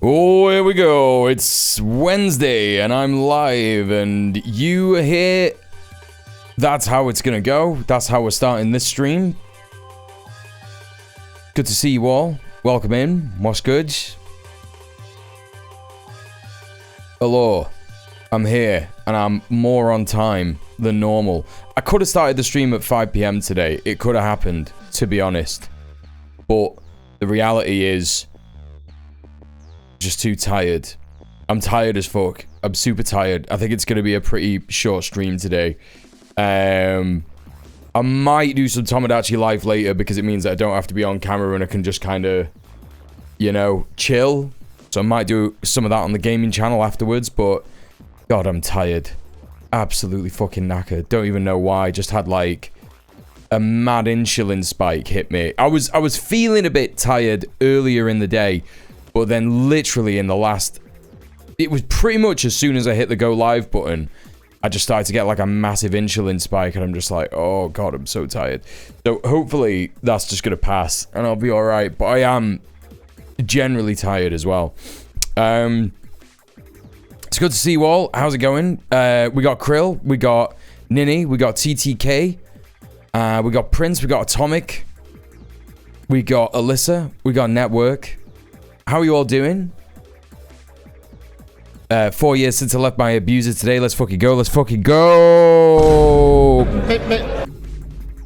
Oh, here we go. It's Wednesday and I'm live and you are here. That's how it's gonna go. That's how we're starting this stream. Good to see you all. Welcome in. What's good? Hello. I'm here and I'm more on time than normal. I could have started the stream at 5 PM today. It could have happened, to be honest. But the reality is, just too tired. I'm tired as fuck. I'm super tired. I think it's going to be a pretty short stream today. I might do some Tomodachi Life later because it means that I don't have to be on camera and I can just kind of, you know, chill. So I might do some of that on the gaming channel afterwards, but God, I'm tired. Absolutely fucking knackered. Don't even know why. Just had like a mad insulin spike hit me. I was feeling a bit tired earlier in the day. But then literally in the last... It was pretty much as soon as I hit the go live button, I just started to get like a massive insulin spike and I'm just like, oh God, I'm so tired. So hopefully that's just going to pass and I'll be alright. But I am generally tired as well. It's good to see you all. How's it going? We got Krill, we got Nini, we got TTK, we got Prince, we got Atomic, we got Alyssa, we got Network. How are you all doing? 4 years since I left my abuser today. Let's fucking go. Let's fucking go.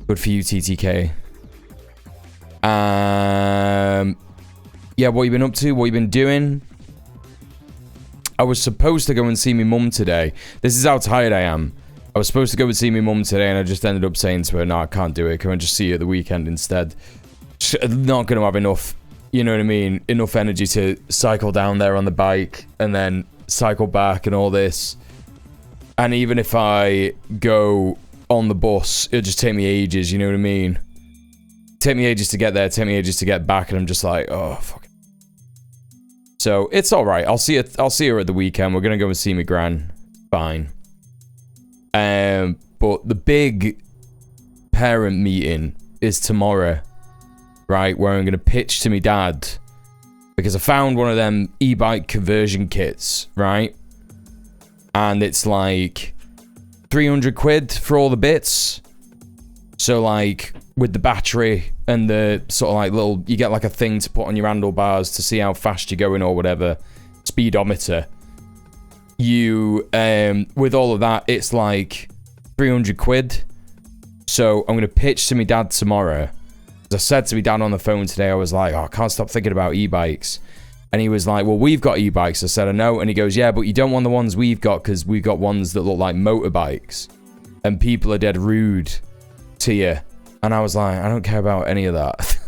Good for you, TTK. Yeah, what you been up to? What you been doing? I was supposed to go and see my mum today. This is how tired I am. I was supposed to go and see my mum today and I just ended up saying to her, no, I can't do it. Can I just see you at the weekend instead? Not going to have enough... You know what I mean? Enough energy to cycle down there on the bike and then cycle back and all this. And even if I go on the bus, it'll just take me ages, you know what I mean? Take me ages to get there, take me ages to get back, and I'm just like, oh, fuck. So, it's alright. I'll see her at the weekend. We're gonna go and see my gran. Fine. But the big parent meeting is tomorrow. Right, where I'm going to pitch to me dad because I found one of them e-bike conversion kits, right? And it's like 300 quid for all the bits. So like with the battery and the sort of like little, you get like a thing to put on your handlebars to see how fast you're going or whatever, speedometer. You, with all of that, it's like 300 quid. So I'm going to pitch to me dad tomorrow. I said to me dad on the phone today, I was like, oh, I can't stop thinking about e-bikes. And he was like, well, we've got e-bikes. I said, I know. And he goes, yeah, but you don't want the ones we've got because we've got ones that look like motorbikes. And people are dead rude to you. And I was like, I don't care about any of that.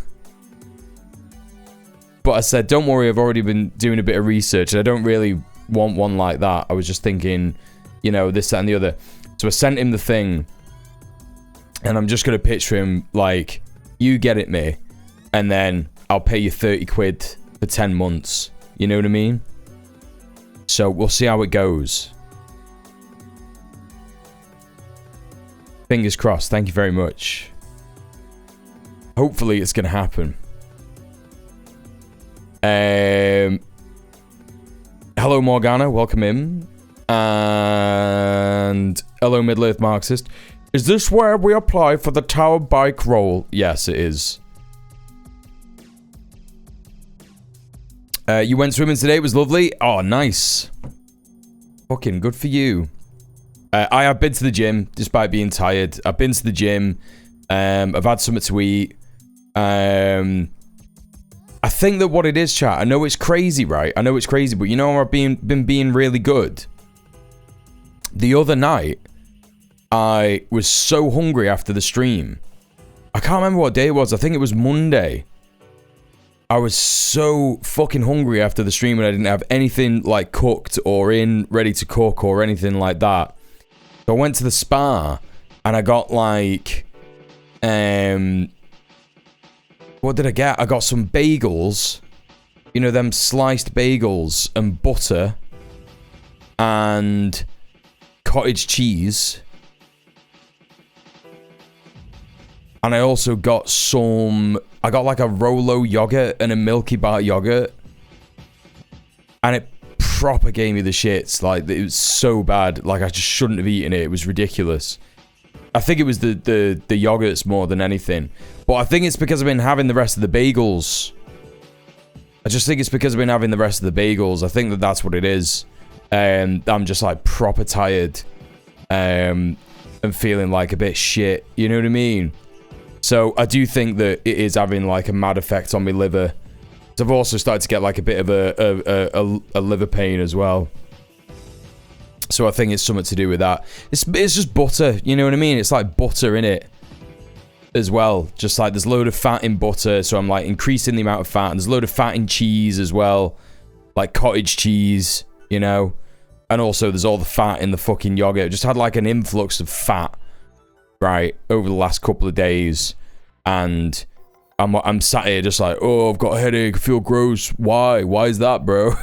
But I said, don't worry, I've already been doing a bit of research. And I don't really want one like that. I was just thinking, you know, this, that, and the other. So I sent him the thing. And I'm just going to pitch for him, like... You get it, me, and then I'll pay you 30 quid for 10 months. You know what I mean? So we'll see how it goes. Fingers crossed. Thank you very much. Hopefully it's going to happen. Hello, Morgana. Welcome in. And hello, Middle-earth Marxist. Is this where we apply for the tower bike role? Yes, it is. You went swimming today. It was lovely. Oh, nice. Fucking good for you. I have been to the gym, despite being tired. I've been to the gym. I've had something to eat. I I think that what it is, chat, I know it's crazy, right? I know it's crazy, but you know I've been being really good? The other night, I was so hungry after the stream. I can't remember what day it was. I think it was Monday. I was so fucking hungry after the stream and I didn't have anything like cooked or ready to cook or anything like that. So I went to the spa and I got like, what did I get? I got some bagels, you know, them sliced bagels and butter and cottage cheese. And I also got I got like a Rolo yogurt and a Milky Bar yogurt. And it proper gave me the shits. Like, it was so bad. Like, I just shouldn't have eaten it. It was ridiculous. I think it was the yogurts more than anything. But I think it's because I've been having the rest of the bagels. I just think it's because I've been having the rest of the bagels. I think that that's what it is. I'm just like proper tired. And feeling like a bit shit. You know what I mean? So I do think that it is having like a mad effect on my liver. So I've also started to get like a bit of a liver pain as well. So I think it's something to do with that. It's just butter, you know what I mean? It's like butter in it as well. Just like there's a load of fat in butter, so I'm like increasing the amount of fat. And there's a load of fat in cheese as well. Like cottage cheese, you know? And also there's all the fat in the fucking yogurt. Just had like an influx of fat, right, over the last couple of days. And I'm sat here just like, oh, I've got a headache, I feel gross. Why? Why is that, bro?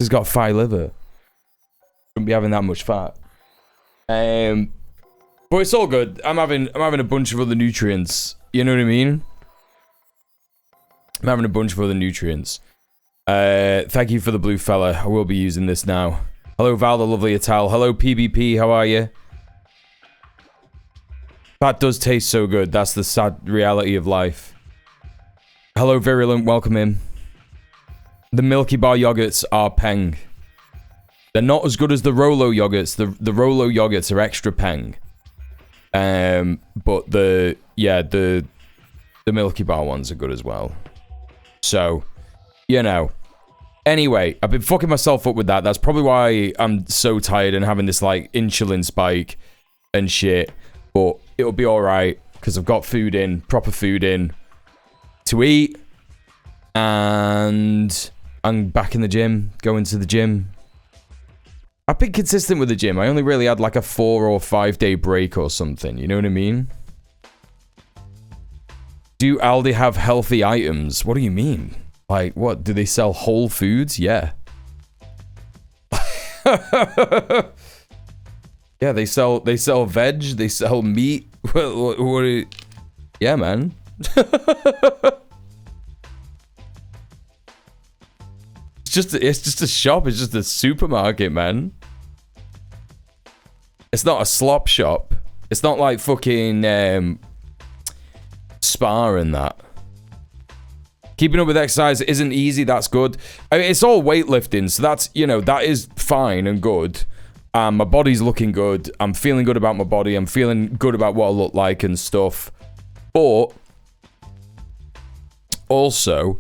He's got fatty liver. Shouldn't be having that much fat. But it's all good. I'm having a bunch of other nutrients. You know what I mean? I'm having a bunch of other nutrients. Thank you for the blue fella. I will be using this now. Hello, Val, the lovely Ital. Hello, PBP. How are you? That does taste so good. That's the sad reality of life. Hello, Virulent. Welcome in. The Milky Bar yogurts are peng. They're not as good as the Rolo yogurts. The Rolo yogurts are extra peng. But the Milky Bar ones are good as well. So, you know. Anyway, I've been fucking myself up with that. That's probably why I'm so tired and having this like insulin spike and shit. But it'll be alright, because I've got food in, proper food in to eat. And I'm back in the gym, going to the gym. I've been consistent with the gym. I only really had like a 4 or 5 day break or something, you know what I mean? Do Aldi have healthy items? What do you mean? Like, what? Do they sell whole foods? Yeah. Yeah, they sell veg, they sell meat. Yeah, man. It's just a shop, it's just a supermarket, man. It's not a slop shop. It's not like fucking Spa and that. Keeping up with exercise isn't easy, that's good. I mean, it's all weightlifting, so that's, you know, that is fine and good. My body's looking good. I'm feeling good about my body. I'm feeling good about what I look like and stuff. But also,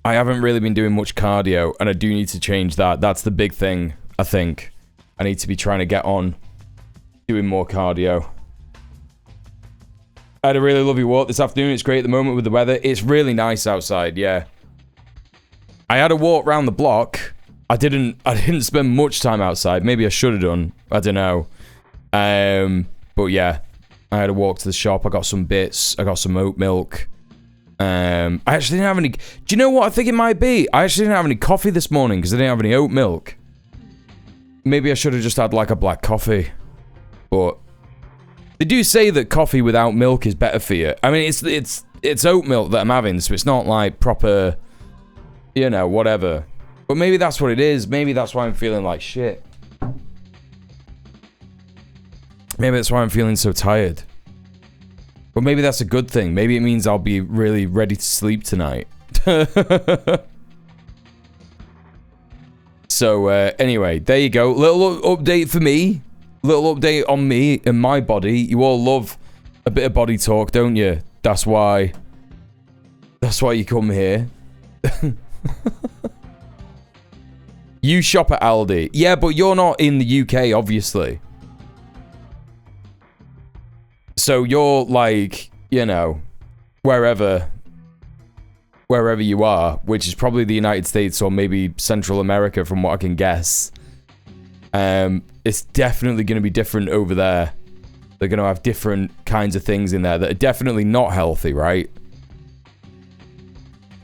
I haven't really been doing much cardio, and I do need to change that. That's the big thing, I think. I need to be trying to get on doing more cardio. I had a really lovely walk this afternoon. It's great at the moment with the weather. It's really nice outside, yeah. I had a walk around the block. I didn't spend much time outside. Maybe I should have done. I don't know. But yeah, I had a walk to the shop. I got some bits. I got some oat milk. I actually didn't have any... Do you know what I think it might be? I actually didn't have any coffee this morning because I didn't have any oat milk. Maybe I should have just had like a black coffee. But they do say that coffee without milk is better for you. I mean, it's oat milk that I'm having, so it's not like proper, you know, whatever. But maybe that's what it is. Maybe that's why I'm feeling like shit. Maybe that's why I'm feeling so tired. But maybe that's a good thing. Maybe it means I'll be really ready to sleep tonight. So, anyway, there you go. Little update for me. Little update on me and my body. You all love a bit of body talk, don't you? That's why That's why you come here. You shop at Aldi. Yeah, but you're not in the UK, obviously. So you're like, you know, wherever you are, which is probably the United States or maybe Central America from what I can guess. It's definitely going to be different over there. They're going to have different kinds of things in there that are definitely not healthy, right?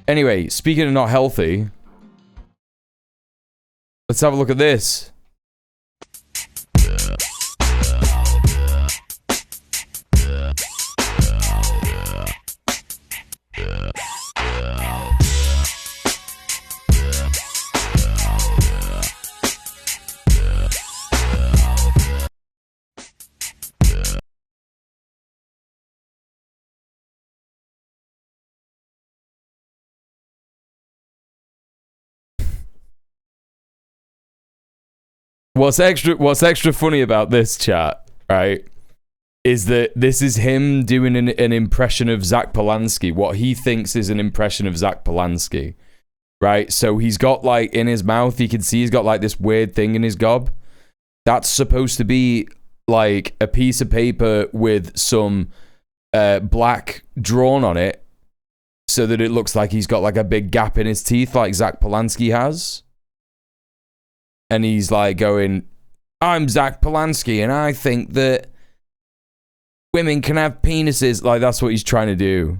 Anyway, speaking of not healthy, let's have a look at this. What's extra funny about this chat, right, is that this is him doing an impression of Zach Polanski, what he thinks is an impression of Zach Polanski, right? So he's got, like, in his mouth, you can see he's got, like, this weird thing in his gob. That's supposed to be, like, a piece of paper with some black drawn on it so that it looks like he's got, like, a big gap in his teeth like Zach Polanski has. And he's like going, I'm Zach Polanski and I think that women can have penises. Like, that's what he's trying to do.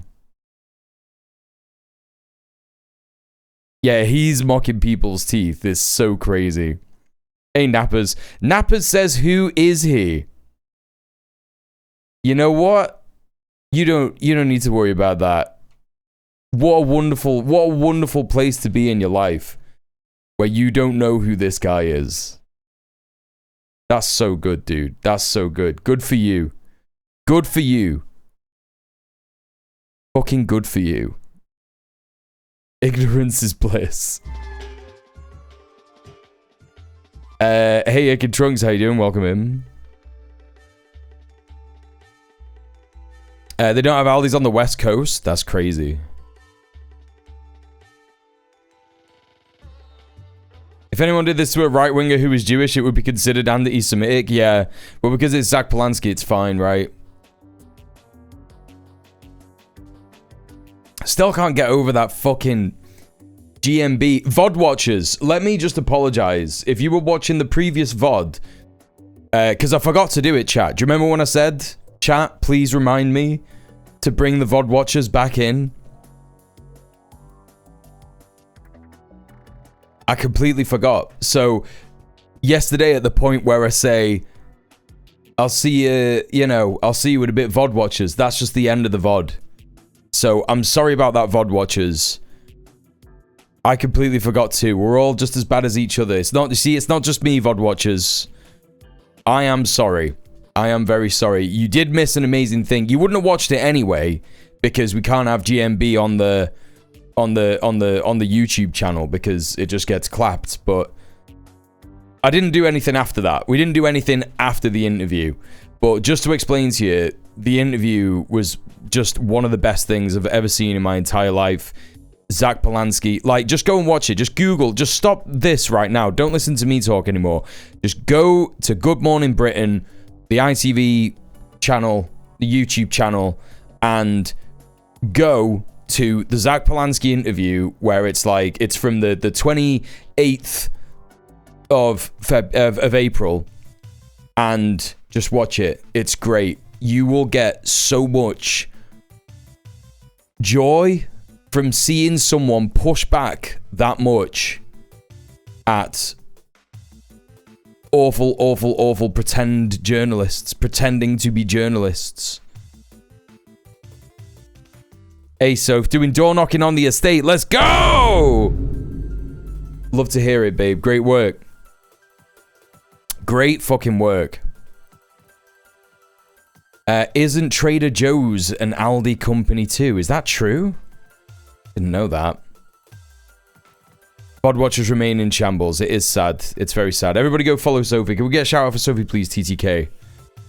Yeah, he's mocking people's teeth. It's so crazy. Hey, Nappers. Nappers says, who is he? You know what? You don't need to worry about that. What a wonderful place to be in your life, where you don't know who this guy is. That's so good, dude. That's so good. Good for you. Good for you. Fucking good for you. Ignorance is bliss. Hey, Icky Trunks, how you doing? Welcome in. They don't have Aldi's on the West Coast? That's crazy. If anyone did this to a right-winger who was Jewish, it would be considered anti-Semitic. Yeah, but because it's Zach Polanski, it's fine, right? Still can't get over that fucking GMB. VOD watchers, let me just apologize. If you were watching the previous VOD, because I forgot to do it, chat. Do you remember when I said, chat, please remind me to bring the VOD watchers back in? I completely forgot. So, yesterday at the point where I say, I'll see you, I'll see you with a bit VOD watchers. That's just the end of the VOD. So, I'm sorry about that, VOD watchers. I completely forgot to. We're all just as bad as each other. It's not, you see, it's not just me, VOD watchers. I am sorry. I am very sorry. You did miss an amazing thing. You wouldn't have watched it anyway, because we can't have GMB on the YouTube channel because it just gets clapped. But I didn't do anything after that. We didn't do anything after the interview. But just to explain to you, the interview was just one of the best things I've ever seen in my entire life. Zach Polanski, like, just go and watch it. Just Google, just stop this right now. Don't listen to me talk anymore. Just go to Good Morning Britain, the ITV channel, the YouTube channel, and go to the Zach Polanski interview, where it's like, it's from the 28th of April, and just watch it. It's great. You will get so much joy from seeing someone push back that much at awful pretend journalists, pretending to be journalists. Hey, Soph, doing door knocking on the estate. Let's go! Love to hear it, babe. Great work. Great fucking work. Isn't Trader Joe's an Aldi company too? Is that true? Didn't know that. VOD watchers remain in shambles. It is sad. It's very sad. Everybody go follow Sophie. Can we get a shout out for Sophie, please, TTK?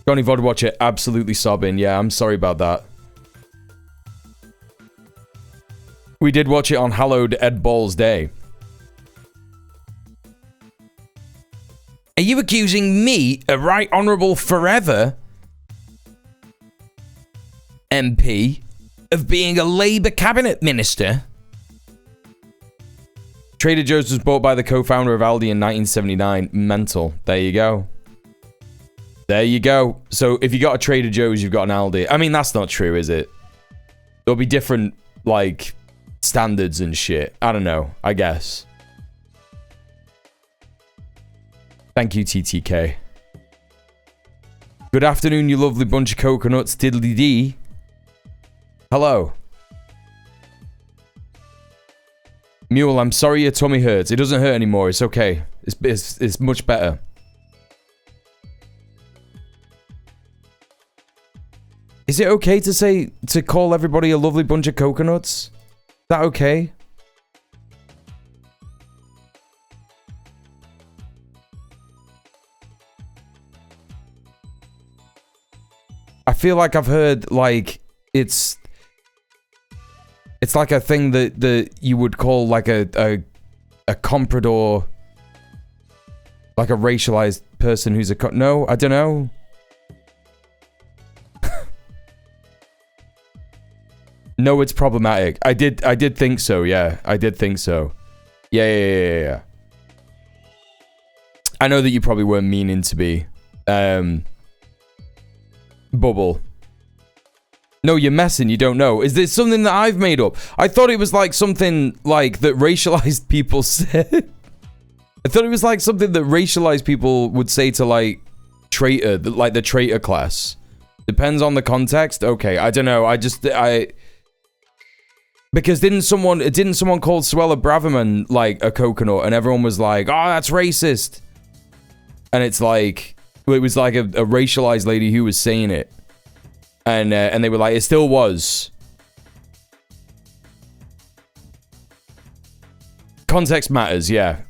Johnny VOD watcher, absolutely sobbing. Yeah, I'm sorry about that. We did watch it on hallowed Ed Ball's day. Are you accusing me, a right honourable forever MP, of being a Labour cabinet minister? Trader Joe's was bought by the co-founder of Aldi in 1979. Mental. There you go. There you go. So if you got a Trader Joe's, you've got an Aldi. I mean, that's not true, is it? There'll be different, like, standards and shit. I don't know. I guess. Thank you, TTK. Good afternoon, you lovely bunch of coconuts. Diddly dee. Hello. Mule, I'm sorry your tummy hurts. It doesn't hurt anymore. It's okay. It's much better. Is it okay to call everybody a lovely bunch of coconuts? Is that okay? I feel like I've heard, like, it's like a thing that you would call like a comprador, like a racialized person who's a no, I don't know. No, it's problematic. I did think so. Yeah, I did think so. Yeah. I know that you probably weren't meaning to be. Bubble. No, you're messing. You don't know. Is this something that I've made up? I thought it was like something like that racialized people said. I thought it was like something that racialized people would say to like traitor, like the traitor class. Depends on the context. Okay, I don't know. Because didn't someone call Suella Braverman like a coconut, and everyone was like, "Oh, that's racist," and it's like it was like a racialized lady who was saying it. And they were like, it still was. Context matters, yeah.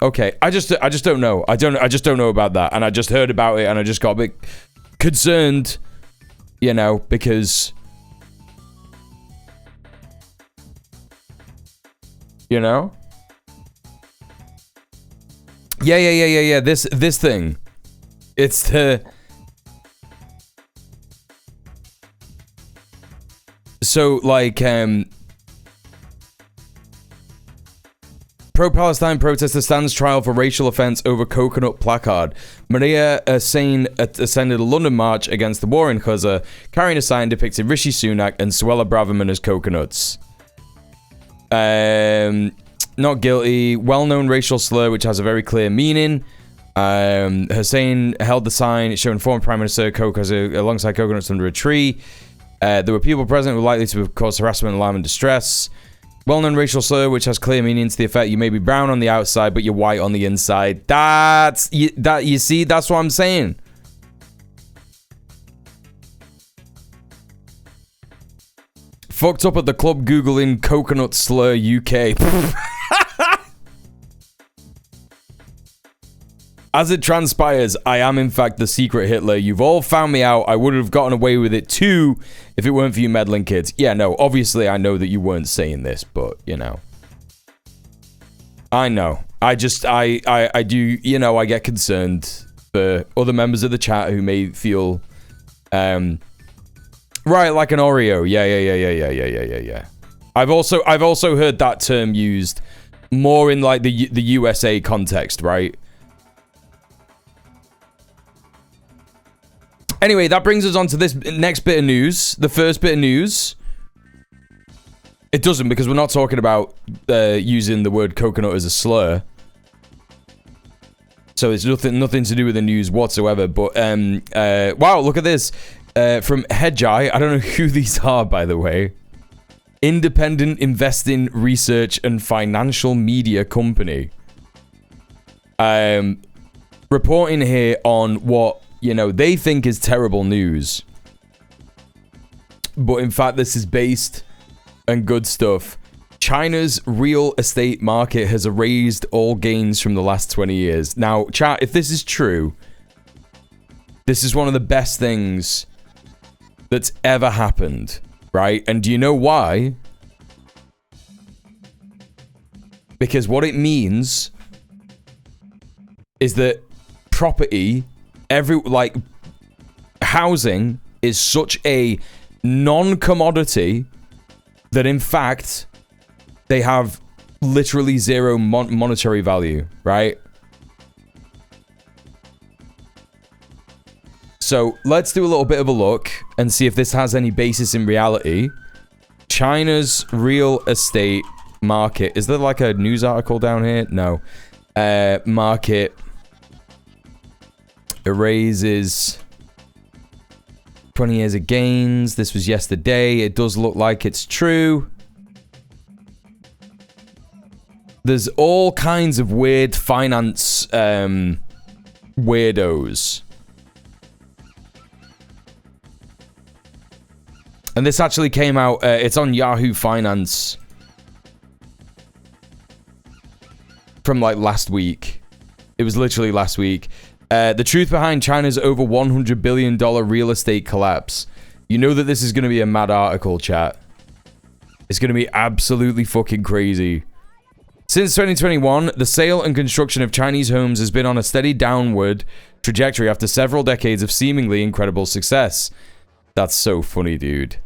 Okay, I just don't know. I just don't know about that, and I just heard about it, and I just got a bit concerned, you know, because, you know. Yeah. This thing, it's the. So, like, pro-Palestine protester stands trial for racial offense over coconut placard. Maria Hussein ascended a London march against the war in Gaza, carrying a sign depicting Rishi Sunak and Suella Braverman as coconuts. Not guilty. Well-known racial slur, which has a very clear meaning. Hussein held the sign showing former Prime Minister alongside coconuts under a tree. There were people present who were likely to have caused harassment, alarm, and distress. Well-known racial slur, which has clear meaning to the effect you may be brown on the outside, but you're white on the inside. You see, that's what I'm saying. Fucked up at the club Googling coconut slur UK. As it transpires, I am in fact the secret Hitler. You've all found me out. I would have gotten away with it too if it weren't for you meddling kids. Yeah, no, obviously I know that you weren't saying this, but, you know. I know. I do, you know, I get concerned for other members of the chat who may feel, right, like an Oreo. Yeah. I've also heard that term used more in, like, the USA context, right? Anyway, that brings us on to this next bit of news. The first bit of news. It doesn't, because we're not talking about using the word coconut as a slur. So it's nothing to do with the news whatsoever. But, wow, look at this. From Hedgeye. I don't know who these are, by the way. Independent investing, research, and financial media company. Reporting here on what, you know, they think is terrible news. But in fact, this is based on good stuff. China's real estate market has erased all gains from the last 20 years. Now, chat, if this is true, this is one of the best things that's ever happened, right? And do you know why? Because what it means is that property, housing is such a non-commodity that in fact they have literally zero monetary value, right? So let's do a little bit of a look and see if this has any basis in reality. China's real estate market. Is there like a news article down here? No. Market erases 20 years of gains. This was yesterday. It does look like it's true. There's all kinds of weird finance weirdos. And this actually came out, it's on Yahoo Finance from like last week. It was literally last week. The truth behind China's over $100 billion real estate collapse. You know that this is going to be a mad article, chat. It's going to be absolutely fucking crazy. Since 2021, the sale and construction of Chinese homes has been on a steady downward trajectory after several decades of seemingly incredible success. That's so funny, dude.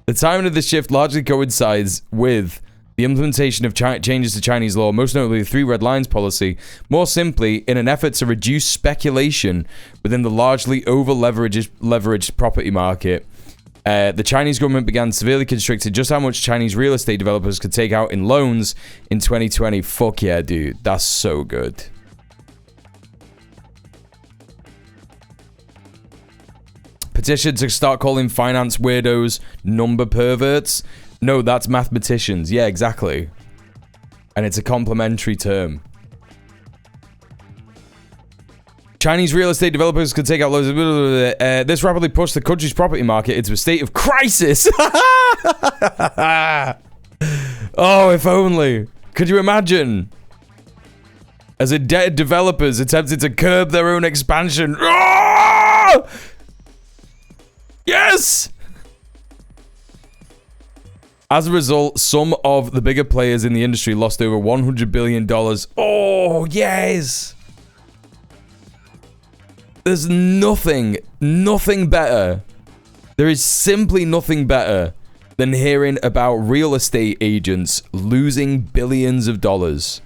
The timing of this shift largely coincides with the implementation of changes to Chinese law, most notably the 3 red lines policy. More simply, in an effort to reduce speculation within the largely over-leveraged property market, the Chinese government began severely constricting just how much Chinese real estate developers could take out in loans in 2020. Fuck yeah, dude. That's so good. Petition to start calling finance weirdos number perverts. No, that's mathematicians. Yeah, exactly. And it's a complimentary term. Chinese real estate developers could take out loads of... this rapidly pushed the country's property market into a state of crisis. Oh, if only. Could you imagine? As indebted developers attempted to curb their own expansion. Oh! Yes! As a result, some of the bigger players in the industry lost over $100 billion. Oh, yes! There's nothing better. There is simply nothing better than hearing about real estate agents losing billions of dollars.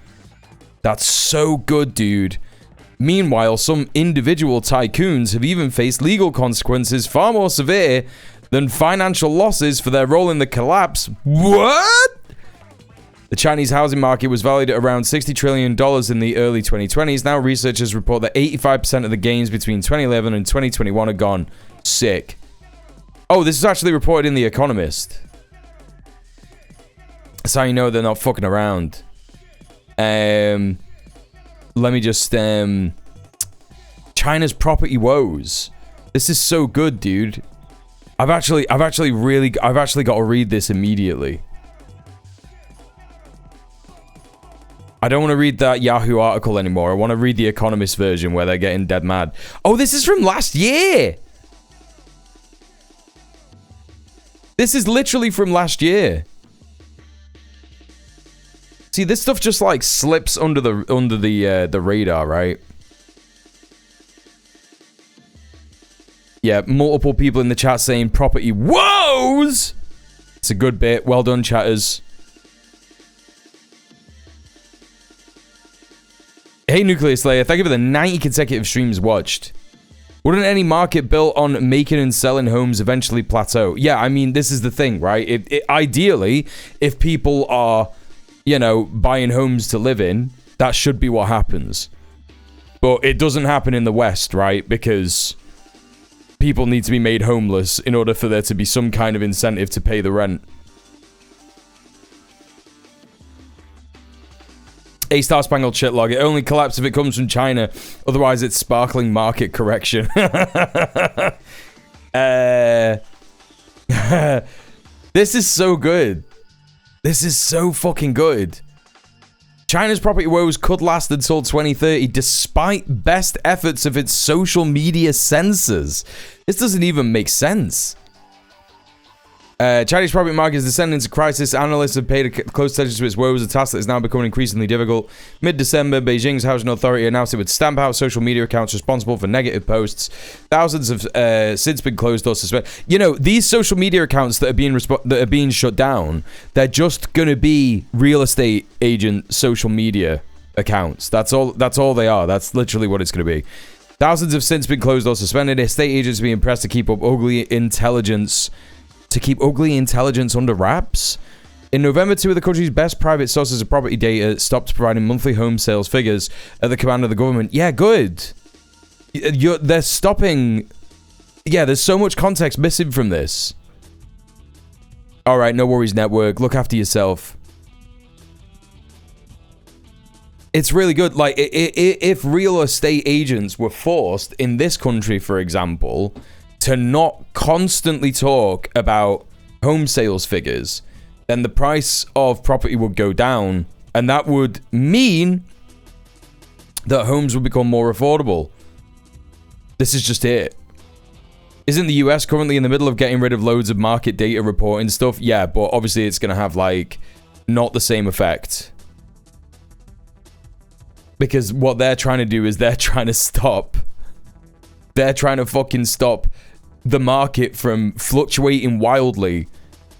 That's so good, dude. Meanwhile, some individual tycoons have even faced legal consequences far more severe than financial losses for their role in the collapse. What? The Chinese housing market was valued at around $60 trillion in the early 2020s. Now researchers report that 85% of the gains between 2011 and 2021 are gone. Sick. Oh, this is actually reported in The Economist. That's how you know they're not fucking around. Let me just, China's property woes. This is so good, dude. I've actually got to read this immediately. I don't want to read that Yahoo article anymore. I want to read the Economist version where they're getting dead mad. Oh, this is from last year. This is literally from last year. See, this stuff just like slips under the radar, right? Yeah, multiple people in the chat saying property woes. It's a good bit. Well done, chatters. Hey, Nuclear Slayer, thank you for the 90 consecutive streams watched. Wouldn't any market built on making and selling homes eventually plateau? Yeah, I mean, this is the thing, right? Ideally, if people are, you know, buying homes to live in, that should be what happens. But it doesn't happen in the West, right? Because people need to be made homeless in order for there to be some kind of incentive to pay the rent. A Star Spangled Shitlog. It only collapses if it comes from China. Otherwise, it's sparkling market correction. This is so good. This is so fucking good. China's property woes could last until 2030 despite best efforts of its social media censors. This doesn't even make sense. Chinese property market is descending into crisis. Analysts have paid close attention to its woes, a task that is now becoming increasingly difficult. Mid-December, Beijing's housing authority announced it would stamp out social media accounts responsible for negative posts. Thousands have since been closed or suspended. You know, these social media accounts that are being shut down, they're just gonna be real estate agent social media accounts. That's all they are. That's literally what it's gonna be. Thousands have since been closed or suspended. Estate agents being pressed to keep up ugly intelligence. To keep ugly intelligence under wraps? In November, 2 of the country's best private sources of property data stopped providing monthly home sales figures at the command of the government. Yeah, good. They're stopping. Yeah, there's so much context missing from this. Alright, no worries, network. Look after yourself. It's really good. Like, if real estate agents were forced in this country, for example, to not constantly talk about home sales figures, then the price of property would go down, and that would mean that homes would become more affordable. This is just it. Isn't the US currently in the middle of getting rid of loads of market data reporting stuff? Yeah, but obviously it's going to have, like, not the same effect. Because what they're trying to do is they're trying to fucking stop the market from fluctuating wildly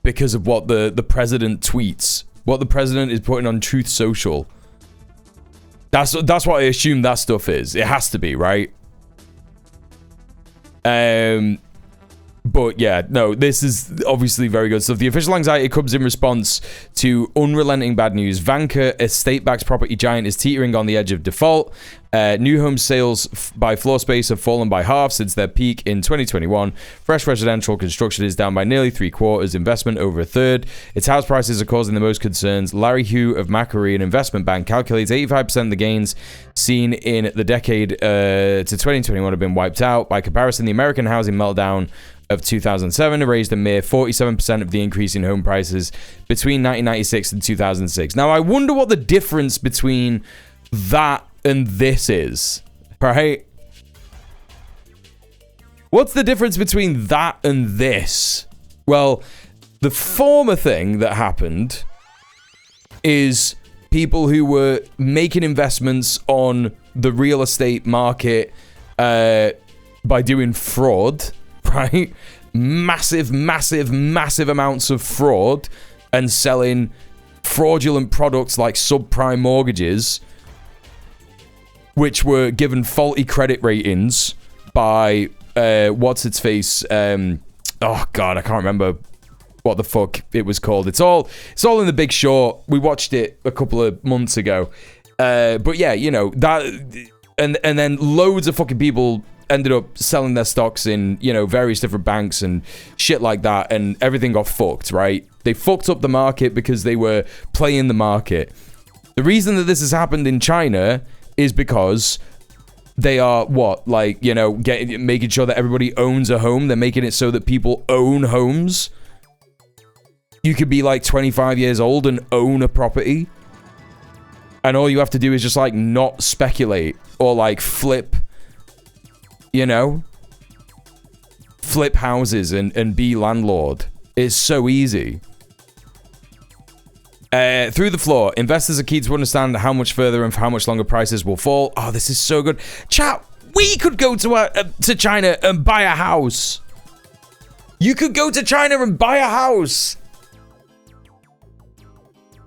because of what the president tweets, what the president is putting on Truth Social. That's what I assume that stuff is. It has to be, right? But yeah, no, this is obviously very good stuff. The official anxiety comes in response to unrelenting bad news. Vanke, a state-backed property giant, is teetering on the edge of default. New home sales by floor space have fallen by half since their peak in 2021. Fresh residential construction is down by nearly 3/4, investment over 1/3. Its house prices are causing the most concerns. Larry Hu of Macquarie, an investment bank, calculates 85% of the gains seen in the decade to 2021 have been wiped out. By comparison, the American housing meltdown of 2007 raised a mere 47% of the increase in home prices between 1996 and 2006. Now, I wonder what the difference between that and this is, right? What's the difference between that and this? Well, the former thing that happened is people who were making investments on the real estate market by doing fraud, right? Massive amounts of fraud and selling fraudulent products like subprime mortgages, which were given faulty credit ratings by what's its face? Oh god, I can't remember what the fuck it was called. It's all in The Big Short. We watched it a couple of months ago. But yeah, you know, that and then loads of fucking people ended up selling their stocks in, you know, various different banks and shit like that, and everything got fucked, right? They fucked up the market because they were playing the market. The reason that this has happened in China is because they are, what, like, you know, making sure that everybody owns a home. They're making it so that people own homes. You could be like 25 years old and own a property, and all you have to do is just like not speculate or like flip, you know, flip houses and be landlord. It's so easy. Through the floor, investors are keen to understand how much further and for how much longer prices will fall. Oh, this is so good. Chat, we could go to China and buy a house. You could go to China and buy a house.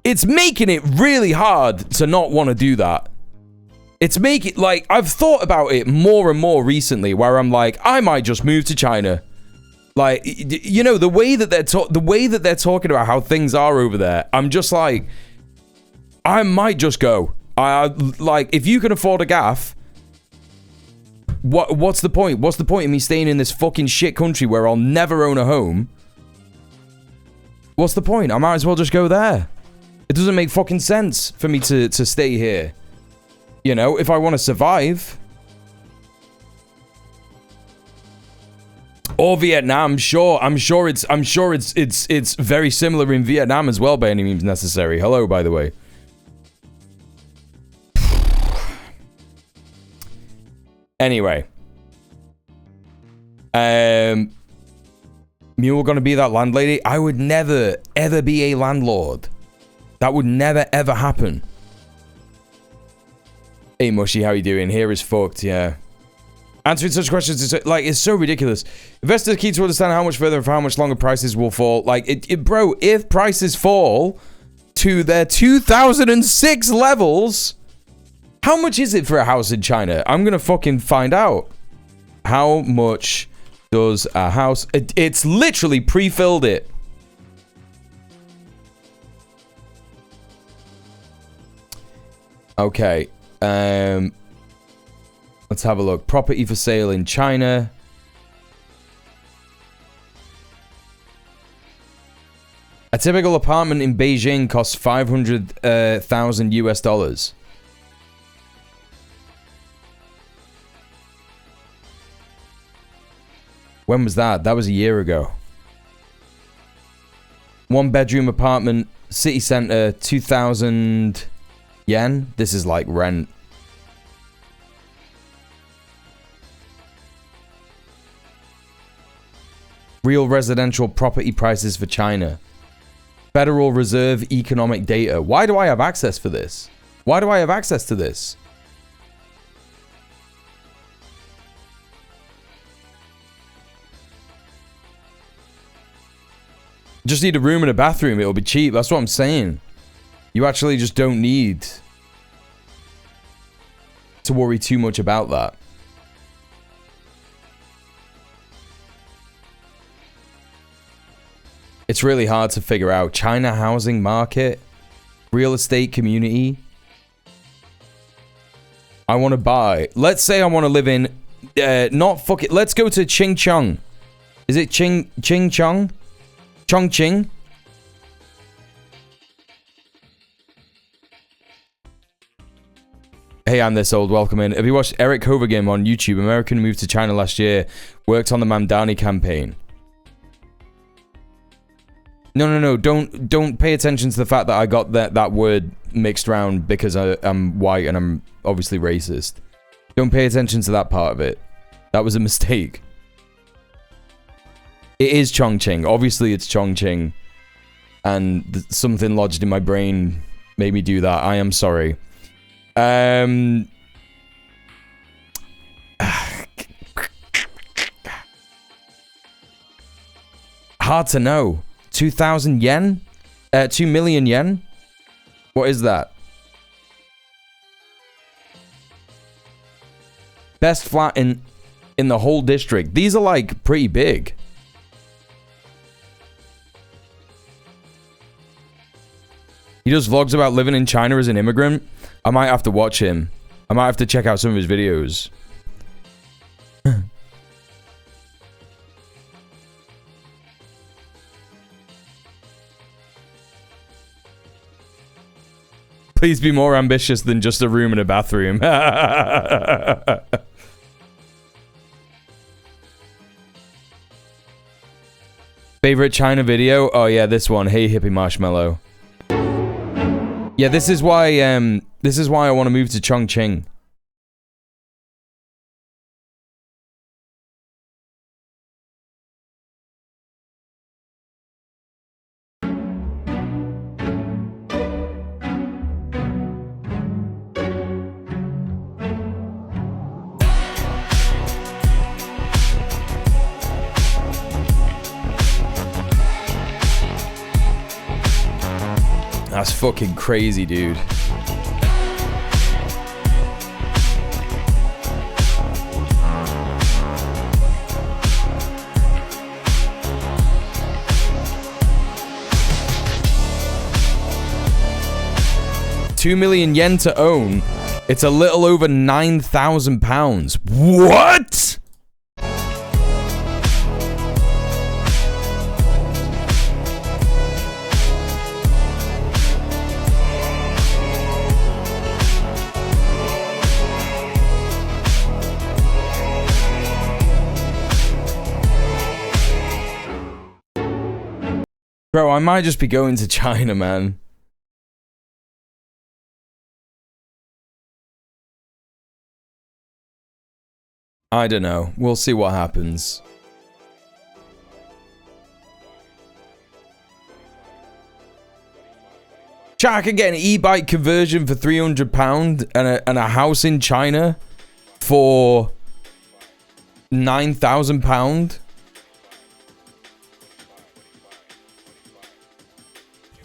It's making it really hard to not want to do that. It's making, like, I've thought about it more and more recently, where I'm like, I might just move to China. Like, you know, the way that they're talking about how things are over there, I'm just like, I might just go. Like, if you can afford a gaff, what's the point? What's the point of me staying in this fucking shit country where I'll never own a home? What's the point? I might as well just go there. It doesn't make fucking sense for me to stay here. You know, if I want to survive. Or Vietnam, sure. I'm sure it's very similar in Vietnam as well by any means necessary. Hello, by the way. Anyway. Mule gonna be that landlady? I would never, ever be a landlord. That would never, ever happen. Hey, Mushy, how you doing? Here is fucked, yeah. Answering such questions is, like, it's so ridiculous. Investors are keen to understand how much further and for how much longer prices will fall. Like, bro, if prices fall to their 2006 levels, how much is it for a house in China? I'm gonna fucking find out. How much does a house... It's literally pre-filled it. Okay. Let's have a look. Property for sale in China. A typical apartment in Beijing costs 500,000 US dollars. When was that? That was a year ago. One bedroom apartment, city center, 2,000 yen. This is like rent. Real residential property prices for China. Federal Reserve economic data. Why do I have access for this? Why do I have access to this? Just need a room and a bathroom. It'll be cheap. That's what I'm saying. You actually just don't need to worry too much about that. It's really hard to figure out. China housing market, real estate community. I want to buy. Let's say I want to live in, not fuck it. Let's go to Chingchong. Is it Chingchong? Chongqing? Hey, I'm this old. Welcome in. Have you watched Eric Hovegem on YouTube? American moved to China last year. Worked on the Mamdani campaign. No. Don't pay attention to the fact that I got that word mixed around because I'm white and I'm obviously racist. Don't pay attention to that part of it. That was a mistake. It is Chongqing. Obviously, it's Chongqing. And something lodged in my brain made me do that. I am sorry. Hard to know. 2,000 yen? 2 million yen? What is that? Best flat in the whole district. These are like pretty big. He does vlogs about living in China as an immigrant. I might have to watch him. I might have to check out some of his videos. Please be more ambitious than just a room and a bathroom. Favorite China video? Oh yeah, this one. Hey hippie marshmallow. Yeah, this is why I want to move to Chongqing. That's fucking crazy, dude. $2 million yen to own. It's a little over £9,000. What? Bro, I might just be going to China, man. I don't know. We'll see what happens. Chat, I can get an e-bike conversion for £300 and a house in China for £9,000.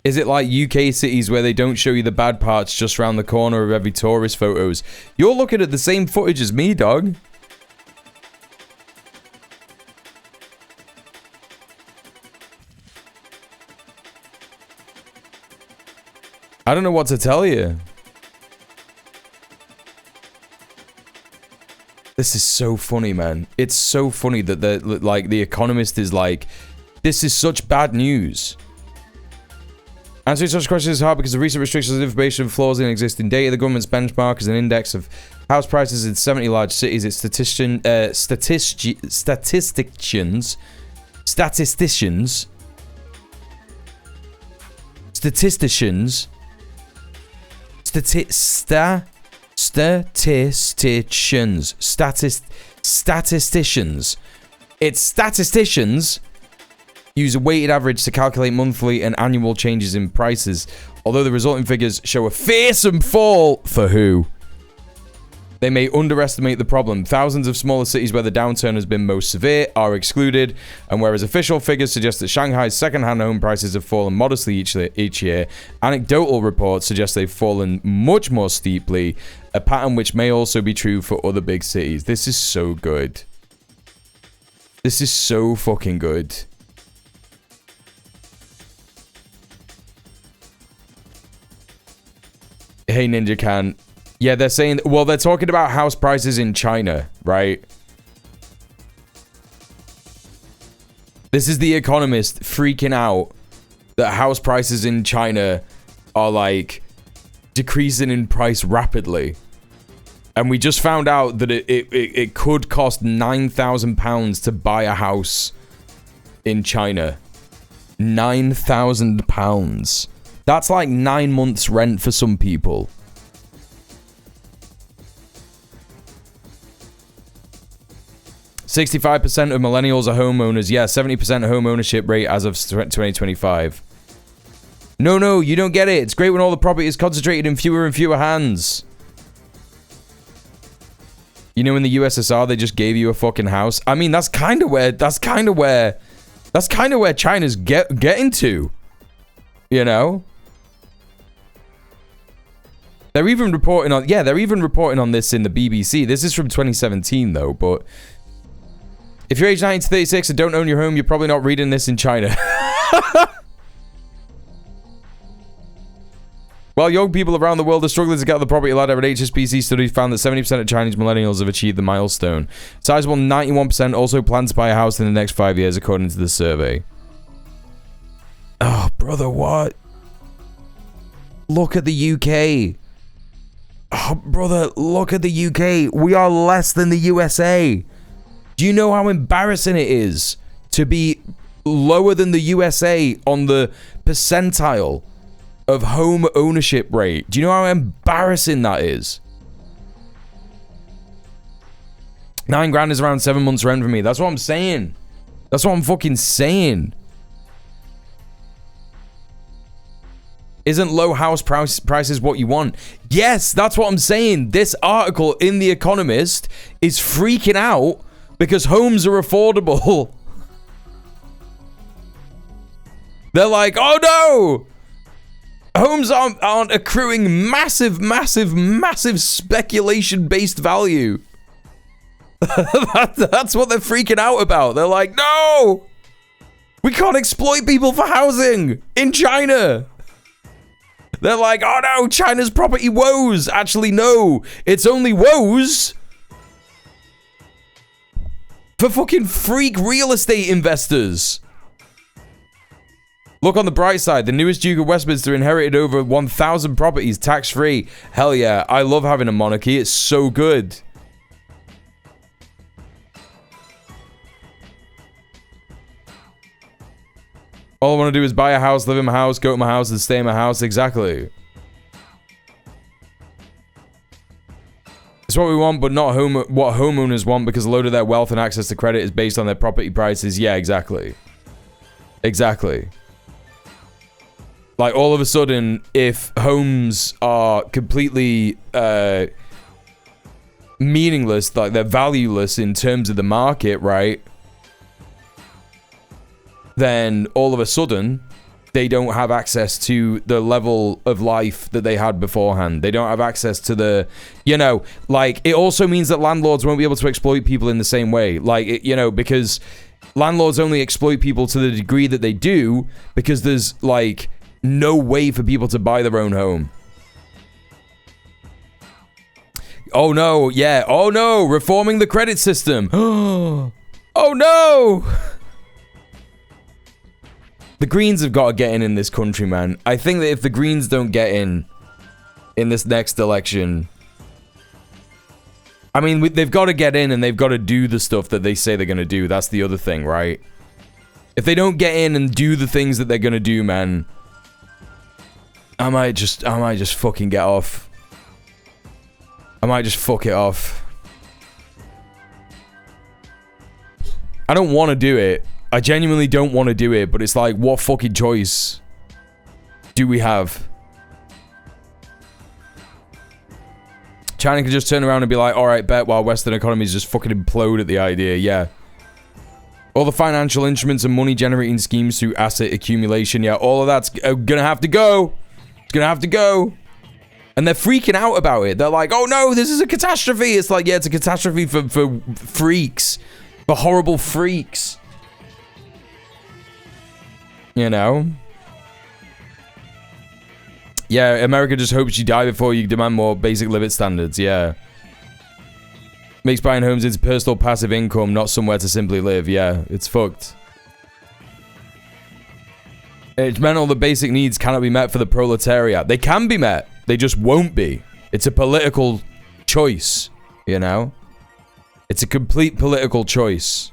Is it like UK cities where they don't show you the bad parts just around the corner of every tourist photos? You're looking at the same footage as me, dog. I don't know what to tell you. This is so funny, man. It's so funny that the Economist is like, this is such bad news. Answering such questions is hard because of recent restrictions and information flaws in existing data. The government's benchmark is an index of house prices in 70 large cities. Its statisticians use a weighted average to calculate monthly and annual changes in prices. Although the resulting figures show a fearsome fall for who? They may underestimate the problem. Thousands of smaller cities where the downturn has been most severe are excluded, and whereas official figures suggest that Shanghai's second-hand home prices have fallen modestly each year, anecdotal reports suggest they've fallen much more steeply, a pattern which may also be true for other big cities. This is so good. This is so fucking good. Hey, Ninja Can. Yeah, they're saying... Well, they're talking about house prices in China, right? This is The Economist freaking out that house prices in China are, like, decreasing in price rapidly. And we just found out that it could cost £9,000 to buy a house in China. £9,000. That's like 9 months' rent for some people. "65% of millennials are homeowners." Yeah, 70% home ownership rate as of 2025. No, you don't get it. It's great when all the property is concentrated in fewer and fewer hands. You know, in the USSR, they just gave you a fucking house. I mean, that's kind of where China's getting to. You know? They're even reporting on... Yeah, they're even reporting on this in the BBC. This is from 2017, though, but... If you're age 19 to 36 and don't own your home, you're probably not reading this in China. While young people around the world are struggling to get on the property ladder, an HSBC study found that 70% of Chinese millennials have achieved the milestone. Sizable 91% also plan to buy a house in the next 5 years, according to the survey. Oh, brother, what? Look at the UK. Oh, brother, look at the UK. We are less than the USA. Do you know how embarrassing it is to be lower than the USA on the percentile of home ownership rate? Do you know how embarrassing that is? 9 grand is around 7 months rent for me. That's what I'm saying. That's what I'm fucking saying. Isn't low house prices what you want? Yes, that's what I'm saying. This article in The Economist is freaking out because homes are affordable. They're like, oh no! Homes aren't accruing massive speculation-based value. That's what they're freaking out about. They're like, no! We can't exploit people for housing in China. They're like, oh no, China's property woes. Actually, no. It's only woes for fucking freak real estate investors. Look on the bright side. The newest Duke of Westminster inherited over 1,000 properties tax-free. Hell yeah. I love having a monarchy. It's so good. All I want to do is buy a house, live in my house, go to my house, and stay in my house. Exactly. It's what we want, but not what homeowners want, because a load of their wealth and access to credit is based on their property prices. Yeah, exactly. Exactly. Like, all of a sudden, if homes are completely meaningless, like they're valueless in terms of the market, right? Then all of a sudden, they don't have access to the level of life that they had beforehand. They don't have access to the, you know, like, it also means that landlords won't be able to exploit people in the same way. Like, you know, because landlords only exploit people to the degree that they do because there's, like, no way for people to buy their own home. Oh no, yeah. Oh no, reforming the credit system. Oh no! The Greens have got to get in this country, man. I think that if the Greens don't get in this next election, I mean, they've got to get in and they've got to do the stuff that they say they're going to do. That's the other thing, right? If they don't get in and do the things that they're going to do, man, I might just fucking get off. I might just fuck it off. I don't want to do it. I genuinely don't want to do it, but it's like, what fucking choice do we have? China can just turn around and be like, alright, bet, while Western economies just fucking implode at the idea, yeah. All the financial instruments and money generating schemes through asset accumulation, yeah, all of that's gonna have to go. It's gonna have to go. And they're freaking out about it. They're like, oh no, this is a catastrophe. It's like, yeah, it's a catastrophe for freaks. For horrible freaks. You know? Yeah, America just hopes you die before you demand more basic living standards, yeah. Makes buying homes into personal passive income, not somewhere to simply live, yeah. It's fucked. It's meant all the basic needs cannot be met for the proletariat. They can be met. They just won't be. It's a political choice, you know? It's a complete political choice.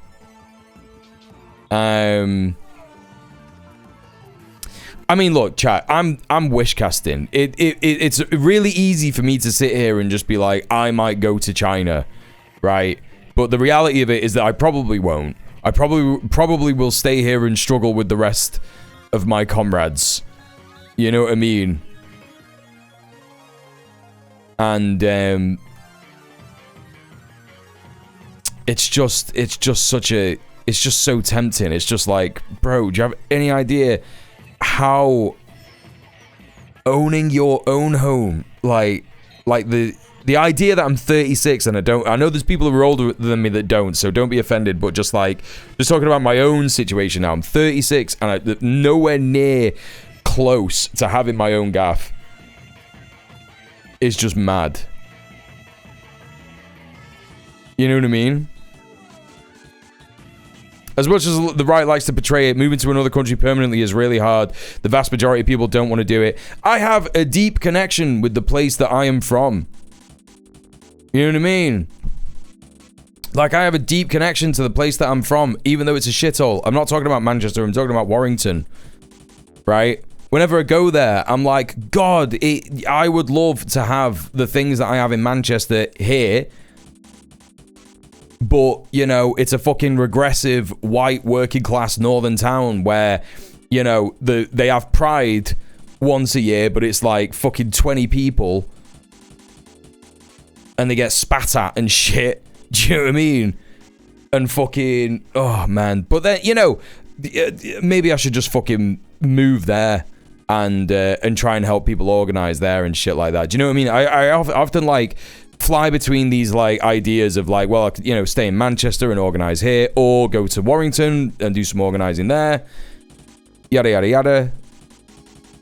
I mean, look, chat, I'm wish casting. It's really easy for me to sit here and just be like, I might go to China, right? But the reality of it is that I probably won't. I probably will stay here and struggle with the rest of my comrades. You know what I mean? And it's just so tempting. It's just like, bro, do you have any idea how owning your own home, like the idea that I'm 36 and I know there's people who are older than me that don't, so don't be offended, but just talking about my own situation now. I'm 36 and I'm nowhere near close to having my own gaff. It's just mad. You know what I mean? As much as the right likes to portray it, moving to another country permanently is really hard. The vast majority of people don't want to do it. I have a deep connection with the place that I am from. You know what I mean? Like, I have a deep connection to the place that I'm from, even though it's a shithole. I'm not talking about Manchester, I'm talking about Warrington. Right? Whenever I go there, I'm like, God, I would love to have the things that I have in Manchester here. But, you know, it's a fucking regressive, white, working class northern town where, you know, they have Pride once a year, but it's like fucking 20 people. And they get spat at and shit. Do you know what I mean? And fucking, oh man. But then, you know, maybe I should just fucking move there and try and help people organize there and shit like that. Do you know what I mean? I often like fly between these like ideas of like, well, you know, stay in Manchester and organize here, or go to Warrington and do some organizing there. Yada yada yada.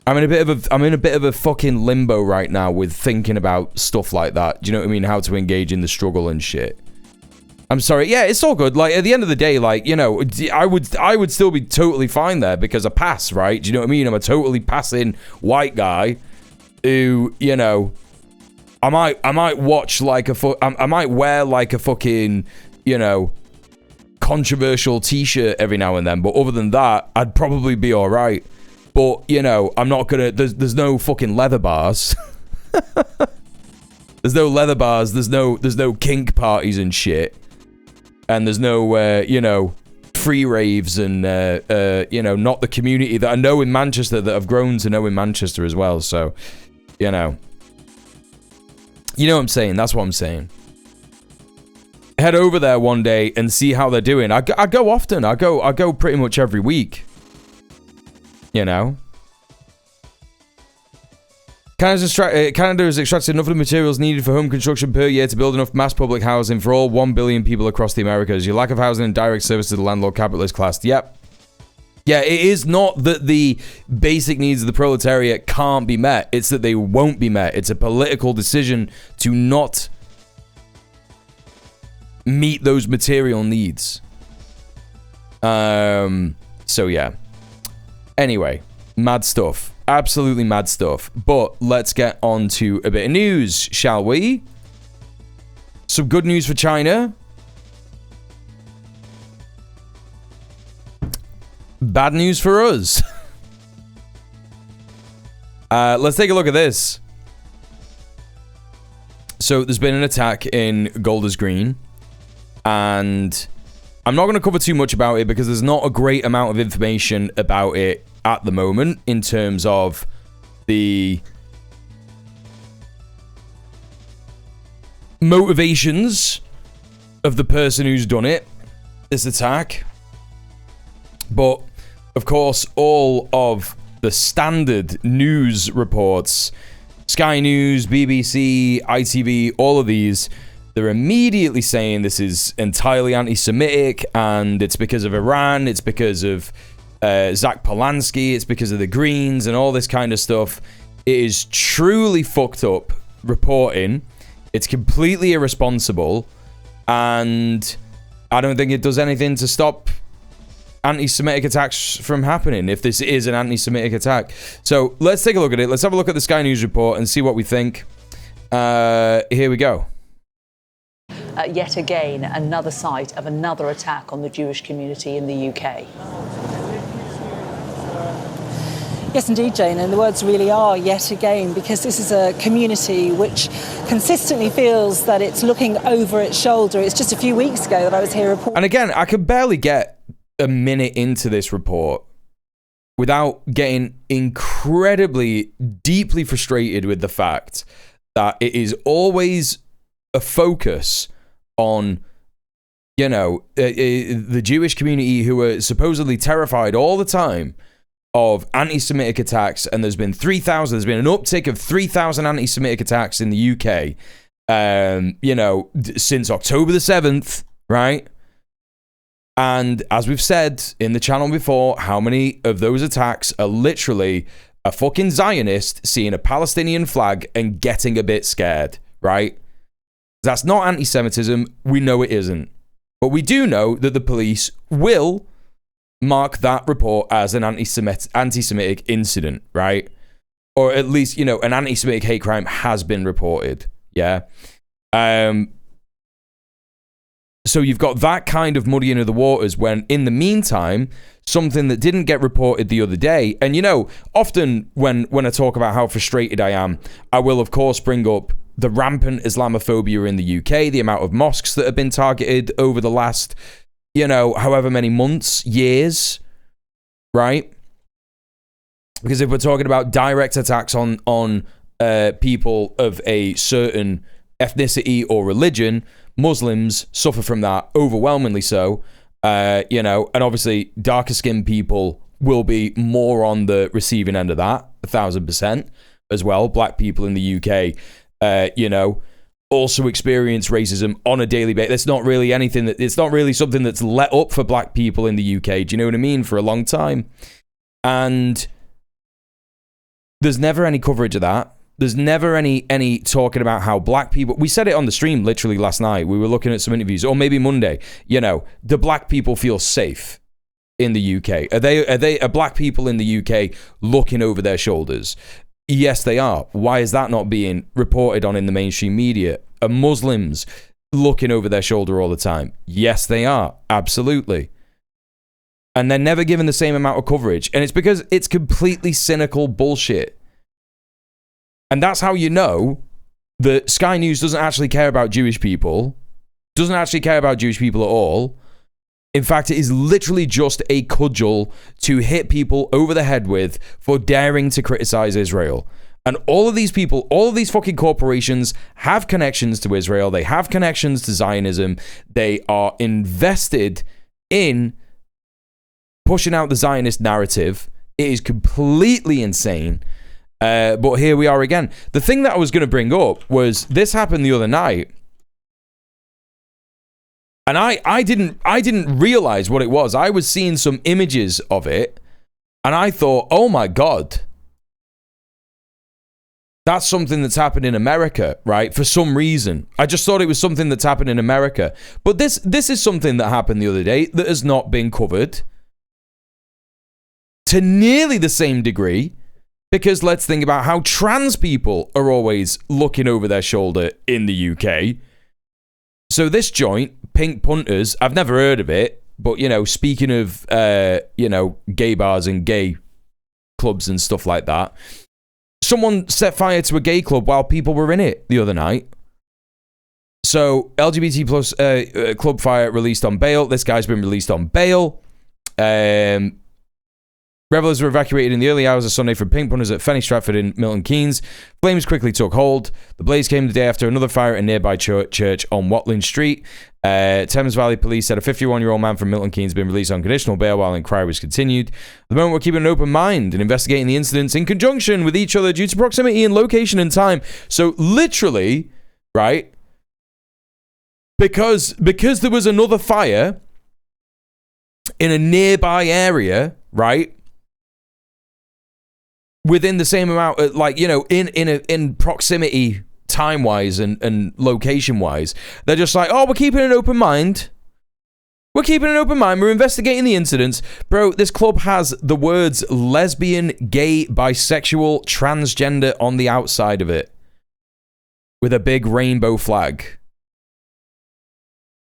I'm in a bit of a fucking limbo right now with thinking about stuff like that. Do you know what I mean? How to engage in the struggle and shit. I'm sorry. Yeah, it's all good. Like, at the end of the day, like, you know, I would still be totally fine there because I pass, right? Do you know what I mean? I'm a totally passing white guy who, you know, I might watch like I might wear like a fucking, you know, controversial t-shirt every now and then, but other than that, I'd probably be all right. But, you know, I'm not gonna, there's no fucking leather bars. There's no leather bars, there's no kink parties and shit. And there's no, you know, free raves and not the community that I know in Manchester, that I've grown to know in Manchester as well. So, you know what I'm saying. That's what I'm saying. Head over there one day and see how they're doing. I go often. I go pretty much every week. You know. Canada has extracted enough of the materials needed for home construction per year to build enough mass public housing for all 1 billion people across the Americas. Your lack of housing and direct service to the landlord capitalist class. Yep. Yeah, it is not that the basic needs of the proletariat can't be met. It's that they won't be met. It's a political decision to not meet those material needs. So yeah. Anyway, mad stuff. Absolutely mad stuff. But let's get on to a bit of news, shall we? Some good news for China. Bad news for us. Let's take a look at this. So there's been an attack in Golders Green. And I'm not going to cover too much about it because there's not a great amount of information about it at the moment in terms of the motivations of the person who's done it, this attack. But, of course, all of the standard news reports, Sky News, BBC, ITV, all of these, they're immediately saying this is entirely anti-Semitic and it's because of Iran, it's because of Zach Polanski, it's because of the Greens and all this kind of stuff. It is truly fucked up reporting. It's completely irresponsible, and I don't think it does anything to stop anti-Semitic attacks from happening if this is an anti-Semitic attack. So let's take a look at it. Let's have a look at the Sky News report and see what we think. Here we go. Yet again, another site of another attack on the Jewish community in the UK. Yes, indeed, Jane, and the words really are yet again, because this is a community which consistently feels that it's looking over its shoulder. It's just a few weeks ago that I was here reporting. And again, I could barely get a minute into this report without getting incredibly, deeply frustrated with the fact that it is always a focus on, the Jewish community who are supposedly terrified all the time of anti-Semitic attacks, and there's been an uptick of 3,000 anti-Semitic attacks in the UK, since October the 7th, right? And as we've said in the channel before, how many of those attacks are literally a fucking Zionist seeing a Palestinian flag and getting a bit scared, right? That's not anti-Semitism. We know it isn't. But we do know that the police will mark that report as an anti-Semitic incident, right? Or at least, an anti-Semitic hate crime has been reported, yeah? So you've got that kind of muddying of the waters when, in the meantime, something that didn't get reported the other day, and often when I talk about how frustrated I am, I will, of course, bring up the rampant Islamophobia in the UK, the amount of mosques that have been targeted over the last however many months, years, right? Because if we're talking about direct attacks on people of a certain ethnicity or religion, Muslims suffer from that overwhelmingly so, and obviously darker skinned people will be more on the receiving end of that, 1,000% as well. Black people in the UK, also experience racism on a daily basis. It's not really something that's let up for black people in the UK. Do you know what I mean? For a long time. And there's never any coverage of that. There's never any talking about how black people, we said it on the stream literally last night. We were looking at some interviews, or maybe Monday, the black people feel safe in the UK. Are black people in the UK looking over their shoulders? Yes, they are. Why is that not being reported on in the mainstream media? Are Muslims looking over their shoulder all the time? Yes, they are. Absolutely. And they're never given the same amount of coverage. And it's because it's completely cynical bullshit. And that's how you know that Sky News doesn't actually care about Jewish people, doesn't actually care about Jewish people at all, In fact, it is literally just a cudgel to hit people over the head with for daring to criticize Israel. And all of these people, all of these fucking corporations have connections to Israel. They have connections to Zionism. They are invested in pushing out the Zionist narrative. It is completely insane. But here we are again. The thing that I was going to bring up was this happened the other night. And I didn't realize what it was. I was seeing some images of it. And I thought, oh my God. That's something that's happened in America, right? For some reason. I just thought it was something that's happened in America. But this is something that happened the other day that has not been covered to nearly the same degree. Because let's think about how trans people are always looking over their shoulder in the UK. So this joint, Pink Punters, I've never heard of it. But, you know, speaking of, gay bars and gay clubs and stuff like that. Someone set fire to a gay club while people were in it the other night. So LGBT plus club fire released on bail. This guy's been released on bail. Revelers were evacuated in the early hours of Sunday from Pink Punters at Fenny Stratford in Milton Keynes. Flames quickly took hold. The blaze came the day after another fire at a nearby church on Watling Street. Thames Valley Police said a 51-year-old man from Milton Keynes has been released on conditional bail while inquiry was continued. At the moment, we're keeping an open mind and investigating the incidents in conjunction with each other due to proximity and location and time. So literally, right, because there was another fire in a nearby area, right, within the same amount, in proximity, time-wise and location-wise, they're just like, oh, we're keeping an open mind. We're keeping an open mind. We're investigating the incidents. Bro, this club has the words lesbian, gay, bisexual, transgender on the outside of it with a big rainbow flag.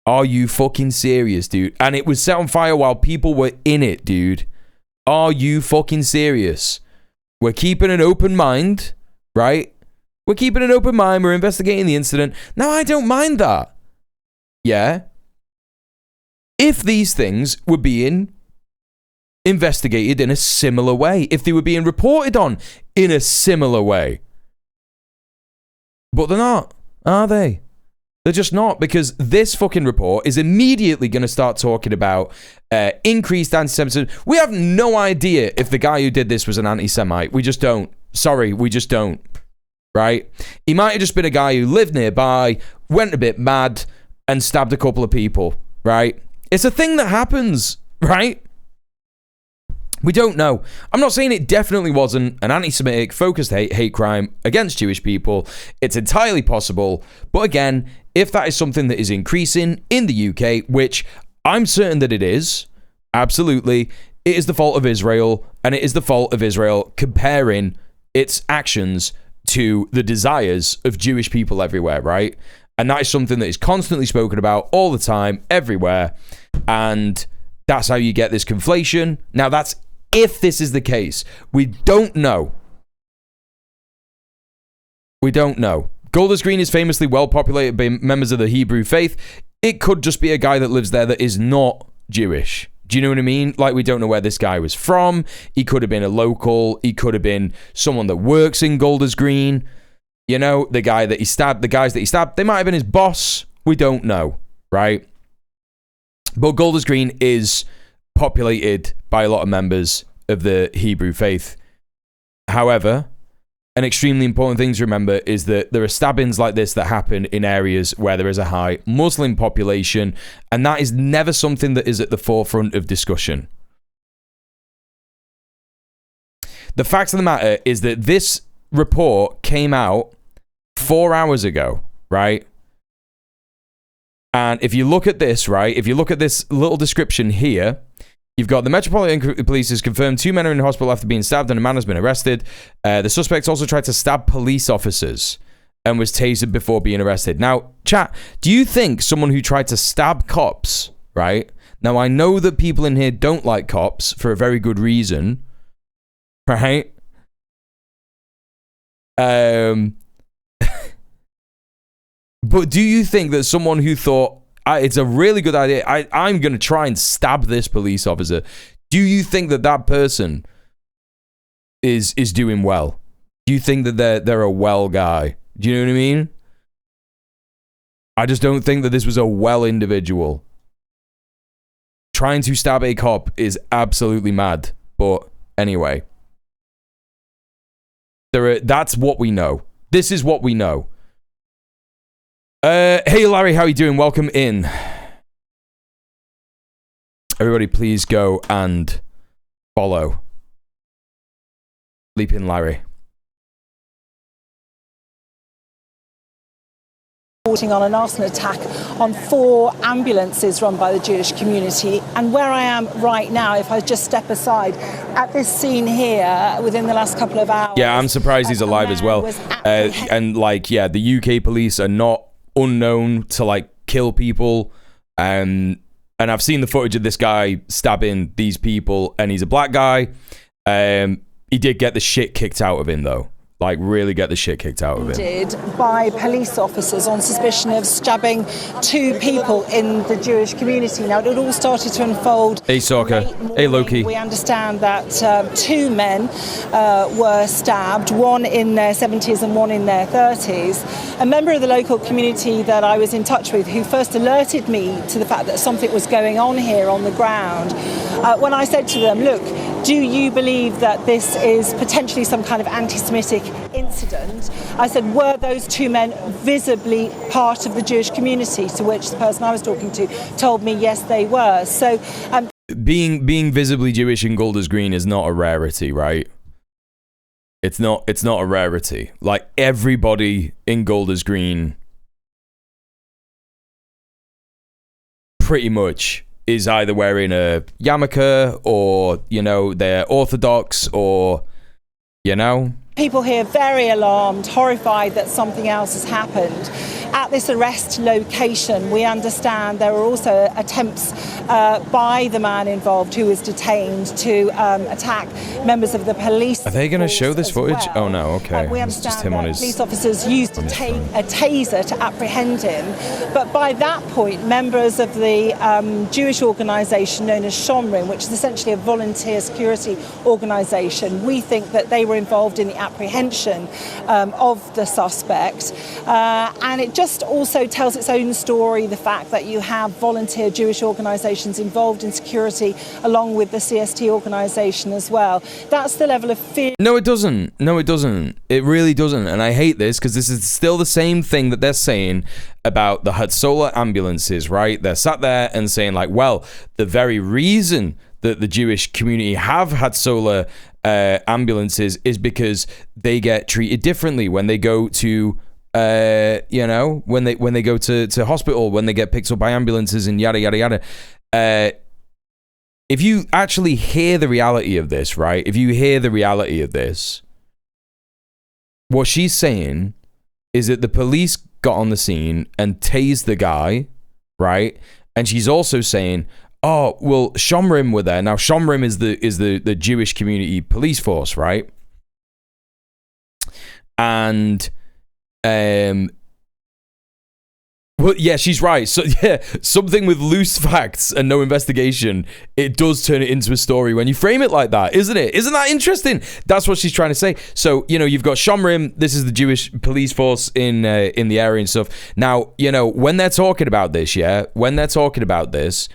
Are you fucking serious, dude? And it was set on fire while people were in it, dude. Are you fucking serious? We're keeping an open mind, right? We're keeping an open mind. We're investigating the incident. Now, I don't mind that. Yeah? If these things were being investigated in a similar way, if they were being reported on in a similar way. But they're not, are they? They're just not, because this fucking report is immediately going to start talking about increased anti-Semitism. We have no idea if the guy who did this was an anti-Semite. We just don't. Sorry, we just don't. Right? He might have just been a guy who lived nearby, went a bit mad, and stabbed a couple of people. Right? It's a thing that happens. Right? We don't know. I'm not saying it definitely wasn't an anti-Semitic focused hate crime against Jewish people. It's entirely possible. But again, if that is something that is increasing in the UK, which I'm certain that it is, absolutely, it is the fault of Israel, and it is the fault of Israel comparing its actions to the desires of Jewish people everywhere, right? And that is something that is constantly spoken about all the time, everywhere. And that's how you get this conflation. Now, that's if this is the case. We don't know. We don't know. Golders Green is famously well populated by members of the Hebrew faith. It could just be a guy that lives there that is not Jewish. Do you know what I mean? Like, we don't know where this guy was from. He could have been a local. He could have been someone that works in Golders Green. You know, the guys that he stabbed, they might have been his boss. We don't know, right? But Golders Green is populated by a lot of members of the Hebrew faith. However, an extremely important thing to remember is that there are stabbings like this that happen in areas where there is a high Muslim population, and that is never something that is at the forefront of discussion. The fact of the matter is that this report came out 4 hours ago, right? And if you look at this, right, if you look at this little description here, you've got the Metropolitan Police has confirmed 2 men are in hospital after being stabbed and a man has been arrested. The suspect also tried to stab police officers and was tasered before being arrested. Now, chat, do you think someone who tried to stab cops, right? Now, I know that people in here don't like cops for a very good reason, right? But do you think that someone who thought, It's a really good idea. I'm going to try and stab this police officer. Do you think that person is doing well? Do you think that they're a well guy? Do you know what I mean? I just don't think that this was a well individual. Trying to stab a cop is absolutely mad. But anyway, that's what we know. This is what we know. Hey Larry, how you doing? Welcome in. Everybody, please go and follow Leap in Larry. Reporting on an arson attack on 4 ambulances run by the Jewish community. And where I am right now, if I just step aside, at this scene here, within the last couple of hours... Yeah, I'm surprised he's alive as well. And like, yeah, the UK police are not unknown to like kill people. And I've seen the footage of this guy stabbing these people, and he's a black guy. He did get the shit kicked out of him, though. Like, really get the shit kicked out of him. By police officers on suspicion of stabbing 2 people in the Jewish community. Now, it all started to unfold. Hey, Soccer. Hey, Loki. We understand that 2 men were stabbed, one in their 70s and one in their 30s. A member of the local community that I was in touch with, who first alerted me to the fact that something was going on here on the ground, when I said to them, look, do you believe that this is potentially some kind of anti-Semitic incident? I said, were those 2 men visibly part of the Jewish community? To which the person I was talking to told me, yes, they were. So, being visibly Jewish in Golders Green is not a rarity, right? It's not a rarity. Like, everybody in Golders Green pretty much is either wearing a yarmulke, or, you know, they're Orthodox, or, you know. People here very alarmed, horrified that something else has happened. At this arrest location, we understand there were also attempts by the man involved who was detained to attack members of the police. Are they going to show this footage? Well. Oh no, okay. We it's just understand him on that his, police officers used a taser to apprehend him. But by that point, members of the Jewish organisation known as Shomrim, which is essentially a volunteer security organisation, we think that they were involved in the apprehension of the suspect. And it just also tells its own story, the fact that you have volunteer Jewish organisations involved in security along with the CST organisation as well. That's the level of fear. No, it doesn't. No, it doesn't. It really doesn't. And I hate this because this is still the same thing that they're saying about the Hatzolah ambulances, right? They're sat there and saying like, well, the very reason that the Jewish community have Hatzolah ambulances is because they get treated differently when they go to you know, when they go to hospital, when they get picked up by ambulances and yada yada yada. If you actually hear the reality of this, right? If you hear the reality of this, what she's saying is that the police got on the scene and tased the guy, right? And she's also saying, oh, well, Shomrim were there. Now, Shomrim is the Jewish community police force, right? And well, yeah, she's right. So yeah, something with loose facts and no investigation, it does turn it into a story when you frame it like that, isn't it? Isn't that interesting? That's what she's trying to say. So, you know, you've got Shomrim. This is the Jewish police force in the area and stuff. Now, you know, when they're talking about this, yeah, when they're talking about this,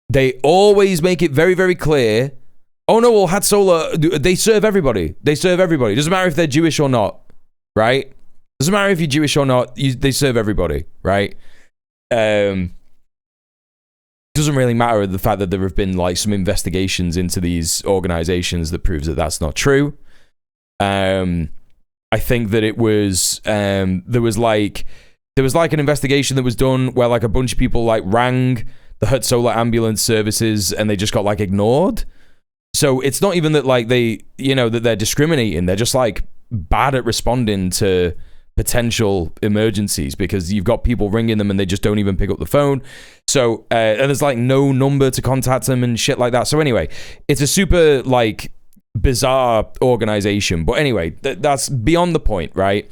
they always make it very, very clear. Oh no, well, Hatzolah, they serve everybody. They serve everybody. Doesn't matter if they're Jewish or not, right? Doesn't matter if you're Jewish or not, they serve everybody, right? Doesn't really matter the fact that there have been like some investigations into these organizations that proves that that's not true. I think that it was there was like an investigation that was done where like a bunch of people like rang the Hatzolah ambulance services and they just got like ignored. So it's not even that like they, you know, that they're discriminating. They're just like bad at responding to potential emergencies because you've got people ringing them and they just don't even pick up the phone. So and there's like no number to contact them and shit like that. So anyway, it's a super like bizarre organization. But anyway, that's beyond the point, right?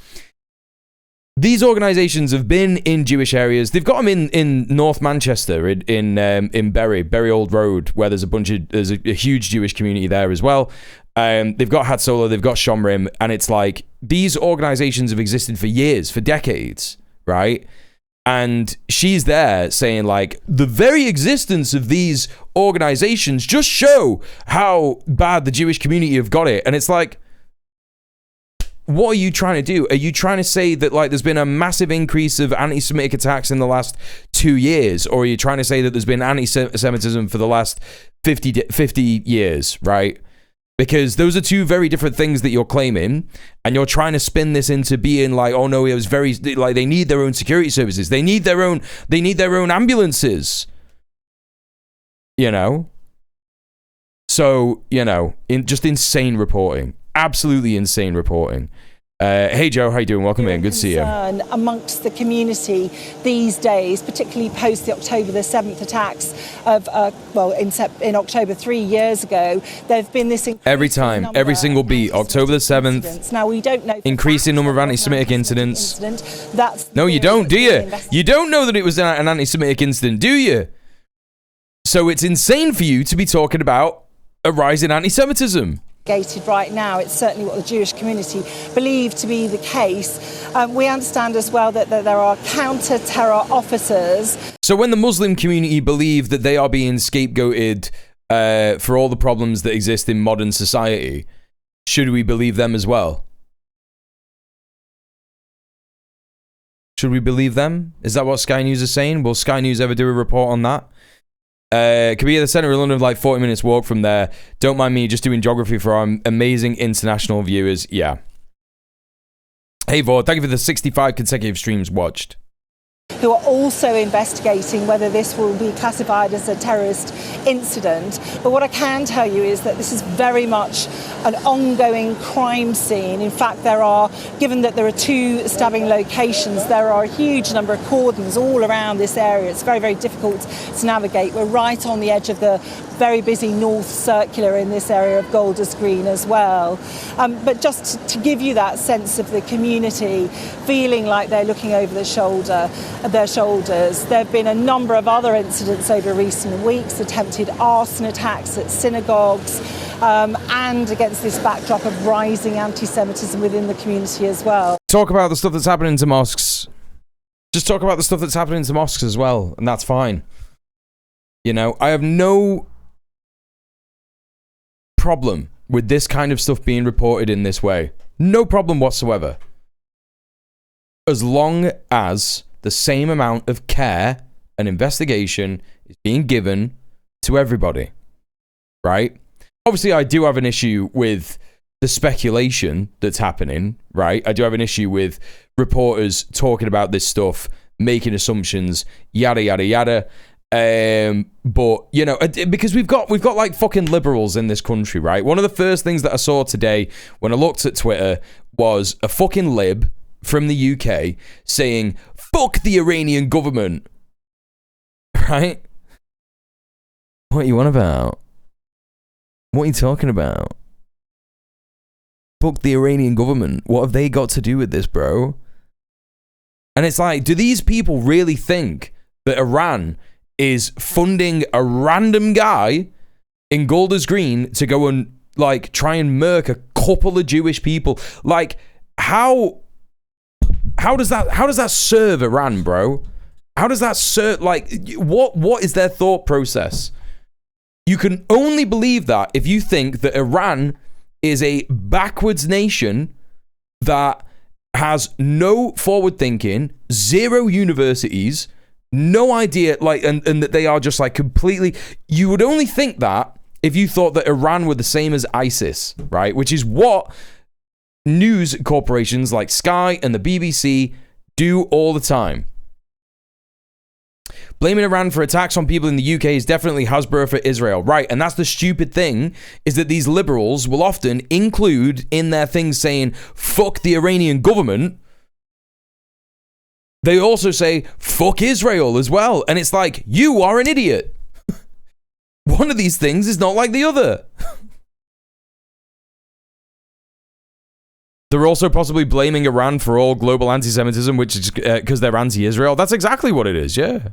these organizations have been in Jewish areas. They've got them in North Manchester, in Bury Old Road, where there's a huge Jewish community there as well. They've got Hatzolah, they've got Shomrim, and it's like these organizations have existed for years, for decades, right? And she's there saying like the very existence of these organizations just show how bad the Jewish community have got it. And it's like, what are you trying to do? Are you trying to say that like there's been a massive increase of anti-Semitic attacks in the last 2 years? Or are you trying to say that there's been anti-Semitism for the last 50 years, right? Because those are two very different things that you're claiming, and you're trying to spin this into being like, oh no, it was very like they need their own security services, they need their own ambulances, you know. So just insane reporting, absolutely insane reporting. Hey Joe, how you doing? Welcome in. Good to see you. Amongst the community these days, particularly post the October the 7th attacks of, in October 3 years ago, there have been this every time, every single beat, October the 7th. Now we don't know increasing number of anti-Semitic incidents. That's no, you don't, do you? You don't know that it was an anti-Semitic incident, do you? So it's insane for you to be talking about a rise in anti-Semitism. Right now, it's certainly what the Jewish community believe to be the case. We understand as well that there are counter-terror officers. So when the Muslim community believe that they are being scapegoated for all the problems that exist in modern society, should we believe them as well? Should we believe them? Is that what Sky News is saying? Will Sky News ever do a report on that? Could be at the centre of London, like 40 minutes walk from there. Don't mind me just doing geography for our amazing international viewers. Yeah. Hey Vord, thank you for the 65 consecutive streams watched. Who are also investigating whether this will be classified as a terrorist incident. But what I can tell you is that this is very much an ongoing crime scene. In fact, given that there are 2 stabbing locations, there are a huge number of cordons all around this area. It's very, very difficult to navigate. We're right on the edge of the very busy North Circular in this area of Golders Green as well. But just to give you that sense of the community feeling like they're looking over their shoulders. There have been a number of other incidents over recent weeks, attempted arson attacks at synagogues, and against this backdrop of rising anti-Semitism within the community as well. Talk about the stuff that's happening to mosques. Just talk about the stuff that's happening to mosques as well, and that's fine. You know, I have no problem with this kind of stuff being reported in this way. No problem whatsoever. As long as the same amount of care and investigation is being given to everybody, right? Obviously, I do have an issue with the speculation that's happening, right? I do have an issue with reporters talking about this stuff, making assumptions, yada, yada, yada. But, you know, because we've got like fucking liberals in this country, right? One of the first things that I saw today when I looked at Twitter was a fucking lib from the UK saying, fuck the Iranian government. Right? What are you on about? What are you talking about? Fuck the Iranian government. What have they got to do with this, bro? And it's like, do these people really think that Iran is funding a random guy in Golders Green to go and like try and murk a couple of Jewish people? Like, how does that serve Iran, bro? How does that serve, like, what is their thought process? You can only believe that if you think that Iran is a backwards nation that has no forward thinking, 0 universities, no idea, like, and that they are just like completely. You would only think that if you thought that Iran were the same as ISIS, right? Which is what news corporations like Sky and the BBC do all the time. Blaming Iran for attacks on people in the UK is definitely Hasbro for Israel. Right, and that's the stupid thing, is that these liberals will often include in their things saying, fuck the Iranian government. They also say, fuck Israel as well. And it's like, you are an idiot. One of these things is not like the other. They're also possibly blaming Iran for all global anti-Semitism, which is because they're anti-Israel. That's exactly what it is, yeah.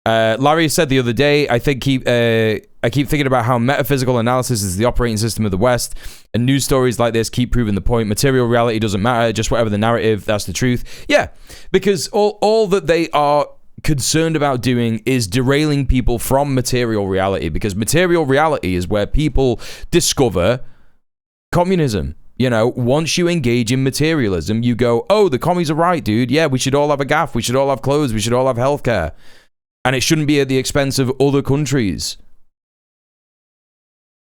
Larry said the other day, I keep thinking about how metaphysical analysis is the operating system of the West, and news stories like this keep proving the point. Material reality doesn't matter, just whatever the narrative, that's the truth. Yeah, because all that they are concerned about doing is derailing people from material reality, because material reality is where people discover communism. You know, once you engage in materialism, you go, oh, the commies are right, dude. Yeah, we should all have a gaff. We should all have clothes. We should all have healthcare. And it shouldn't be at the expense of other countries.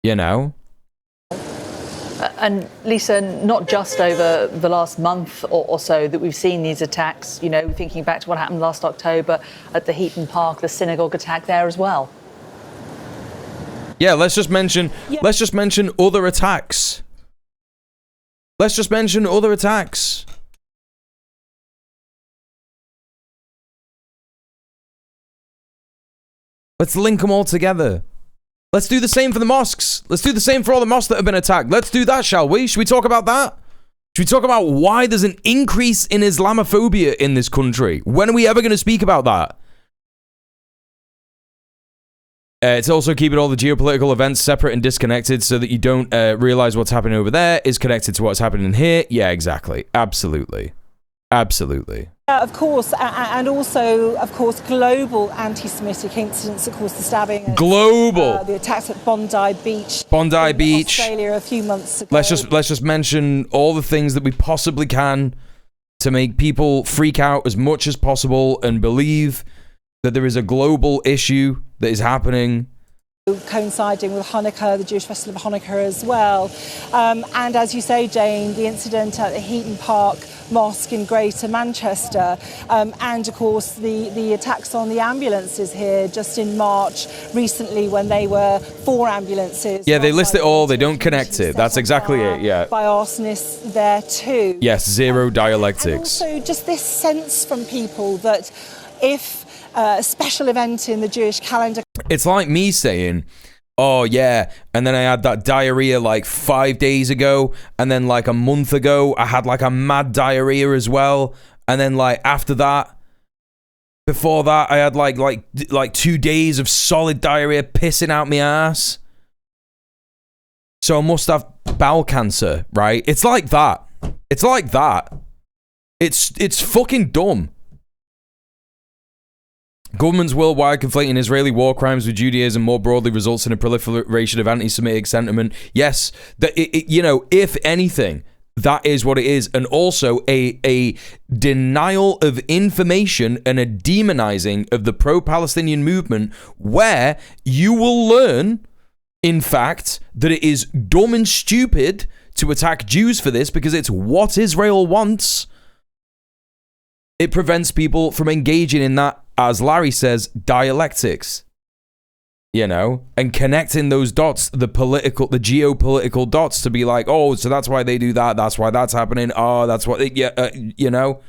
You know? And Lisa, not just over the last month or so that we've seen these attacks, you know, thinking back to what happened last October at the Heaton Park, the synagogue attack there as well. Yeah, let's just mention other attacks. Let's just mention other attacks. Let's link them all together. Let's do the same for the mosques. Let's do the same for all the mosques that have been attacked. Let's do that, shall we? Should we talk about that? Should we talk about why there's an increase in Islamophobia in this country? When are we ever going to speak about that? It's also keeping all the geopolitical events separate and disconnected so that you don't realize what's happening over there is connected to what's happening here. Yeah, exactly. Absolutely. Absolutely. Of course, and also, of course, global anti-Semitic incidents, of course, the stabbing. Global. The attacks at Bondi Beach. Bondi Beach. Australia a few months ago. Let's just mention all the things that we possibly can to make people freak out as much as possible and believe that there is a global issue that is happening. Coinciding with Hanukkah, the Jewish festival of Hanukkah as well. And as you say, Jane, the incident at the Heaton Park Mosque in Greater Manchester, and of course the attacks on the ambulances here just in March recently when they were 4 ambulances. Yeah, they list it all, they don't connect it. That's exactly it, yeah. By arsonists there too. Yes, zero dialectics. And also just this sense from people that if a special event in the Jewish calendar. It's like me saying, oh yeah, and then I had that diarrhea like 5 days ago, and then like a month ago I had like a mad diarrhea as well, and then like after that, before that I had like 2 days of solid diarrhea pissing out my ass. So I must have bowel cancer, right? It's like that. It's like that. It's fucking dumb. Governments worldwide conflating Israeli war crimes with Judaism more broadly results in a proliferation of anti-Semitic sentiment. Yes, you know, if anything, that is what it is. And also a denial of information and a demonizing of the pro-Palestinian movement, where you will learn, in fact, that it is dumb and stupid to attack Jews for this because it's what Israel wants. It prevents people from engaging in that, as Larry says, dialectics, you know, and connecting those dots, the geopolitical dots, to be like, oh, so that's why they do that. That's why that's happening. Oh, that's what, you know.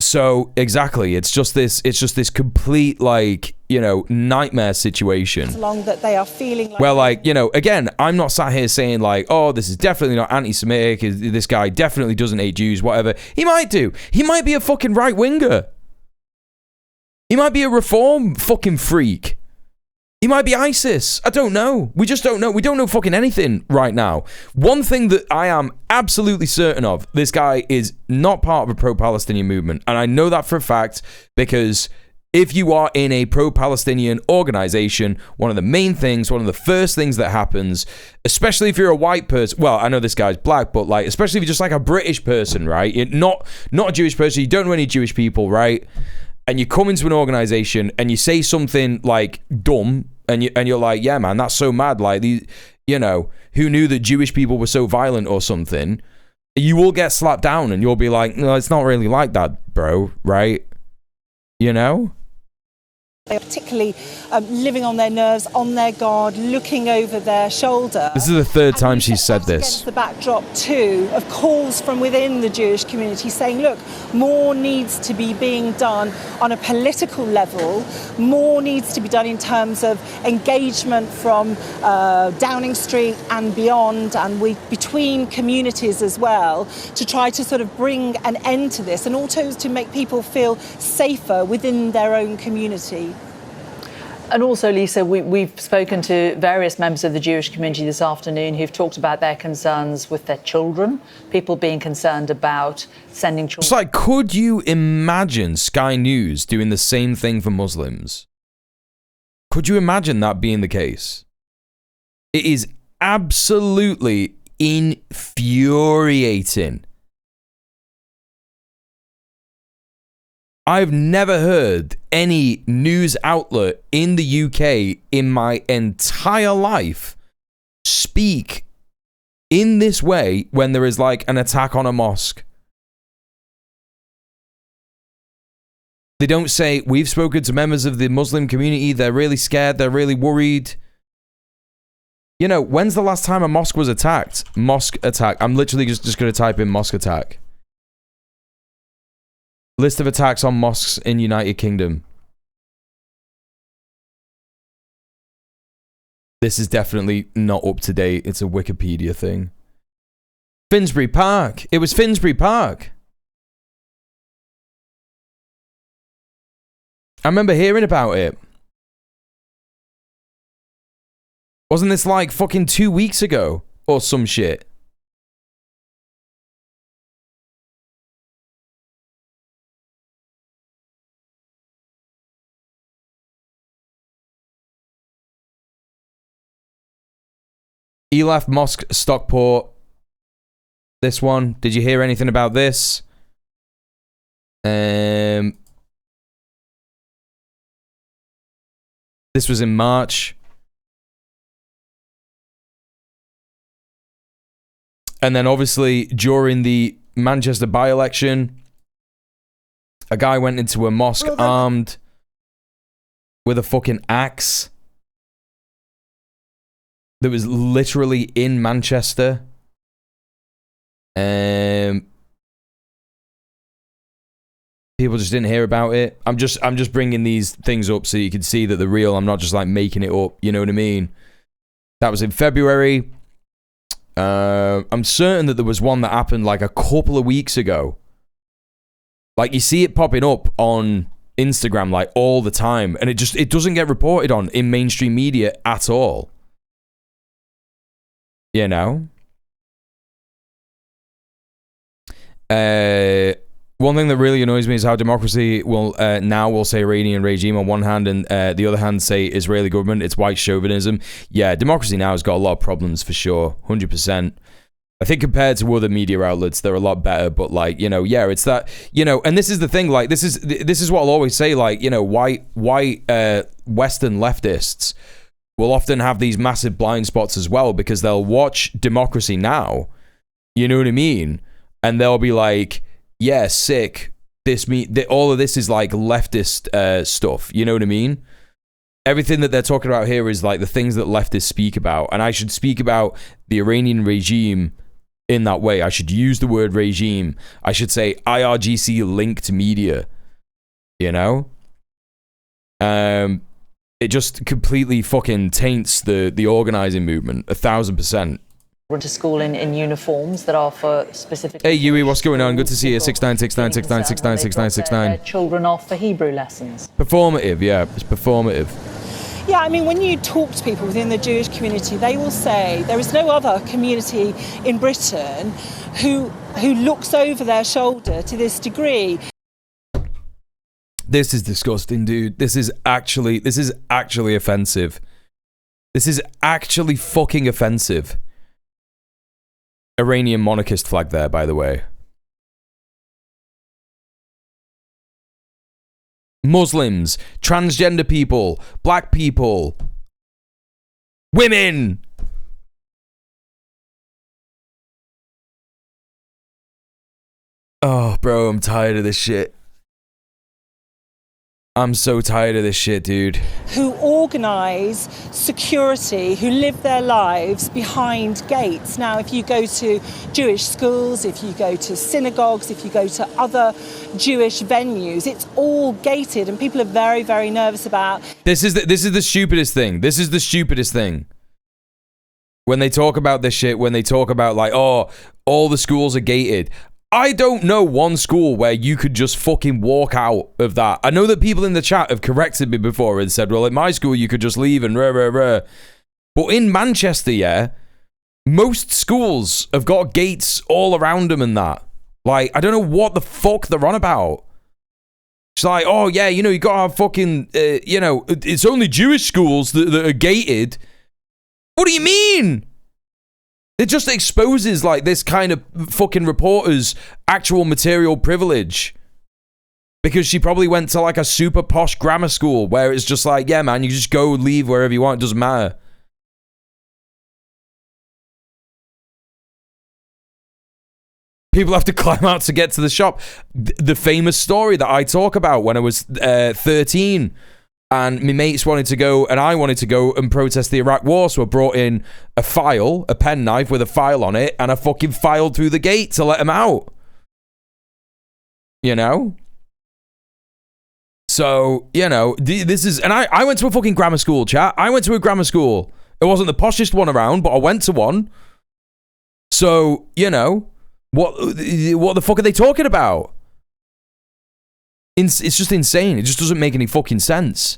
So exactly, it's just this complete, like, you know, nightmare situation. Along that they are feeling like, well, like, you know, again, I'm not sat here saying like, oh, this is definitely not anti-Semitic. This guy definitely doesn't hate Jews, whatever. He might do. He might be a fucking right winger. He might be a reform fucking freak. He might be ISIS. I don't know. We just don't know. We don't know fucking anything right now. One thing that I am absolutely certain of, this guy is not part of a pro-Palestinian movement. And I know that for a fact because if you are in a pro-Palestinian organization, one of the main things, one of the first things that happens, especially if you're a white person, well, I know this guy's black, but like, especially if you're just like a British person, right? You're not a Jewish person. You don't know any Jewish people, right? And you come into an organization and you say something like dumb, and you're like, yeah, man, that's so mad. Like, you know, who knew that Jewish people were so violent or something? You will get slapped down, and you'll be like, no, it's not really like that, bro, right? You know? They're particularly living on their nerves, on their guard, looking over their shoulder. This is the third time she's said this. Against the backdrop too of calls from within the Jewish community saying, look, more needs to be being done on a political level, more needs to be done in terms of engagement from Downing Street and beyond, and between communities as well, to try to sort of bring an end to this, and also to make people feel safer within their own community. And also, Lisa, we've spoken to various members of the Jewish community this afternoon who've talked about their concerns with their children, people being concerned about sending children. It's like, could you imagine Sky News doing the same thing for Muslims? Could you imagine that being the case? It is absolutely infuriating. I've never heard any news outlet in the UK in my entire life speak in this way when there is like an attack on a mosque. They don't say, we've spoken to members of the Muslim community, they're really scared, they're really worried. You know, when's the last time a mosque was attacked? Mosque attack. I'm literally just going to type in mosque attack. List of attacks on mosques in United Kingdom. This is definitely not up to date. It's a Wikipedia thing. Finsbury Park. It was Finsbury Park. I remember hearing about it. Wasn't this like fucking 2 weeks ago or some shit? Elaf Mosque, Stockport. This one. Did you hear anything about this? This was in March. And then obviously during the Manchester by-election, a guy went into a mosque armed with a fucking axe. That was literally in Manchester. People just didn't hear about it. I'm just bringing these things up so you can see that they're real. I'm not just like making it up. You know what I mean? That was in February. I'm certain that there was one that happened like a couple of weeks ago. Like you see it popping up on Instagram like all the time, and it doesn't get reported on in mainstream media at all. You know? One thing that really annoys me is how democracy will say Iranian regime on one hand and the other hand say Israeli government. It's white chauvinism. Yeah, democracy now has got a lot of problems for sure. 100%. I think compared to other media outlets, they're a lot better. But like, you know, yeah, it's that, you know, and this is the thing, like, this is what I'll always say, like, you know, white Western leftists will often have these massive blind spots as well because they'll watch Democracy Now, you know what I mean? And they'll be like, yeah, sick. All of this is like leftist stuff, you know what I mean? Everything that they're talking about here is like the things that leftists speak about, and I should speak about the Iranian regime in that way. I should use the word regime. I should say IRGC linked media, you know? It just completely fucking taints the organizing movement 1,000%. To school in uniforms that are for specific. Hey Yui, what's going on? Good to see you. 696969696969. Children off for Hebrew lessons. Performative, yeah, it's performative. Yeah, I mean, when you talk to people within the Jewish community, they will say there is no other community in Britain who looks over their shoulder to this degree. This is disgusting, dude. This is actually offensive. This is actually fucking offensive. Iranian monarchist flag there, by the way. Muslims, transgender people, black people, women. Oh, bro, I'm tired of this shit. I'm so tired of this shit, dude. Who organise security, who live their lives behind gates. Now, if you go to Jewish schools, if you go to synagogues, if you go to other Jewish venues, it's all gated, and people are very, very nervous about. This is the stupidest thing. This is the stupidest thing. When they talk about this shit, when they talk about like, oh, all the schools are gated. I don't know one school where you could just fucking walk out of that. I know that people in the chat have corrected me before and said, well, at my school, you could just leave and rah. But in Manchester, yeah, most schools have got gates all around them and that. Like, I don't know what the fuck they're on about. It's like, oh, yeah, you know, you got to have fucking, you know, it's only Jewish schools that are gated. What do you mean? It just exposes like this kind of fucking reporter's actual material privilege. Because she probably went to like a super posh grammar school where it's just like, yeah, man, you just go leave wherever you want. It doesn't matter. People have to climb out to get to the shop. The famous story that I talk about when I was 13. And my mates wanted to go, and I wanted to go and protest the Iraq war, so I brought in a file, a penknife with a file on it, and I fucking filed through the gate to let them out. You know? So, you know, this is... And I went to a fucking grammar school, chat. I went to a grammar school. It wasn't the poshest one around, but I went to one. So, you know, what the fuck are they talking about? It's just insane. It just doesn't make any fucking sense.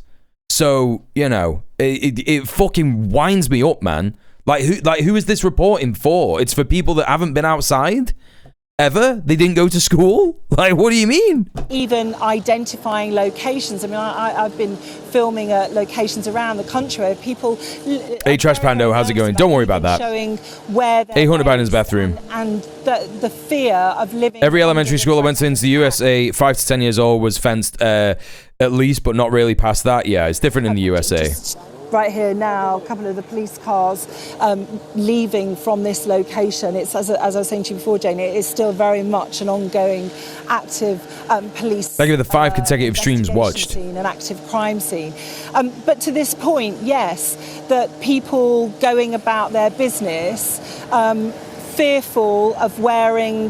So, you know, it fucking winds me up, man. Like who is this reporting for? It's for people that haven't been outside ever? They didn't go to school? Like, what do you mean? Even identifying locations. I mean, I've been filming at locations around the country where people... Hey, Trash Pando, how's it going? Don't worry about that. Showing where hey, Hunter Biden's bathroom. And the fear of living... Every elementary school I went to in the USA, 5 to 10 years old, was fenced at least, but not really past that. Yeah, it's different in the USA. Right here now, a couple of the police cars leaving from this location. It's, as I was saying to you before, Jane, it is still very much an ongoing, active police. Thank you for the 5 consecutive streams watched. Scene, an active crime scene. But to this point, yes, that people going about their business fearful of wearing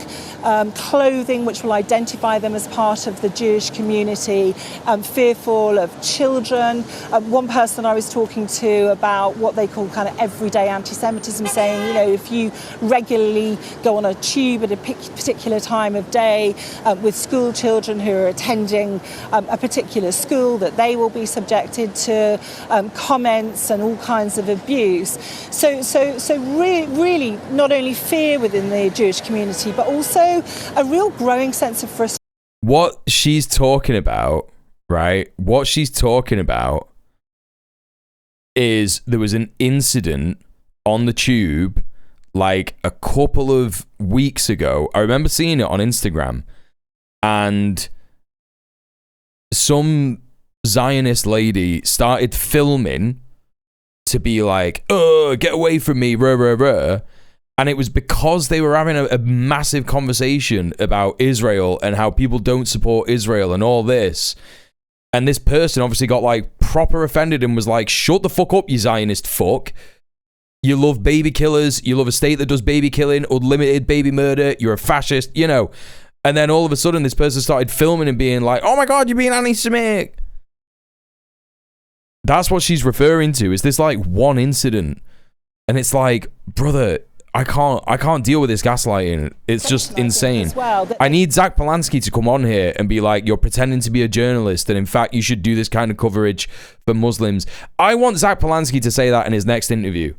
clothing which will identify them as part of the Jewish community, fearful of children. One person I was talking to about what they call kind of everyday anti-Semitism, saying, you know, if you regularly go on a tube at a particular time of day with school children who are attending a particular school, that they will be subjected to comments and all kinds of abuse. So really not only fear within the Jewish community, but also a real growing sense of frustration. What she's talking about, right? What she's talking about is there was an incident on the tube like a couple of weeks ago. I remember seeing it on Instagram, and some Zionist lady started filming to be like, oh, get away from me, rah, rah, rah. And it was because they were having a massive conversation about Israel and how people don't support Israel and all this. And this person obviously got like proper offended and was like, shut the fuck up, you Zionist fuck. You love baby killers. You love a state that does baby killing, unlimited baby murder. You're a fascist, you know. And then all of a sudden this person started filming and being like, oh my God, you're being anti-Semitic. That's what she's referring to, is this like one incident. And it's like, brother, I can't deal with this gaslighting. It's just insane. I need Zach Polanski to come on here and be like, you're pretending to be a journalist, and in fact you should do this kind of coverage for Muslims. I want Zach Polanski to say that in his next interview.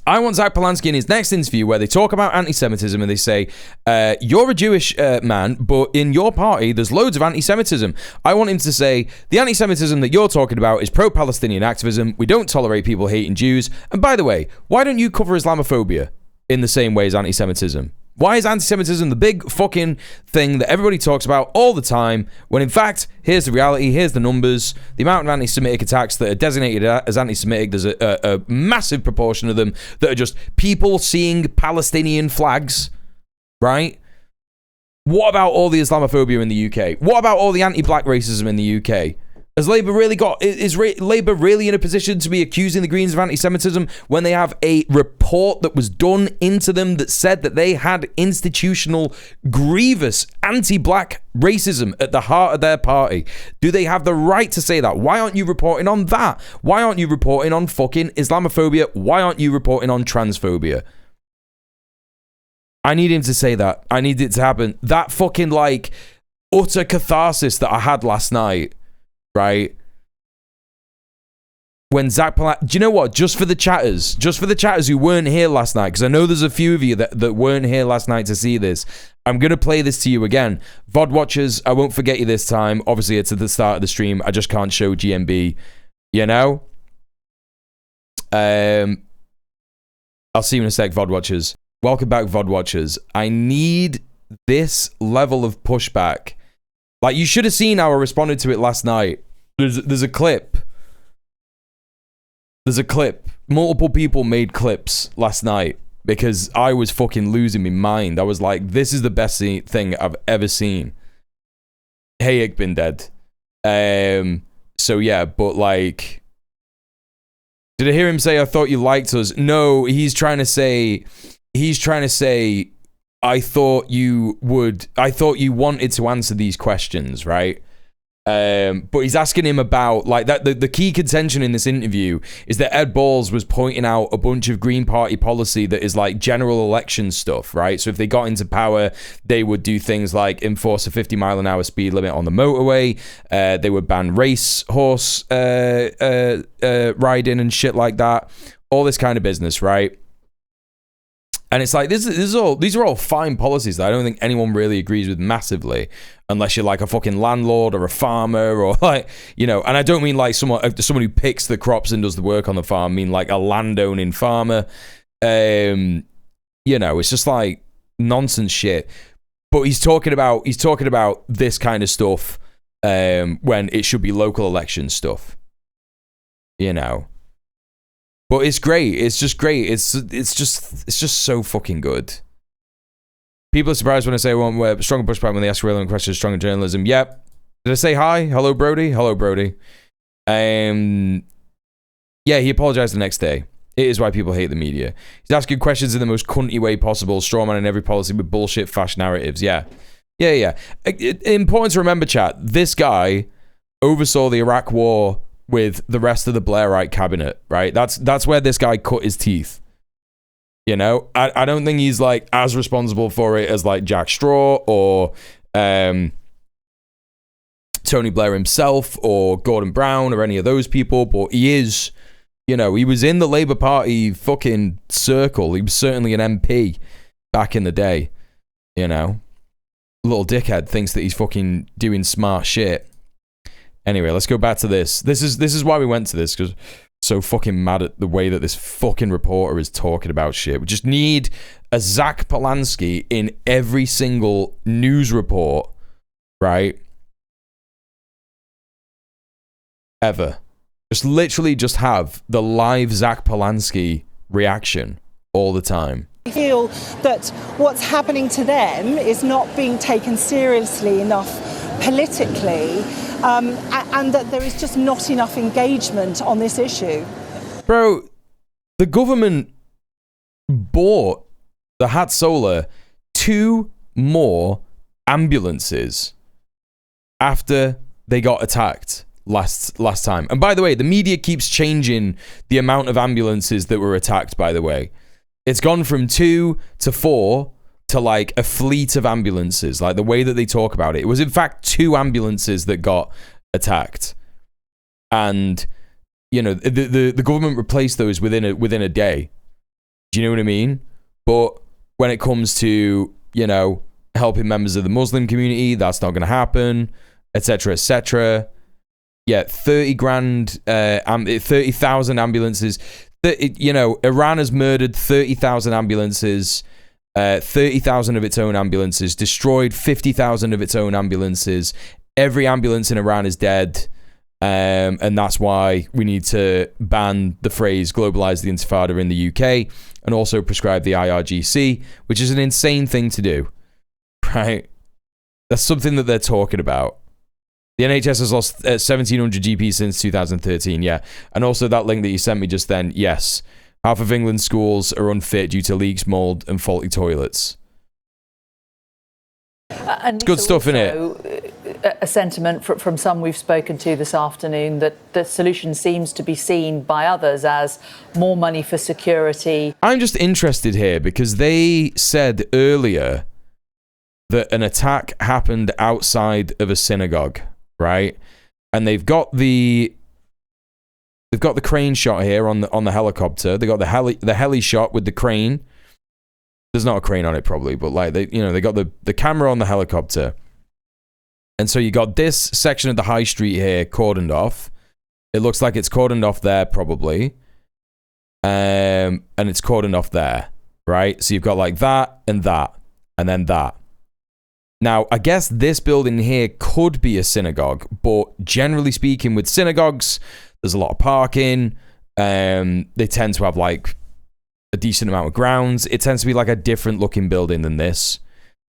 I want Zach Polanski in his next interview where they talk about anti-Semitism and they say, you're a Jewish man, but in your party, there's loads of anti-Semitism. I want him to say, the anti-Semitism that you're talking about is pro-Palestinian activism. We don't tolerate people hating Jews. And by the way, why don't you cover Islamophobia in the same way as anti-Semitism? Why is anti-Semitism the big fucking thing that everybody talks about all the time, when in fact, here's the reality, here's the numbers, the amount of anti-Semitic attacks that are designated as anti-Semitic, there's a massive proportion of them that are just people seeing Palestinian flags, right? What about all the Islamophobia in the UK? What about all the anti-black racism in the UK? Has Labour really is Labour really in a position to be accusing the Greens of anti-Semitism when they have a report that was done into them that said that they had institutional, grievous anti-black racism at the heart of their party? Do they have the right to say that? Why aren't you reporting on that? Why aren't you reporting on fucking Islamophobia? Why aren't you reporting on transphobia? I need him to say that. I need it to happen. That fucking like utter catharsis that I had last night. Right, when Zach do you know what? Just for the chatters who weren't here last night, because I know there's a few of you that weren't here last night to see this. I'm gonna play this to you again. VOD watchers, I won't forget you this time. Obviously, it's at the start of the stream. I just can't show GMB. You know. I'll see you in a sec, VOD watchers. Welcome back, VOD watchers. I need this level of pushback. Like, you should have seen how I responded to it last night. There's a clip. There's a clip. Multiple people made clips last night because I was fucking losing my mind. I was like, this is the best thing I've ever seen. Hey, ich bin dead. So yeah, but like, did I hear him say, I thought you liked us? No, he's trying to say, I thought you wanted to answer these questions, right? But he's asking him about like that. The key contention in this interview is that Ed Balls was pointing out a bunch of Green Party policy that is like general election stuff, right? So if they got into power, they would do things like enforce a 50-mile-an-hour speed limit on the motorway. They would ban race horse riding and shit like that. All this kind of business, right? And it's like, these are all fine policies that I don't think anyone really agrees with massively, unless you're like a fucking landlord or a farmer or like, you know, and I don't mean like someone who picks the crops and does the work on the farm. I mean like a landowning farmer. You know, it's just like nonsense shit. But he's talking about this kind of stuff when it should be local election stuff. You know. But it's great. It's just great. It's just so fucking good. People are surprised when I say one where stronger pushback when they ask relevant questions, stronger journalism. Yep. Did I say hi? Hello, Brody. Hello, Brody. Yeah, he apologized the next day. It is why people hate the media. He's asking questions in the most cunty way possible, strawman in every policy with bullshit fash narratives. Yeah. Important to remember, chat. This guy oversaw the Iraq war with the rest of the Blairite cabinet, right? That's where this guy cut his teeth. You know, I don't think he's like as responsible for it as like Jack Straw or Tony Blair himself or Gordon Brown or any of those people, but he is, you know, he was in the Labour Party fucking circle. He was certainly an MP back in the day, you know. Little dickhead thinks that he's fucking doing smart shit. Anyway, let's go back to this. This is why we went to this, because I'm so fucking mad at the way that this fucking reporter is talking about shit. We just need a Zach Polanski in every single news report, right? Ever. Just literally just have the live Zach Polanski reaction all the time. I feel that what's happening to them is not being taken seriously enough politically. And that there is just not enough engagement on this issue. Bro, the government bought the Hat Solar 2 more ambulances after they got attacked last time. And by the way, the media keeps changing the amount of ambulances that were attacked, by the way. It's gone from 2 to 4 to like a fleet of ambulances, like the way that they talk about it. It was in fact 2 ambulances that got attacked, and you know the government replaced those within a day. Do you know what I mean? But when it comes to, you know, helping members of the Muslim community, that's not going to happen, etc., etc. Yeah, 30,000 ambulances. You know, Iran has murdered 30,000 ambulances. 30,000 of its own ambulances, destroyed 50,000 of its own ambulances. Every ambulance in Iran is dead. And that's why we need to ban the phrase globalize the intifada in the UK and also prescribe the IRGC, which is an insane thing to do, right? That's something that they're talking about. The NHS has lost 1,700 GPs since 2013, yeah. And also that link that you sent me just then, yes. Half of England's schools are unfit due to leaks, mould, and faulty toilets. And good stuff, innit? A sentiment from some we've spoken to this afternoon that the solution seems to be seen by others as more money for security. I'm just interested here because they said earlier that an attack happened outside of a synagogue, right? And they've got the crane shot here on the helicopter. They got the heli shot with the crane. There's not a crane on it probably, but like they got the camera on the helicopter. And so you got this section of the high street here cordoned off. It looks like it's cordoned off there probably. And it's cordoned off there, right? So you've got like that, and then that. Now, I guess this building here could be a synagogue, but generally speaking with synagogues, there's a lot of parking. They tend to have like a decent amount of grounds. It tends to be like a different looking building than this,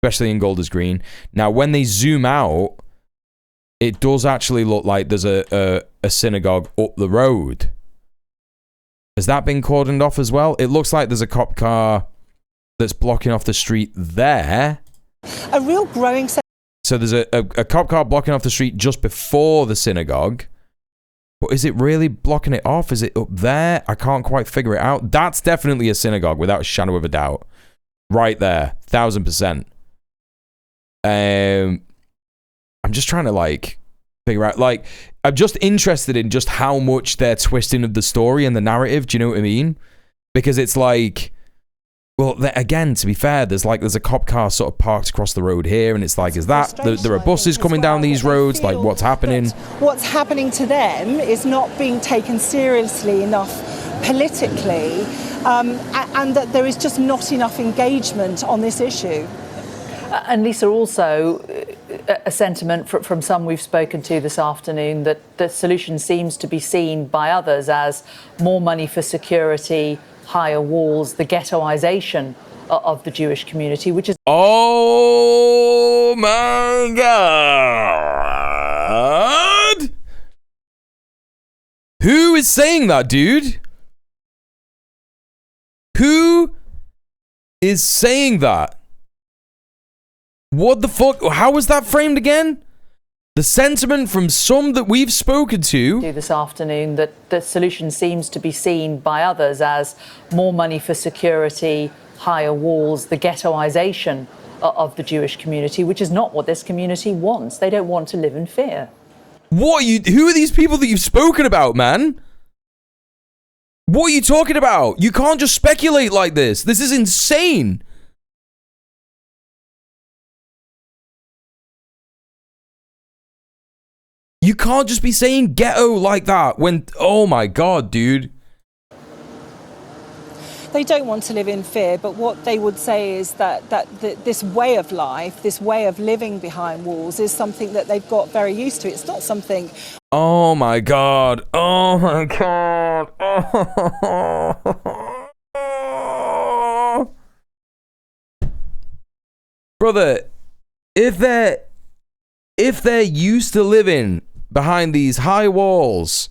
especially in Golders Green. Now, when they zoom out, it does actually look like there's a synagogue up the road. Has that been cordoned off as well? It looks like there's a cop car that's blocking off the street there. A real growing... So there's a cop car blocking off the street just before the synagogue. But is it really blocking it off? Is it up there? I can't quite figure it out. That's definitely a synagogue without a shadow of a doubt. Right there. 1,000%. I'm just trying to like figure out, like, I'm just interested in just how much they're twisting of the story and the narrative. Do you know what I mean? Because it's like, well, again, to be fair, there's a cop car sort of parked across the road here, and it's like, is that there are buses coming down these roads? Like, what's happening? What's happening to them is not being taken seriously enough politically, and that there is just not enough engagement on this issue. And Lisa, also a sentiment from some we've spoken to this afternoon that the solution seems to be seen by others as more money for security, higher walls, the ghettoization of the Jewish community, which is... Oh my God! Who is saying that, dude? Who is saying that? What the fuck? How was that framed again? The sentiment from some that we've spoken to this afternoon that the solution seems to be seen by others as more money for security, higher walls, the ghettoization of the Jewish community, which is not what this community wants. They don't want to live in fear. Who are these people that you've spoken about, man? What are you talking about? You can't just speculate like this. This is insane. You can't just be saying ghetto like that when... Oh my God, dude. They don't want to live in fear, but what they would say is that this way of life, this way of living behind walls is something that they've got very used to. It's not something... Oh my God. Oh my God. Oh. Brother, if they're used to living behind these high walls,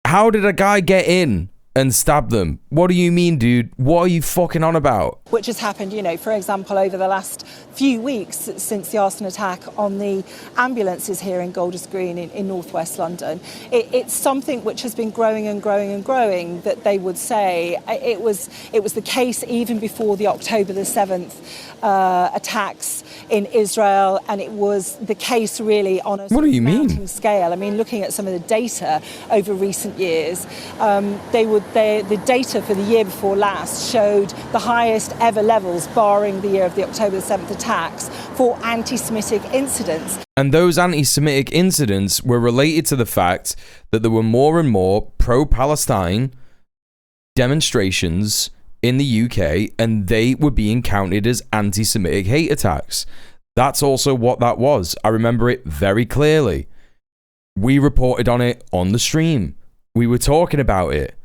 how did a guy get in and stab them? What do you mean, dude? What are you fucking on about? Which has happened, for example, over the last few weeks since the arson attack on the ambulances here in Golders Green in northwest London. It's something which has been growing and growing and growing, that they would say it was the case even before the October the 7th attacks in Israel, and it was the case really on a mounting scale. I mean, looking at some of the data over recent years, the data for the year before last showed the highest ever levels, barring the year of the October the 7th attacks, for anti-Semitic incidents. And those anti-Semitic incidents were related to the fact that there were more and more pro-Palestine demonstrations in the UK, and they were being counted as anti-Semitic hate attacks. That's also what that was. I remember it very clearly. We reported on it on the stream. We were talking about it.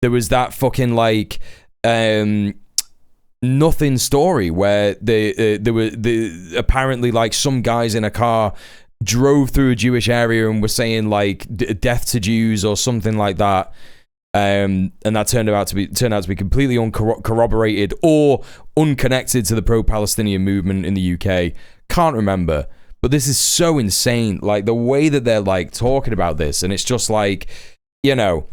There was that fucking nothing story where there were apparently like some guys in a car drove through a Jewish area and were saying like death to Jews or something like that. And that turned out to be completely uncorroborated or unconnected to the pro-Palestinian movement in the UK. Can't remember, but this is so insane. Like the way that they're like talking about this, and it's just like, you know.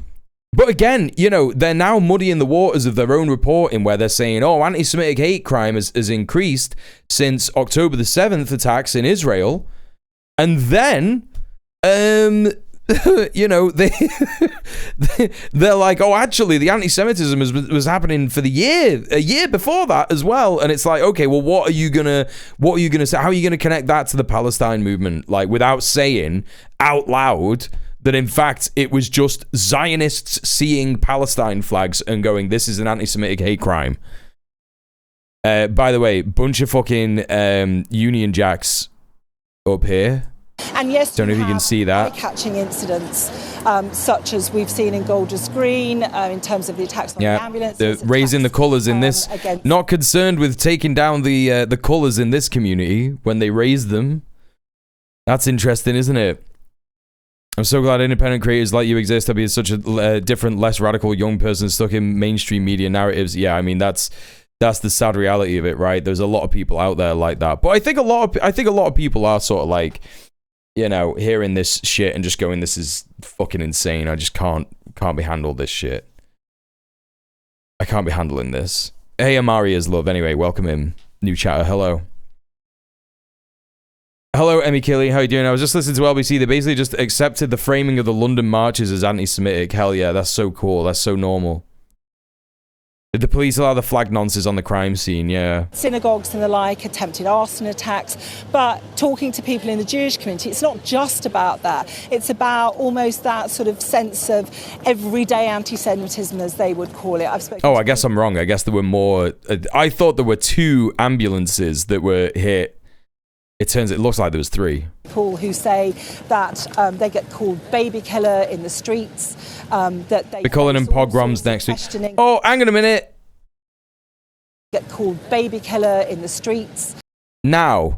But again, you know, they're now muddying the waters of their own reporting, where they're saying, "Oh, anti-Semitic hate crime has increased since October the 7th attacks in Israel," and then, you know, they're like, oh, actually, the anti-Semitism was happening for a year before that as well. And it's like, okay, well, what are you gonna say? How are you gonna connect that to the Palestine movement, like without saying out loud that in fact it was just Zionists seeing Palestine flags and going, this is an anti-Semitic hate crime? By the way, bunch of fucking Union Jacks up here. And yes, don't know if you can see that. Eye-catching incidents, such as we've seen in Golders Green, in terms of the attacks on the ambulances. Raising the colours in this. Not concerned with taking down the colours in this community when they raise them. That's interesting, isn't it? I'm so glad independent creators like you exist. I'd be such a different, less radical young person stuck in mainstream media narratives. Yeah, I mean that's the sad reality of it, right? There's a lot of people out there like that, but I think a lot of people are sort of like, you know, hearing this shit and just going, this is fucking insane. I just can't be handled this shit. I can't be handling this. Hey, Amaria's love. Anyway, welcome in. New chatter. Hello. Hello, Emmy Killy. How you doing? I was just listening to LBC. They basically just accepted the framing of the London marches as anti-Semitic. Hell yeah, that's so cool. That's so normal. Did the police allow the flag nonsense on the crime scene? Yeah. Synagogues and the like, attempted arson attacks. But talking to people in the Jewish community, it's not just about that. It's about almost that sort of sense of everyday anti-Semitism, as they would call it. I guess I'm wrong. I guess there were more. I thought there were 2 ambulances that were hit. It looks like there was 3. People who say that they get called baby killer in the streets. That they're calling them pogroms next week. Oh, hang on a minute. Get called baby killer in the streets. Now,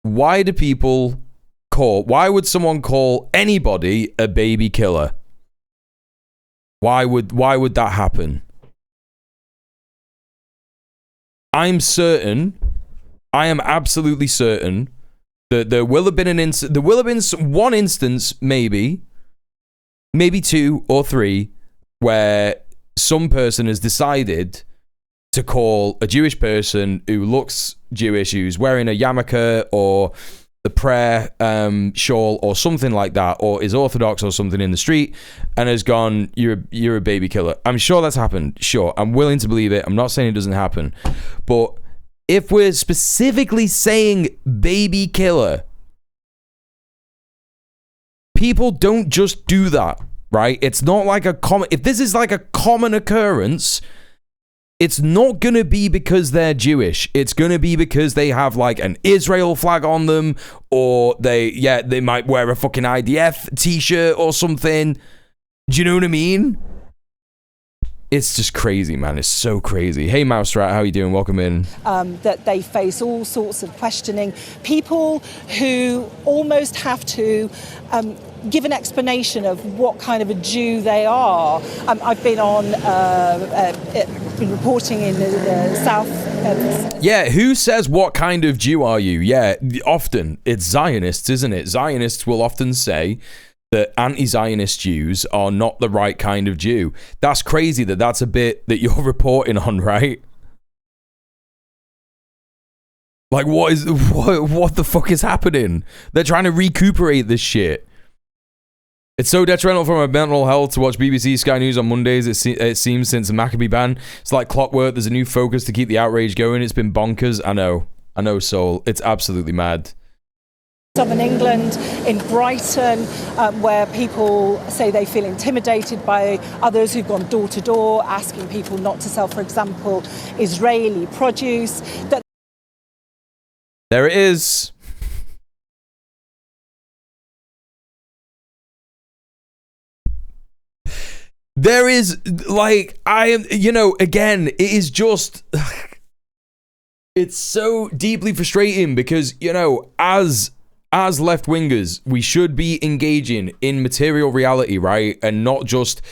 why would someone call anybody a baby killer? Why would that happen? I am absolutely certain that there will have been one instance, maybe 2 or 3, where some person has decided to call a Jewish person who looks Jewish, who's wearing a yarmulke or the prayer shawl or something like that, or is Orthodox or something in the street, and has gone, you're a baby killer. I'm sure that's happened. Sure, I'm willing to believe it. I'm not saying it doesn't happen, but if we're specifically saying baby killer, people don't just do that, right? It's not like if this is like a common occurrence, it's not going to be because they're Jewish. It's going to be because they have like an Israel flag on them, or they might wear a fucking IDF t-shirt or something. Do you know what I mean? It's just crazy, man. It's so crazy. Hey, Mouse Rat, how you doing? Welcome in. That they face all sorts of questioning. People who almost have to give an explanation of what kind of a Jew they are. I've been been reporting in the South. Yeah, who says what kind of Jew are you? Yeah, often it's Zionists, isn't it? Zionists will often say that anti-Zionist Jews are not the right kind of Jew. That's crazy that's a bit that you're reporting on, right? Like, what the fuck is happening? They're trying to recuperate this shit. It's so detrimental for my mental health to watch BBC Sky News on Mondays, it seems, since the Maccabee ban. It's like clockwork. There's a new focus to keep the outrage going. It's been bonkers. I know, Soul. It's absolutely mad. Southern England, in Brighton, where people say they feel intimidated by others who've gone door to door asking people not to sell, for example, Israeli produce. There it is. There is, like, I am, again, it is just, it's so deeply frustrating because, as left-wingers, we should be engaging in material reality, right? And not just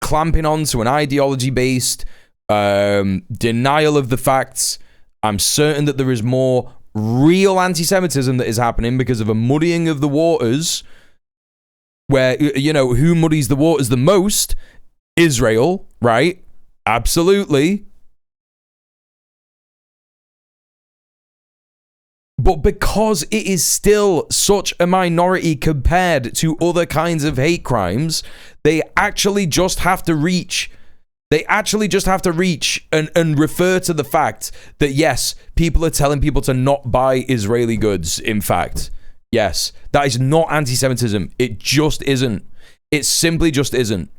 clamping on to an ideology-based denial of the facts. I'm certain that there is more real anti-Semitism that is happening because of a muddying of the waters where, who muddies the waters the most? Israel, right? Absolutely. But because it is still such a minority compared to other kinds of hate crimes, they actually just have to reach and refer to the fact that, yes, people are telling people to not buy Israeli goods, in fact. Yes, that is not anti-Semitism. It just isn't. It simply just isn't.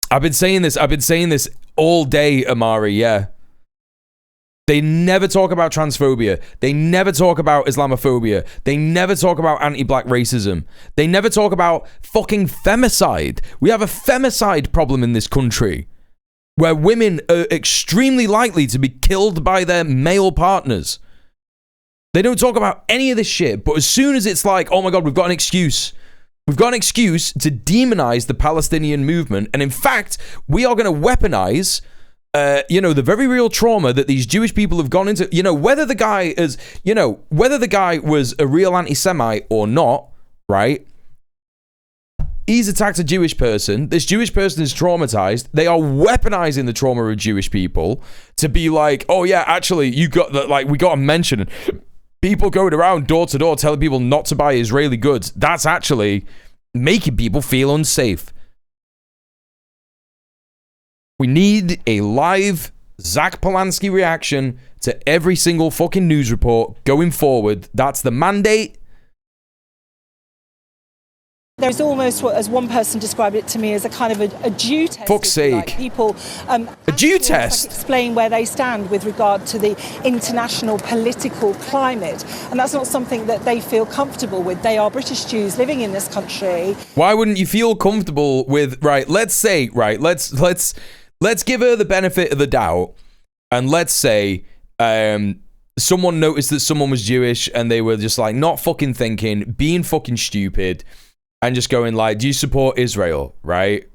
I've been saying this all day, Amari, yeah. They never talk about transphobia. They never talk about Islamophobia. They never talk about anti-black racism. They never talk about fucking femicide. We have a femicide problem in this country where women are extremely likely to be killed by their male partners. They don't talk about any of this shit, but as soon as it's like, oh my God, we've got an excuse. We've got an excuse to demonize the Palestinian movement. And in fact, we are going to weaponize the very real trauma that these Jewish people have gone into, whether the guy was a real anti-Semite or not, right? He's attacked a Jewish person. This Jewish person is traumatized. They are weaponizing the trauma of Jewish people to be like, oh yeah, actually, you got that. Like, we got to mention people going around door to door telling people not to buy Israeli goods. That's actually making people feel unsafe. We need a live Zach Polanski reaction to every single fucking news report going forward. That's the mandate. There's almost, as one person described it to me, as a kind of a Jew test. Fuck's sake. Like. People a Jew test? Explain where they stand with regard to the international political climate. And that's not something that they feel comfortable with. They are British Jews living in this country. Why wouldn't you feel comfortable with, let's give her the benefit of the doubt, and let's say someone noticed that someone was Jewish and they were just like not fucking thinking, being fucking stupid, and just going like, do you support Israel, right?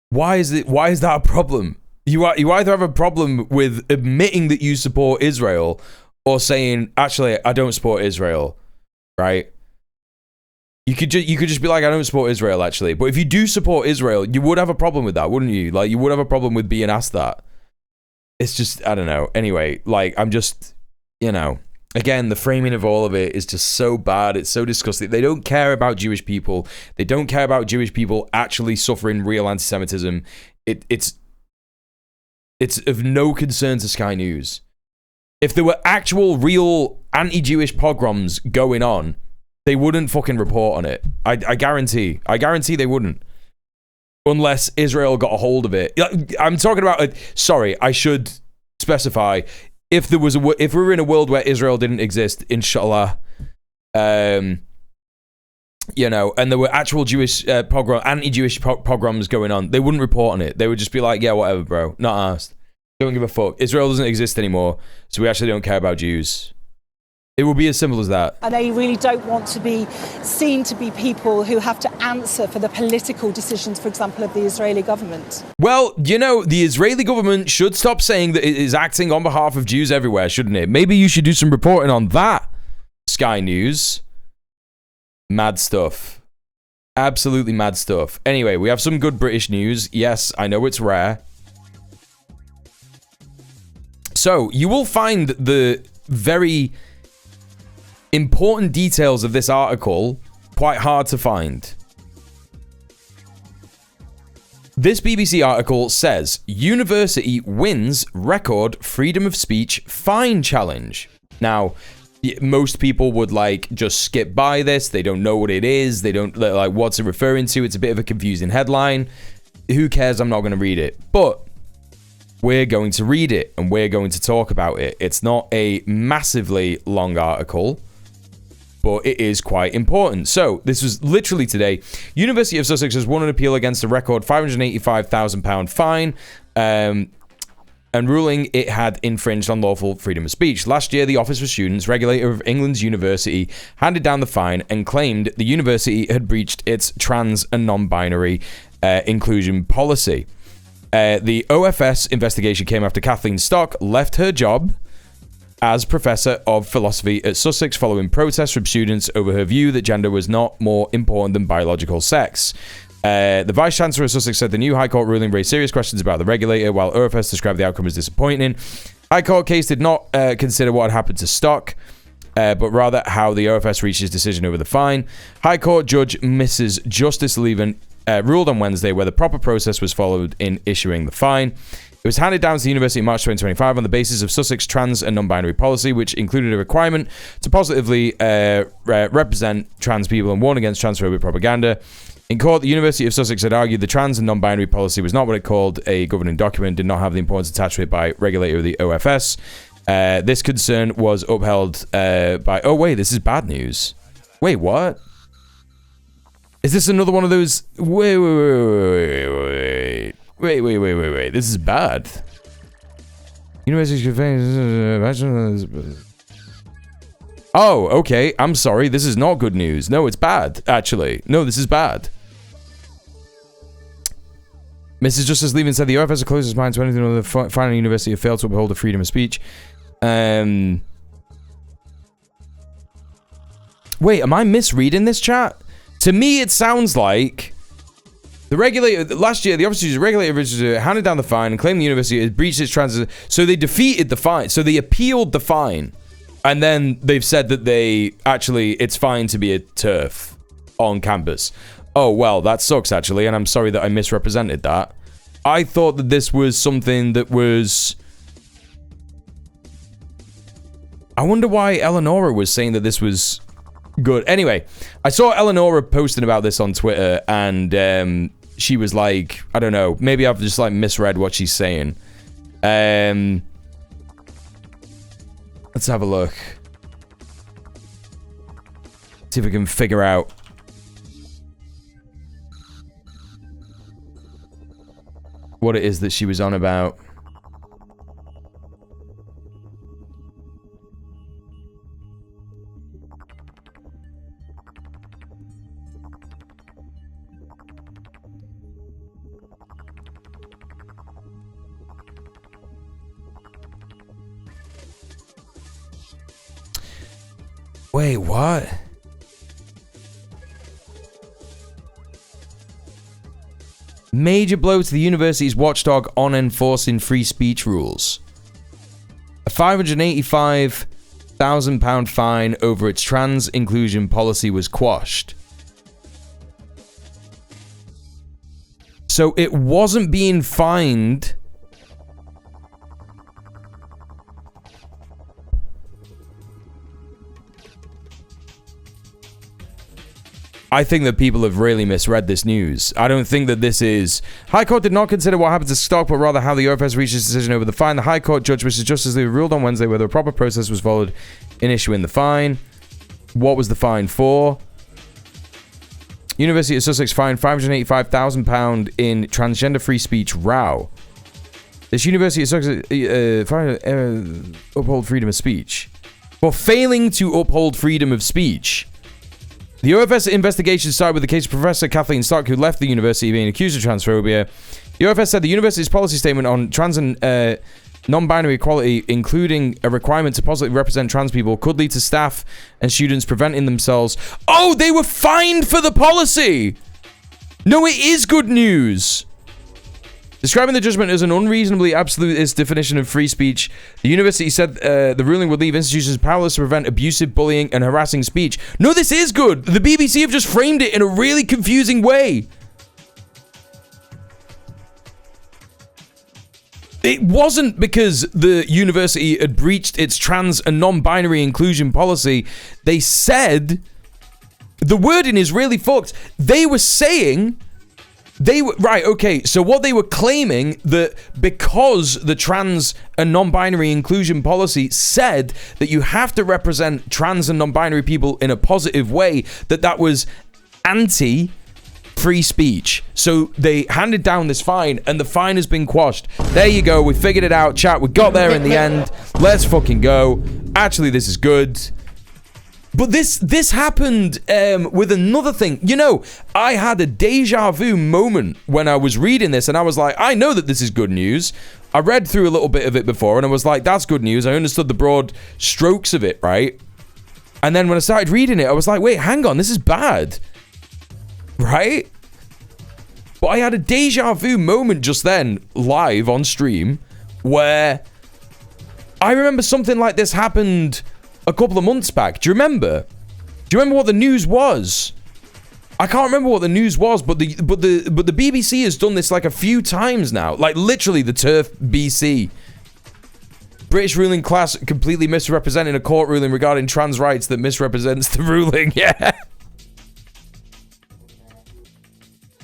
Why is that a problem? You either have a problem with admitting that you support Israel or saying, actually, I don't support Israel, right? You could just be like, I don't support Israel, actually. But if you do support Israel, you would have a problem with that, wouldn't you? Like, you would have a problem with being asked that. It's just, I don't know. Anyway, like, I'm just, again, the framing of all of it is just so bad. It's so disgusting. They don't care about Jewish people. They don't care about Jewish people actually suffering real anti-Semitism. It's of no concern to Sky News. If there were actual, real anti-Jewish pogroms going on, they wouldn't fucking report on it. I guarantee. I guarantee they wouldn't. Unless Israel got a hold of it. I'm talking about... sorry, I should specify. If we were in a world where Israel didn't exist, inshallah, and there were actual Jewish anti-Jewish pogroms going on, they wouldn't report on it. They would just be like, yeah, whatever, bro. Not asked. Don't give a fuck. Israel doesn't exist anymore, so we actually don't care about Jews. It will be as simple as that. And they really don't want to be seen to be people who have to answer for the political decisions, for example, of the Israeli government. Well, the Israeli government should stop saying that it is acting on behalf of Jews everywhere, shouldn't it? Maybe you should do some reporting on that, Sky News. Mad stuff. Absolutely mad stuff. Anyway, we have some good British news. Yes, I know it's rare. So, you will find the very important details of this article quite hard to find. This BBC article says, University wins record freedom of speech fine challenge. Now, most people would just skip by this. They don't know what it is. They don't like what's it referring to. It's a bit of a confusing headline. Who cares? I'm not going to read it. But we're going to read it and we're going to talk about it. It's not a massively long article. but it is quite important. So, this was literally today. University of Sussex has won an appeal against a record £585,000 fine, and ruling it had infringed on lawful freedom of speech. Last year, the Office for Students, regulator of England's university, handed down the fine and claimed the university had breached its trans and non-binary inclusion policy. The OFS investigation came after Kathleen Stock left her job as Professor of Philosophy at Sussex following protests from students over her view that gender was not more important than biological sex. The Vice-Chancellor of Sussex said the new High Court ruling raised serious questions about the regulator, while OFS described the outcome as disappointing. High Court case did not consider what had happened to Stock, but rather how the OFS reached its decision over the fine. High Court Judge Mrs. Justice Leven ruled on Wednesday where the proper process was followed in issuing the fine. It was handed down to the University in March 2025 on the basis of Sussex trans and non-binary policy, which included a requirement to positively represent trans people and warn against transphobic propaganda. In court, the University of Sussex had argued the trans and non-binary policy was not what it called a governing document, did not have the importance attached to it by regulator of the OFS. This concern was upheld by... Oh, wait, this is bad news. Wait, what? Is this another one of those... Wait. This is bad. University... Oh, okay. I'm sorry. This is not good news. No, it's bad, actually. No, this is bad. Mrs. Justice Leven said the OFS has closed its mind to anything other than finding the university have failed to uphold the freedom of speech. Wait, am I misreading this, chat? To me, it sounds like the regulator last year, the officers regulator handed down the fine and claimed the university had breached its trans. So they defeated the fine. So they appealed the fine, and then they've said that they actually it's fine to be a TERF on campus. Oh, well, that sucks, actually, and I'm sorry that I misrepresented that. I thought that this was something that was... I wonder why Eleonora was saying that this was good. Anyway, I saw Eleonora posting about this on Twitter, and she was like, I don't know, maybe I've just, like, misread what she's saying. Let's have a look. See if we can figure out... what it is that she was on about. Wait, what? Major blow to the university's watchdog on enforcing free speech rules. A £585,000 fine over its trans inclusion policy was quashed. So it wasn't being fined. I think that people have really misread this news. I don't think that this is... High Court did not consider what happened to Stock, but rather how the OFS reached its decision over the fine. The High Court Judge, Mrs. Justice Lee, ruled on Wednesday whether a proper process was followed in issuing the fine. What was the fine for? University of Sussex fined £585,000 in transgender free speech row. This University of Sussex uphold freedom of speech. For failing to uphold freedom of speech. The OFS investigation started with the case of Professor Kathleen Stock, who left the university being accused of transphobia. The OFS said the university's policy statement on trans and non-binary equality, including a requirement to positively represent trans people, could lead to staff and students preventing themselves... Oh, they were fined for the policy! No, it is good news! Describing the judgment as an unreasonably absolutist definition of free speech, the university said the ruling would leave institutions powerless to prevent abusive, bullying, and harassing speech. No, this is good. The BBC have just framed it in a really confusing way. It wasn't because the university had breached its trans and non-binary inclusion policy. They said... The wording is really fucked. They were saying... They were right. Okay, so what they were claiming that because the trans and non-binary inclusion policy said that you have to represent trans and non-binary people in a positive way, that was anti-free speech. So they handed down this fine, and the fine has been quashed. There you go. We figured it out, chat. We got there in the end. Let's fucking go. Actually, this is good. But this happened with another thing. You know, I had a deja vu moment when I was reading this, and I was like, I know that this is good news. I read through a little bit of it before, and I was like, that's good news. I understood the broad strokes of it, right? And then when I started reading it, I was like, wait, hang on, this is bad. Right? But I had a deja vu moment just then, live on stream, where I remember something like this happened a couple of months back. Do you remember? Do you remember what the news was? I can't remember what the news was, but the BBC has done this like a few times now. Like literally the TERF BC. British ruling class completely misrepresenting a court ruling regarding trans rights that misrepresents the ruling. Yeah.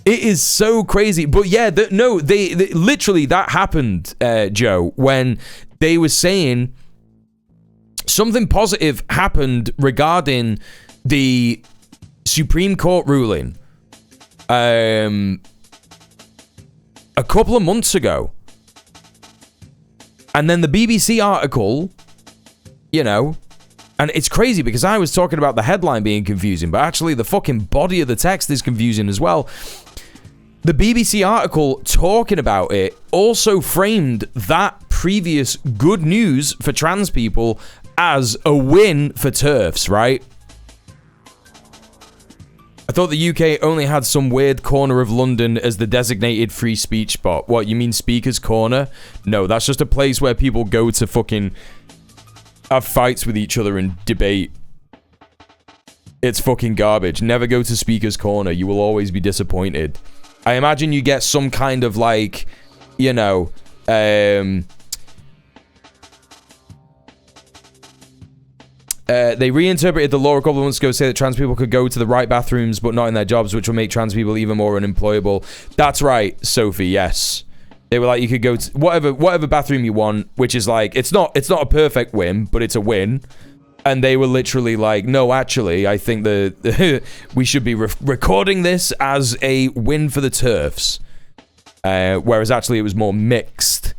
It is so crazy. But yeah, they literally that happened, Joe, when they were saying something positive happened regarding the Supreme Court ruling a couple of months ago. And then the BBC article, you know, and it's crazy because I was talking about the headline being confusing, but actually the fucking body of the text is confusing as well. The BBC article talking about it also framed that previous good news for trans people as a win for TERFs, right? I thought the UK only had some weird corner of London as the designated free speech spot. What, you mean Speaker's Corner? No, that's just a place where people go to fucking have fights with each other and debate. It's fucking garbage. Never go to Speaker's Corner. You will always be disappointed. I imagine you get some kind of like, you know, they reinterpreted the law a couple of months ago to say that trans people could go to the right bathrooms but not in their jobs, which will make trans people even more unemployable. That's right, Sophie, yes. They were like, you could go to whatever bathroom you want, which is like, it's not a perfect win, but it's a win. And they were literally like, no, actually, I think we should be recording this as a win for the TERFs. Whereas actually it was more mixed.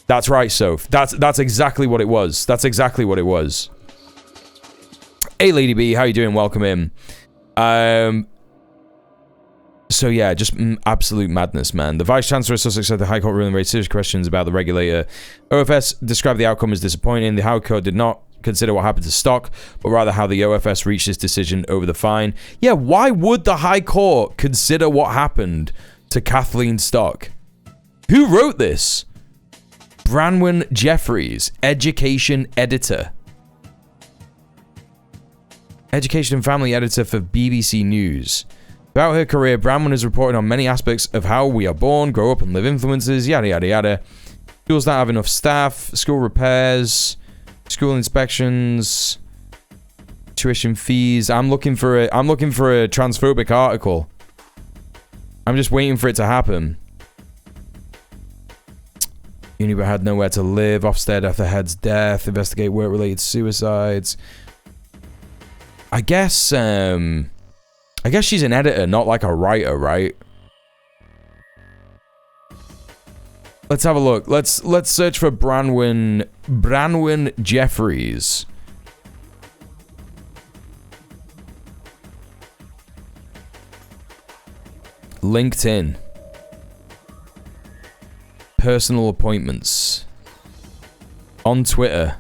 That's right, Soph. That's exactly what it was. That's exactly what it was. Hey, Lady B, how you doing? Welcome in. So yeah, just absolute madness, man. The Vice Chancellor of Sussex said the High Court ruling raised serious questions about the regulator. OFS described the outcome as disappointing. The High Court did not consider what happened to Stock, but rather how the OFS reached this decision over the fine. Yeah, why would the High Court consider what happened to Kathleen Stock? Who wrote this? Branwen Jeffries, education editor. Education and family editor for BBC News. Throughout her career, Branwen has reported on many aspects of how we are born, grow up and live influences, yada yada yada. Schools don't have enough staff, school repairs, school inspections, tuition fees. I'm looking for a transphobic article. I'm just waiting for it to happen. Uniba had nowhere to live. Ofsted after head's death. Investigate work-related suicides. I guess she's an editor, not like a writer, right? Let's have a look. Let's search for Branwen Jeffries. LinkedIn. Personal appointments. On Twitter.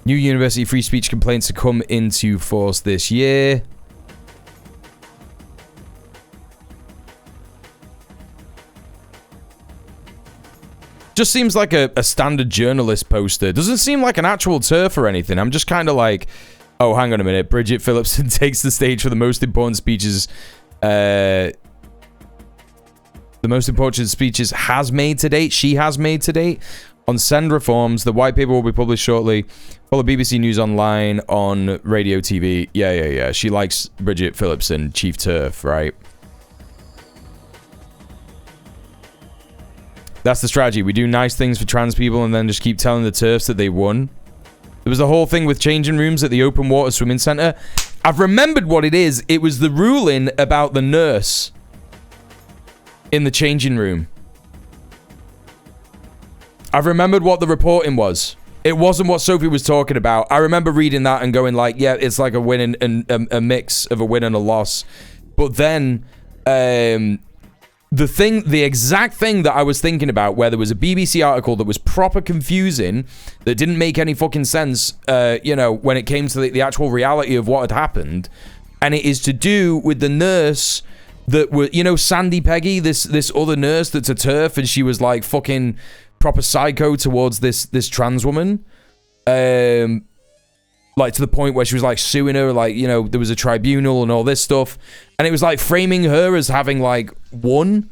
New university free speech complaints to come into force this year. Just seems like a standard journalist poster. Doesn't seem like an actual TERF or anything. I'm just kind of like, oh, hang on a minute. Bridget Phillipson takes the stage for the most important speeches. The most important speeches she has made to date. on send reforms. The white paper will be published shortly. Follow BBC News Online on radio, TV. Yeah. She likes Bridget Phillipson, Chief Turf, right? That's the strategy. We do nice things for trans people and then just keep telling the TERFs that they won. There was the whole thing with changing rooms at the open water swimming centre. I've remembered what it is. It was the ruling about the nurse in the changing room. I've remembered what the reporting was. It wasn't what Sophie was talking about. I remember reading that and going like, yeah, it's like a win and a mix of a win and a loss. But then, the exact thing that I was thinking about, where there was a BBC article that was proper confusing, that didn't make any fucking sense, when it came to the actual reality of what had happened. And it is to do with the nurse that were, Sandy Peggy, this other nurse that's a TERF, and she was like fucking proper psycho towards this trans woman. Like to the point where she was like suing her, like, there was a tribunal and all this stuff. And it was like framing her as having like won.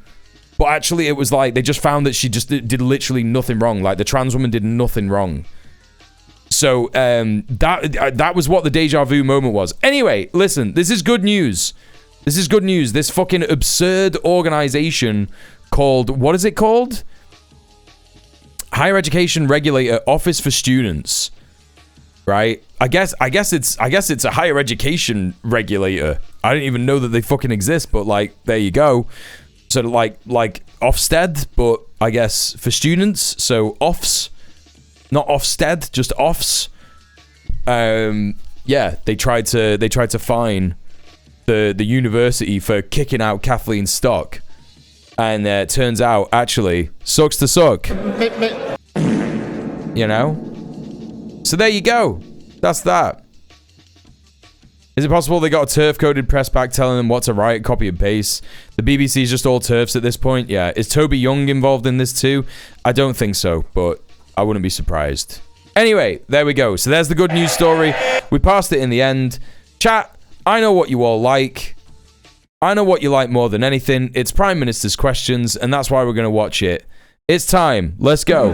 But actually it was like they just found that she just did literally nothing wrong. Like the trans woman did nothing wrong. So that was what the deja vu moment was. Anyway, listen, this is good news. This is good news. This fucking absurd organization called, what is it called? Higher Education Regulator Office for Students. Right? I guess it's a higher education regulator. I didn't even know that they fucking exist, but like there you go. So like Ofsted, but I guess for students, so Ofs, not Ofsted, just Ofs. Yeah, they tried to fine the university for kicking out Kathleen Stock, and it turns out actually sucks to suck. So there you go. That's that. Is it possible they got a TERF-coded press pack telling them what to write, copy and paste? The BBC is just all TERFs at this point? Yeah. Is Toby Young involved in this too? I don't think so, but I wouldn't be surprised. Anyway, there we go. So there's the good news story. We passed it in the end. Chat, I know what you all like. I know what you like more than anything. It's Prime Minister's Questions, and that's why we're going to watch it. It's time. Let's go.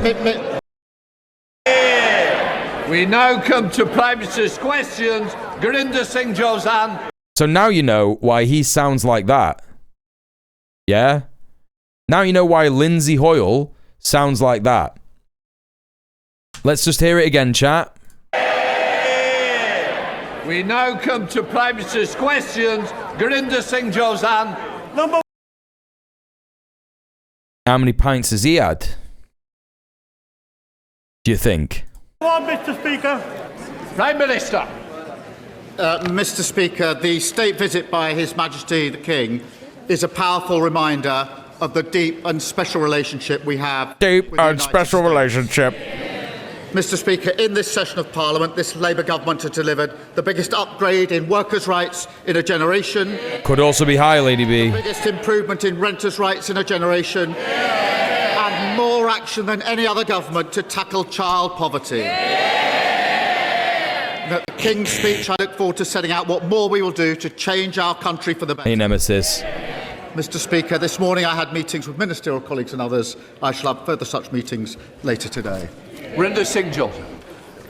We now come to Prime Minister's Questions. Gurinder Singh Josan. So now you know why he sounds like that. Yeah? Now you know why Lindsay Hoyle sounds like that. Let's just hear it again, chat. We now come to Prime Minister's Questions. Gurinder Singh Josan. How many pints has he had? Do you think? Mr. Speaker. Prime Minister. Mr. Speaker, the state visit by His Majesty the King is a powerful reminder of the deep and special relationship we have. Deep and special relationship. Mr. Speaker, in this session of Parliament, this Labour government has delivered the biggest upgrade in workers' rights in a generation. Could also be high, Lady B. The biggest improvement in renters' rights in a generation. And more action than any other government to tackle child poverty. The King's speech, I look forward to setting out what more we will do to change our country for the better. Hey, Nemesis. Mr. Speaker, this morning I had meetings with ministerial colleagues and others. I shall have further such meetings later today. Gurinder Singh Josan.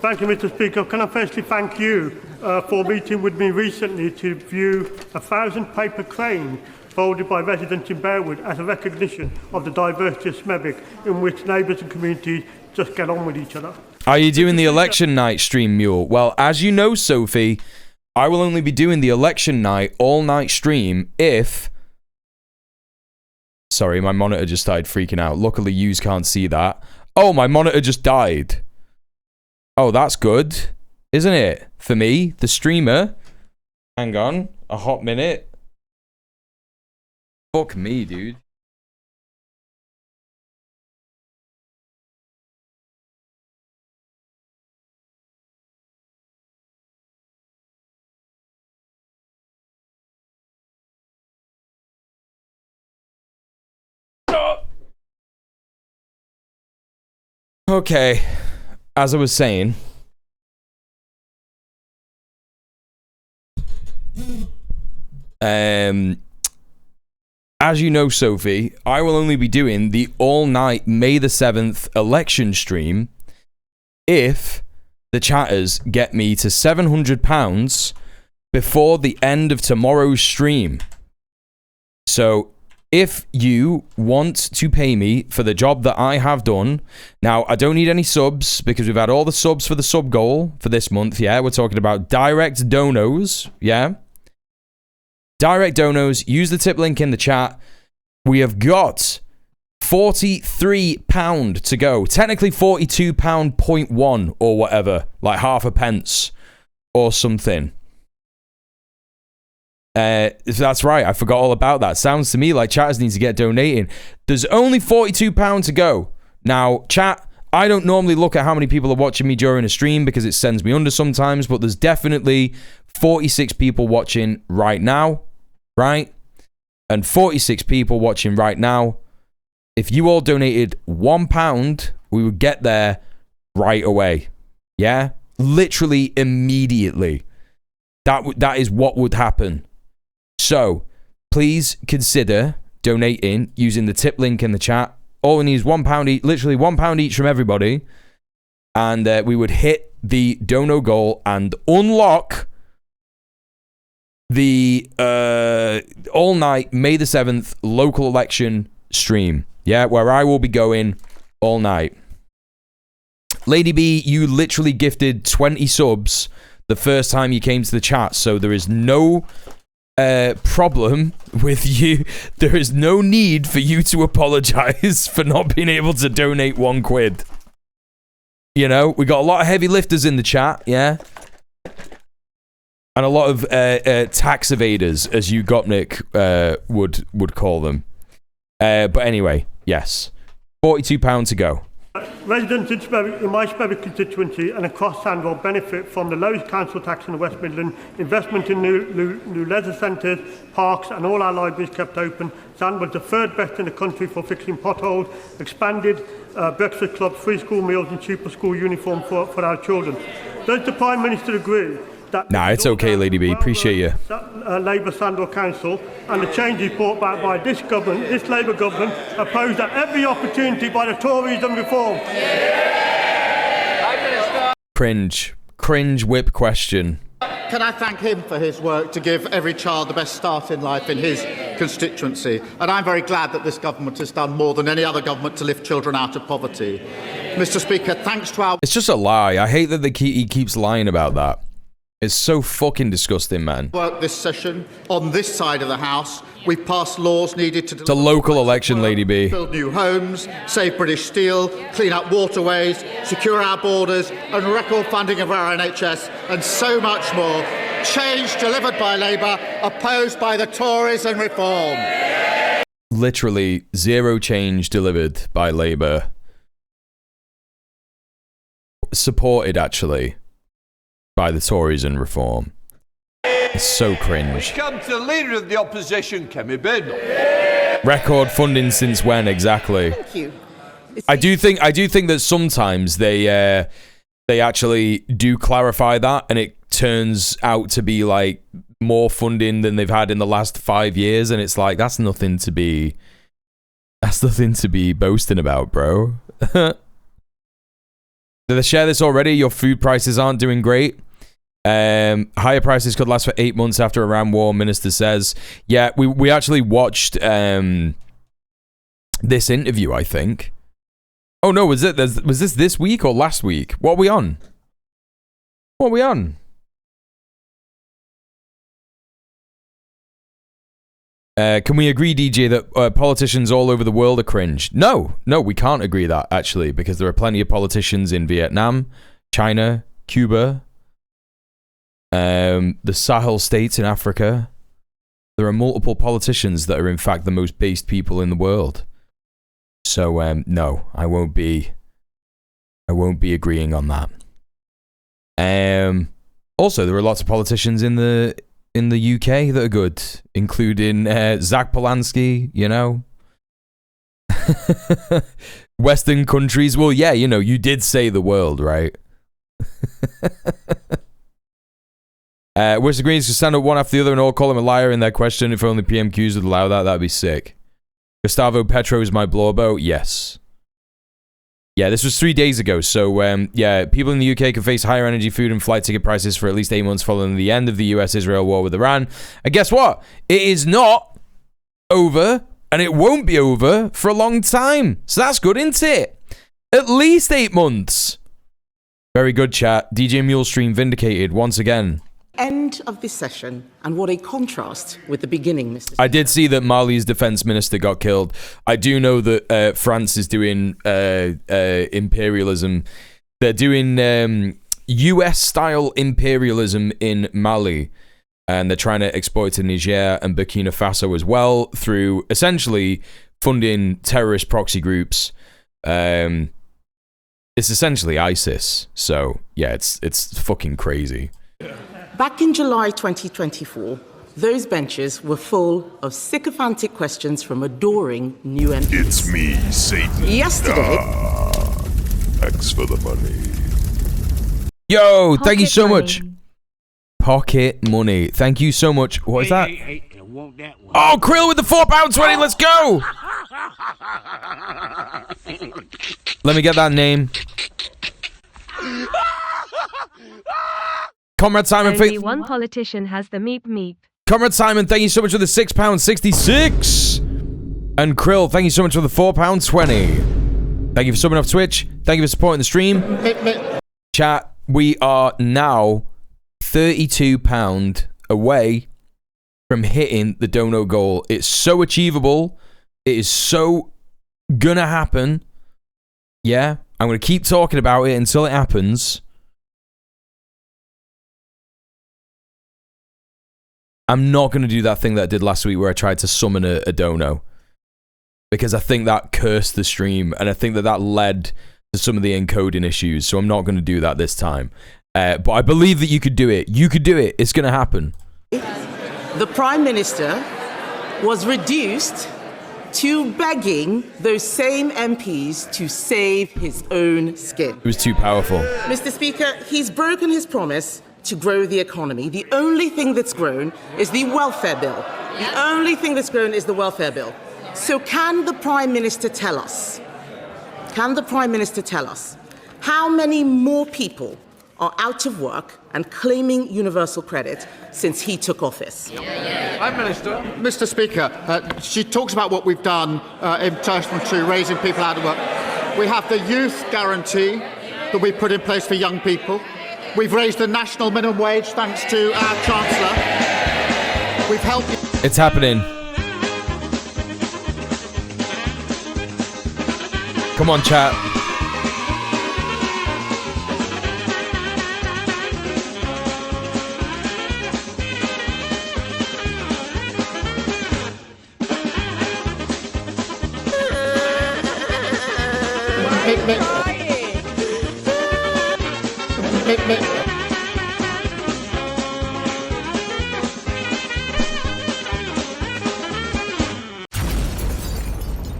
Thank you, Mr. Speaker. Can I firstly thank you for meeting with me recently to view a 1,000-paper crane folded by residents in Bearwood as a recognition of the diversity of Smethwick, in which neighbours and communities just get on with each other. Are you doing the election night stream, Mule? Well, as you know, Sophie, I will only be doing the election night all-night stream if... Sorry, my monitor just started freaking out. Luckily, yous can't see that. Oh, my monitor just died. Oh, that's good, isn't it? For me, the streamer. Hang on, a hot minute. Fuck me, dude. Okay, as I was saying, as you know, Sophie, I will only be doing the all-night May the 7th election stream if the chatters get me to £700 before the end of tomorrow's stream. So if you want to pay me for the job that I have done, now I don't need any subs because we've had all the subs for the sub goal for this month. Yeah, we're talking about direct donos. Yeah, direct donos. Use the tip link in the chat. We have got £43 to go. Technically £42.1 or whatever, like half a pence or something. That's right, I forgot all about that. Sounds to me like chatters need to get donating. There's only £42 to go. Now, chat, I don't normally look at how many people are watching me during a stream because it sends me under sometimes, but there's definitely 46 people watching right now, right? And 46 people watching right now. If you all donated £1, we would get there right away. Yeah? Literally immediately. That is what would happen. So, please consider donating using the tip link in the chat. All we need is £1 each, literally £1 each from everybody. And we would hit the dono goal and unlock the all-night May the 7th local election stream. Yeah, where I will be going all night. Lady B, you literally gifted 20 subs the first time you came to the chat, so there is no problem with you. There is no need for you to apologize for not being able to donate £1. You know, we got a lot of heavy lifters in the chat, yeah? And a lot of tax evaders, as you Gopnik would call them. But anyway, yes. £42 to go. Residents in my Sperry constituency and across Sandwell benefit from the lowest council tax in the West Midlands, investment in new leisure centres, parks and all our libraries kept open. Sandwell's the third best in the country for fixing potholes, expanded breakfast clubs, free school meals and cheaper school uniform for our children. Does the Prime Minister agree? Nah, it's okay, Lady B. Appreciate you. Labour Sandwell Council and the changes brought back by this government, this Labour government, opposed at every opportunity by the Tories and Reform. Cringe whip question. Can I thank him for his work to give every child the best start in life in his constituency? And I'm very glad that this government has done more than any other government to lift children out of poverty. Mr. Speaker, thanks to our... It's just a lie. I hate that he keeps lying about that. It's so fucking disgusting, man. Work this session on this side of the House. We've passed laws needed to... It's a local election, Lady B. Build new homes, save British steel, clean up waterways, secure our borders, and record funding of our NHS, and so much more. Change delivered by Labour, opposed by the Tories and Reform. Literally zero change delivered by Labour. Supported, actually, by the Tories and Reform. It's so cringe. Come to the leader of the opposition, Kemi Bin. Record funding since when exactly? Thank you. I do think that sometimes they actually do clarify that, and it turns out to be like more funding than they've had in the last 5 years, and it's like that's nothing to be boasting about, bro. Did they share this already? Your food prices aren't doing great. Higher prices could last for 8 months after Iran war, minister says. Yeah, we actually watched this interview, I think. Oh no, was this week or last week? What are we on? Can we agree, DJ, that politicians all over the world are cringe? No, we can't agree that, actually, because there are plenty of politicians in Vietnam, China, Cuba, the Sahel states in Africa. There are multiple politicians that are, in fact, the most based people in the world. So, no, I won't be agreeing on that. Also, there are lots of politicians in the UK that are good, including Zach Polanski, you know. Western countries, well, yeah, you know, you did say the world, right? Wish the Greens could stand up one after the other and all call him a liar in their question. If only PMQs would allow that, that'd be sick. Gustavo Petro is my blowbo. Yes. Yeah, this was 3 days ago. So, yeah, people in the UK can face higher energy, food, and flight ticket prices for at least 8 months following the end of the US-Israel war with Iran. And guess what? It is not over, and it won't be over for a long time. So that's good, isn't it? At least 8 months. Very good, chat. DJ Mule stream vindicated once again. End of this session, and what a contrast with the beginning, Mr. Speaker. I did see that Mali's defense minister got killed. I do know that France is doing imperialism. They're doing US-style imperialism in Mali, and they're trying to exploit Niger and Burkina Faso as well through essentially funding terrorist proxy groups. It's essentially ISIS. So yeah, it's fucking crazy. Back in July 2024, those benches were full of sycophantic questions from adoring new MPs. It's me, Satan. Yesterday... Thanks for the money. Yo, thank you so much. Pocket money. Thank you so much. What is that? Oh, Krill with the £4.20. Let's go. Let me get that name. Comrade Simon, only one politician has the meep meep. Comrade Simon, thank you so much for the £6.66. And Krill, thank you so much for the £4.20. Thank you for subbing off Twitch. Thank you for supporting the stream. Chat, we are now £32 away from hitting the dono goal. It's so achievable. It is so gonna happen. Yeah, I'm gonna keep talking about it until it happens. I'm not going to do that thing that I did last week where I tried to summon a dono. Because I think that cursed the stream. And I think that led to some of the encoding issues. So I'm not going to do that this time. But I believe that you could do it. You could do it. It's going to happen. The Prime Minister was reduced to begging those same MPs to save his own skin. It was too powerful. Mr. Speaker, he's broken his promise to grow the economy. The only thing that's grown is the welfare bill. The only thing that's grown is the welfare bill. So can the Prime Minister tell us, how many more people are out of work and claiming universal credit since he took office? Prime Minister. Mr. Speaker, she talks about what we've done in relation to raising people out of work. We have the youth guarantee that we put in place for young people. We've raised the national minimum wage thanks to our Chancellor. We've helped... It's happening. Come on, chat.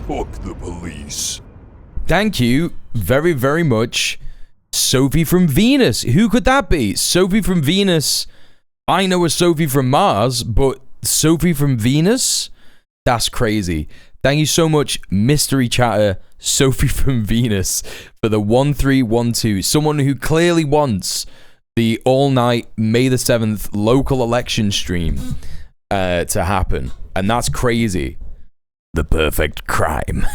Fuck the police. Thank you very, very much, Sophie from Venus. Who could that be? Sophie from Venus. I know a Sophie from Mars, but Sophie from Venus? That's crazy. Thank you so much, mystery chatter, Sophie from Venus, for the 1312. Someone who clearly wants the all-night May the 7th local election stream to happen. And that's crazy. The perfect crime.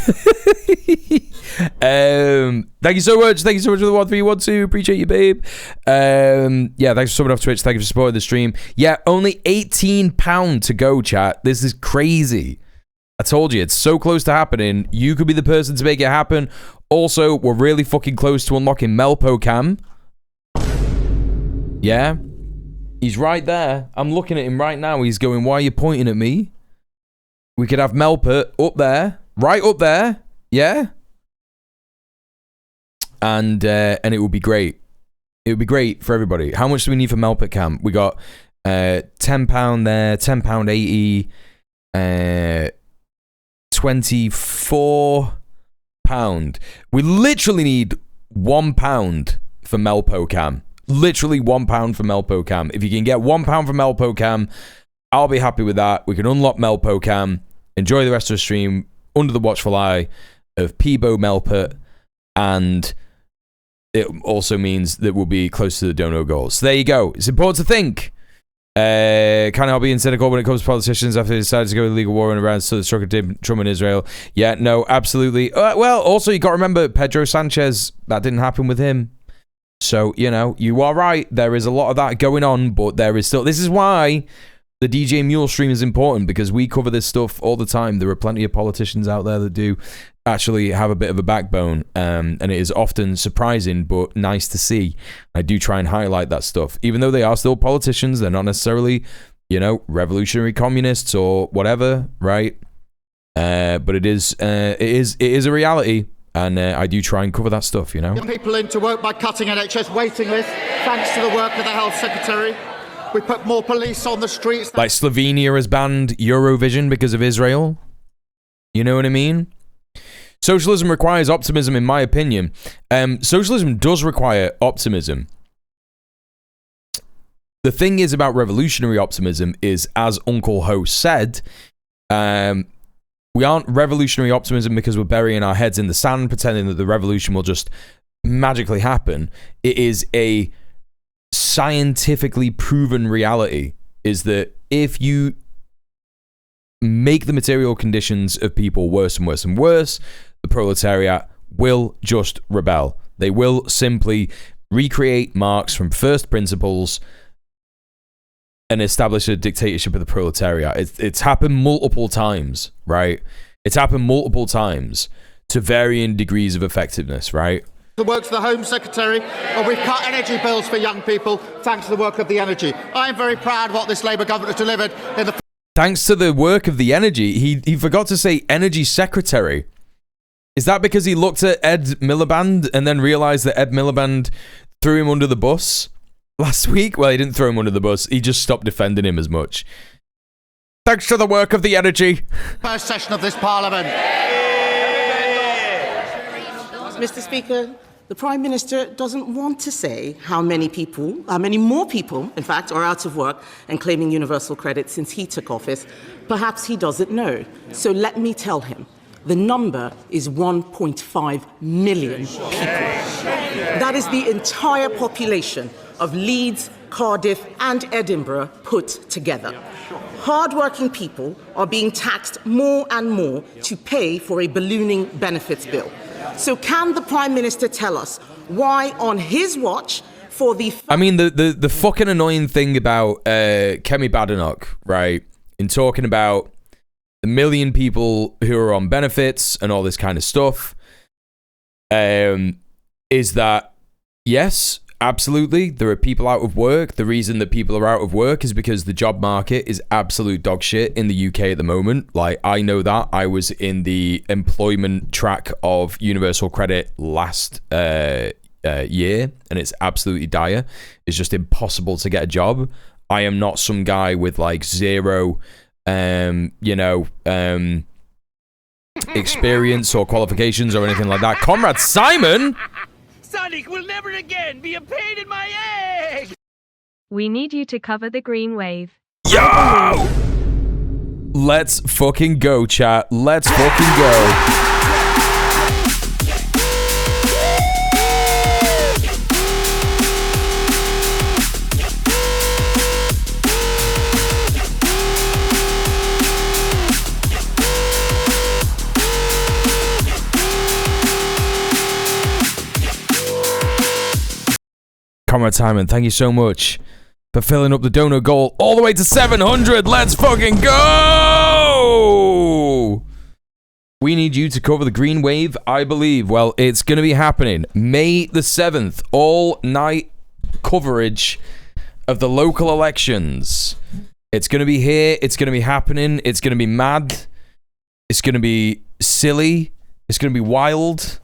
Thank you so much. Thank you so much for the 1312. Appreciate you, babe. Yeah, thanks for subbing off Twitch. Thank you for supporting the stream. Yeah, only £18 to go, chat. This is crazy. I told you, it's so close to happening. You could be the person to make it happen. Also, we're really fucking close to unlocking Melpo Cam. Yeah? He's right there. I'm looking at him right now. He's going, why are you pointing at me? We could have Melpert up there. Right up there. Yeah? And it would be great. It would be great for everybody. How much do we need for Melpert Cam? We got £10 there, £10.80, £24. We literally need £1 for Melpo Cam. Literally £1 for Melpocam. If you can get £1 for Melpocam, I'll be happy with that. We can unlock Melpocam, enjoy the rest of the stream under the watchful eye of Peebo Melpert, and it also means that we'll be close to the dono goals. So there you go. It's important to think. Can I be cynical when it comes to politicians after they decided to go to legal war and around so the struggle did Trump in Israel? Yeah, no, absolutely. Well, also, you got to remember Pedro Sanchez. That didn't happen with him. So, you know, you are right. There is a lot of that going on, but there is still... This is why the djmuel stream is important, because we cover this stuff all the time. There are plenty of politicians out there that do actually have a bit of a backbone, and it is often surprising but nice to see. I do try and highlight that stuff, even though they are still politicians. They're not necessarily, you know, revolutionary communists or whatever, right? But it is a reality, and I do try and cover that stuff, you know. People into work by cutting NHS waiting lists, thanks to the work of the Health Secretary. We put more police on the streets. Like Slovenia has banned Eurovision because of Israel. You know what I mean? Socialism requires optimism, in my opinion. Socialism does require optimism. The thing is about revolutionary optimism is, as Uncle Ho said, we aren't revolutionary optimism because we're burying our heads in the sand, pretending that the revolution will just magically happen. It is a scientifically proven reality, is that if you make the material conditions of people worse and worse and worse, the proletariat will just rebel. They will simply recreate Marx from first principles and establish a dictatorship of the proletariat. It's happened multiple times, right? It's happened multiple times to varying degrees of effectiveness, right? The work of the Home Secretary, and we've cut energy bills for young people thanks to the work of the energy. I am very proud of what this Labour government has delivered in the... Thanks to the work of the energy. He forgot to say energy secretary. Is that because he looked at Ed Miliband and then realised that Ed Miliband threw him under the bus last week? Well, he didn't throw him under the bus. He just stopped defending him as much. Thanks to the work of the energy. First session of this Parliament. Mr. Speaker, the Prime Minister doesn't want to say how many more people, in fact, are out of work and claiming universal credit since he took office. Perhaps he doesn't know. So let me tell him. The number is 1.5 million people. That is the entire population of Leeds, Cardiff, and Edinburgh put together. Hard-working people are being taxed more and more to pay for a ballooning benefits bill. So can the Prime Minister tell us why on his watch for the... I mean, the fucking annoying thing about Kemi Badenoch, right, in talking about the million people who are on benefits and all this kind of stuff, is that, yes, absolutely, there are people out of work. The reason that people are out of work is because the job market is absolute dog shit in the UK at the moment. Like, I know that. I was in the employment track of Universal Credit last year, and it's absolutely dire. It's just impossible to get a job. I am not some guy with like zero experience or qualifications or anything like that. Comrade Simon! Sonic will never again be a pain in my egg! We need you to cover the green wave. Yo! Let's fucking go, chat. Let's fucking go. Comrade Simon, thank you so much for filling up the donor goal all the way to 700. Let's fucking go! We need you to cover the green wave, I believe. Well, it's going to be happening May the 7th. All night coverage of the local elections. It's going to be here. It's going to be happening. It's going to be mad. It's going to be silly. It's going to be wild.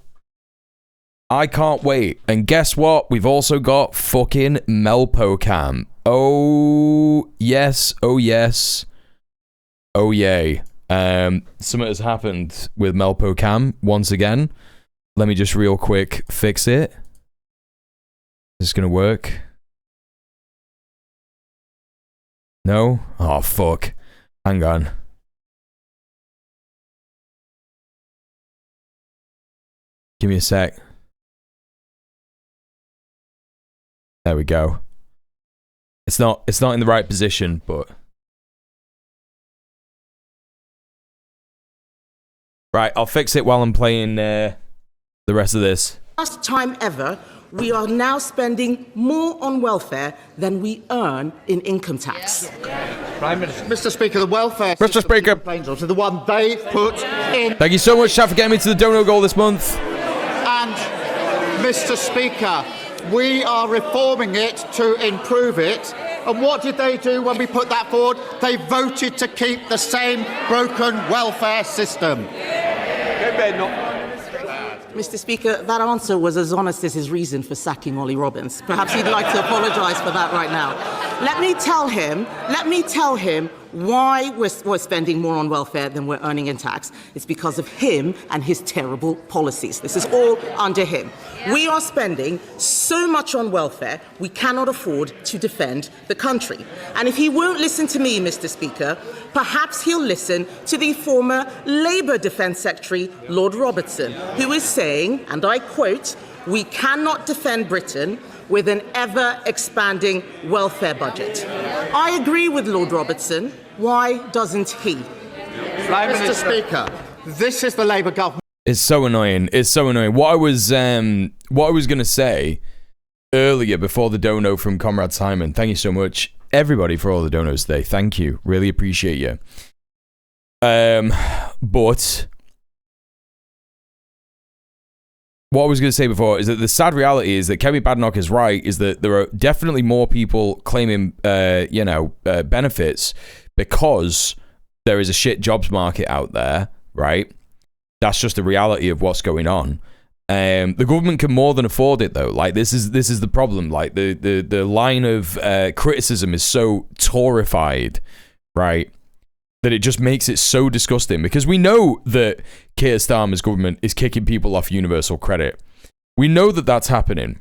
I can't wait. And guess what? We've also got fucking Melpocam. Oh, yes. Oh, yes. Oh, yay. Something has happened with Melpocam once again. Let me just real quick fix it. Is this going to work? No? Oh, fuck. Hang on. Give me a sec. There we go. It's not in the right position, but... Right, I'll fix it while I'm playing the rest of this. First time ever, we are now spending more on welfare than we earn in income tax. Prime Minister. Mr. Speaker, the welfare Mr. Speaker. to the one they put in. Thank you so much, chat, for getting me to the dono goal this month. And, Mr. Speaker, we are reforming it to improve it. And what did they do when we put that forward? They voted to keep the same broken welfare system. Mr. Speaker, that answer was as honest as his reason for sacking Ollie Robbins. Perhaps he'd like to apologise for that right now. Let me tell him why we're spending more on welfare than we're earning in tax. It's because of him and his terrible policies. This is all under him. We are spending so much on welfare, we cannot afford to defend the country. And if he won't listen to me, Mr. Speaker, perhaps he'll listen to the former Labour Defence Secretary, Lord Robertson, who is saying, and I quote, "We cannot defend Britain with an ever-expanding welfare budget." I agree with Lord Robertson. Why doesn't he? Mr. Speaker, this is the Labour government. It's so annoying. It's so annoying. What I was going to say earlier before the dono from Comrade Simon. Thank you so much, everybody, for all the donos today. Thank you. Really appreciate you. But what I was going to say before is that the sad reality is that Kemi Badenoch is right, is that there are definitely more people claiming, benefits because there is a shit jobs market out there, right? That's just the reality of what's going on. The government can more than afford it, though. Like, this is the problem. Like, the line of criticism is so torrified, right, that it just makes it so disgusting, because we know that Keir Starmer's government is kicking people off universal credit. We know that that's happening.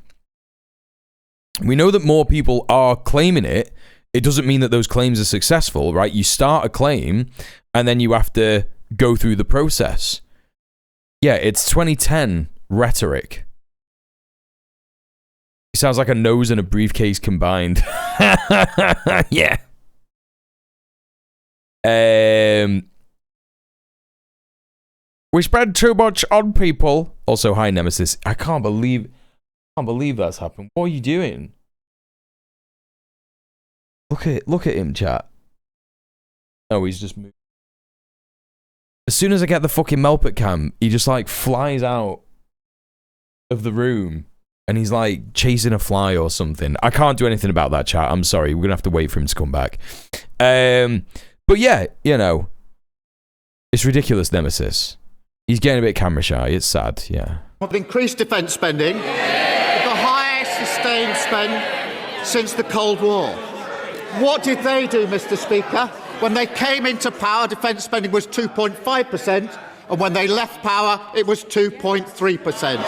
We know that more people are claiming it. It doesn't mean that those claims are successful, right? You start a claim and then you have to go through the process. Yeah, it's 2010 rhetoric. It sounds like a nose and a briefcase combined. Yeah. We spread too much on people. Also, hi Nemesis. I can't believe that's happened. What are you doing? Look at him, chat. Oh, he's just moved. As soon as I get the fucking Melpet cam, he just like flies out of the room and he's like chasing a fly or something. I can't do anything about that, chat. I'm sorry. We're gonna have to wait for him to come back. But yeah, you know, it's ridiculous, Nemesis. He's getting a bit camera shy. It's sad, yeah. Of increased defence spending, the highest sustained spend since the Cold War. What did they do, Mr. Speaker? When they came into power, defence spending was 2.5%, and when they left power, it was 2.3%.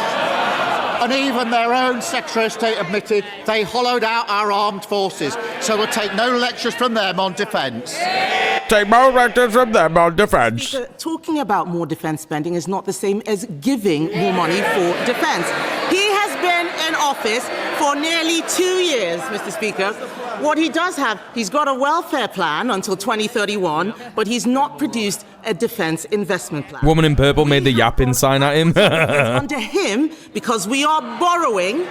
And even their own Secretary of State admitted they hollowed out our armed forces, so we'll take no lectures from them on defence. Take no lectures from them on defence. Speaker, talking about more defence spending is not the same as giving more money for defence. He has been in office for nearly 2 years, Mr. Speaker. What he does have, he's got a welfare plan until 2031, but he's not produced a defence investment plan. Woman in purple made the yapping sign at him. Under him, because we are borrowing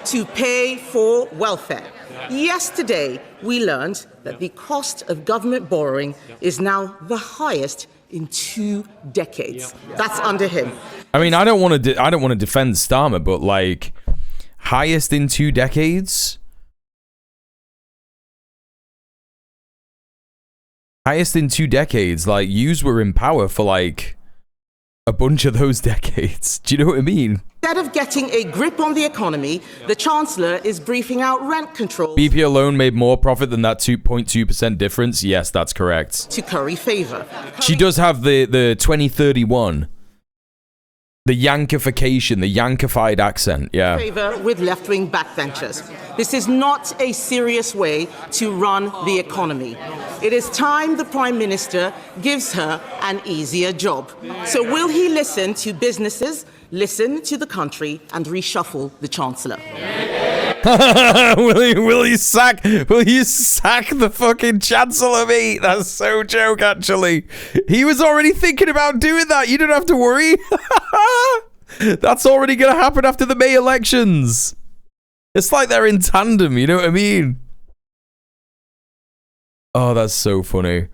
to pay for welfare. Yesterday, we learned that the cost of government borrowing is now the highest in 2 decades. That's under him. I mean, I don't want to defend Starmer, but like, highest in 2 decades. Highest in 2 decades. Like, yous were in power for like a bunch of those decades. Do you know what I mean? Instead of getting a grip on the economy, the Chancellor is briefing out rent control. BP alone made more profit than that 2.2% difference. Yes, that's correct. To curry favour. She does have the 2031 The Yankification, the Yankified accent, yeah. Favor with left-wing backbenchers. This is not a serious way to run the economy. It is time the Prime Minister gives her an easier job. So will he listen to businesses, listen to the country, and reshuffle the Chancellor? will you sack the fucking Chancellor, mate? That's so joke, actually. He was already thinking about doing that. You don't have to worry. That's already gonna happen after the May elections. It's like they're in tandem, you know what I mean? Oh, that's so funny.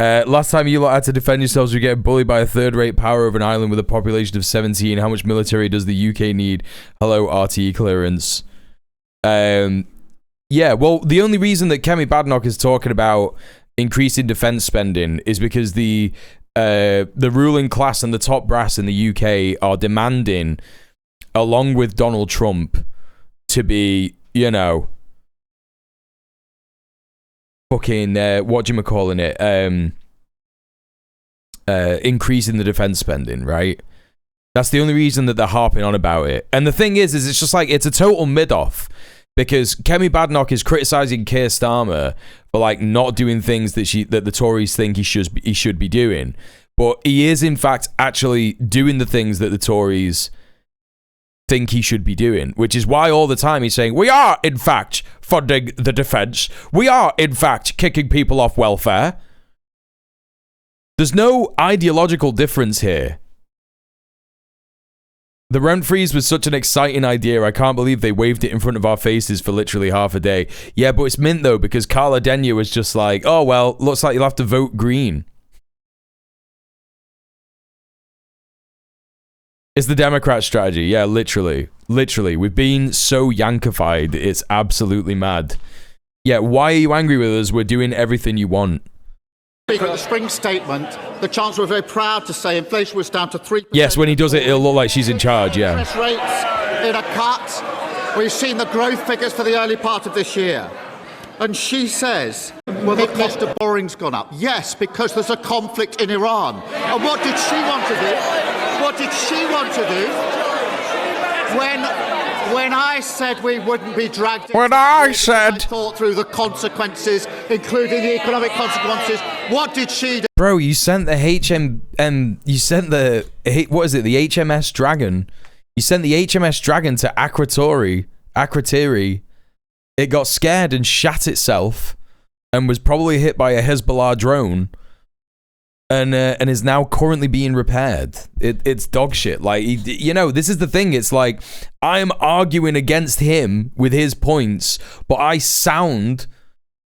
Last time you lot had to defend yourselves, you were getting bullied by a third-rate power of an island with a population of 17. How much military does the UK need? Hello, RTE clearance. Yeah, well, the only reason that Kemi Badenoch is talking about increasing defense spending is because the ruling class and the top brass in the UK are demanding, along with Donald Trump, to be, you know, fucking, whatchamacallit it, increasing the defense spending, right? That's the only reason that they're harping on about it. And the thing is it's just like, it's a total mid-off. Because Kemi Badenoch is criticizing Keir Starmer for like not doing things that the Tories think he should be doing, but he is in fact actually doing the things that the Tories think he should be doing, which is why all the time he's saying we are in fact funding the defense, we are in fact kicking people off welfare. There's no ideological difference here. The rent freeze was such an exciting idea. I can't believe they waved it in front of our faces for literally half a day. Yeah, but it's mint though, because Carla Denyer was just like, oh, well, looks like you'll have to vote green. It's the Democrat strategy. Yeah, literally. Literally. We've been so Yankified. It's absolutely mad. Yeah, why are you angry with us? We're doing everything you want. Speaker, at the spring statement, the Chancellor was very proud to say inflation was down to 3%. Yes, when he does it, it'll look like she's in charge, yeah. Interest rates in a cut. We've seen the growth figures for the early part of this year. And she says, well, the cost of borrowing's gone up. Yes, because there's a conflict in Iran. And what did she want to do? What did she want to do when I said we wouldn't be dragged into I thought through the consequences, including the economic consequences, what did she do? Bro, you sent the what is it, the HMS Dragon? You sent the HMS Dragon to Akrotiri. It got scared and shat itself and was probably hit by a Hezbollah drone. And is now currently being repaired. It's dog shit. Like, you know, this is the thing. It's like, I'm arguing against him with his points, but I sound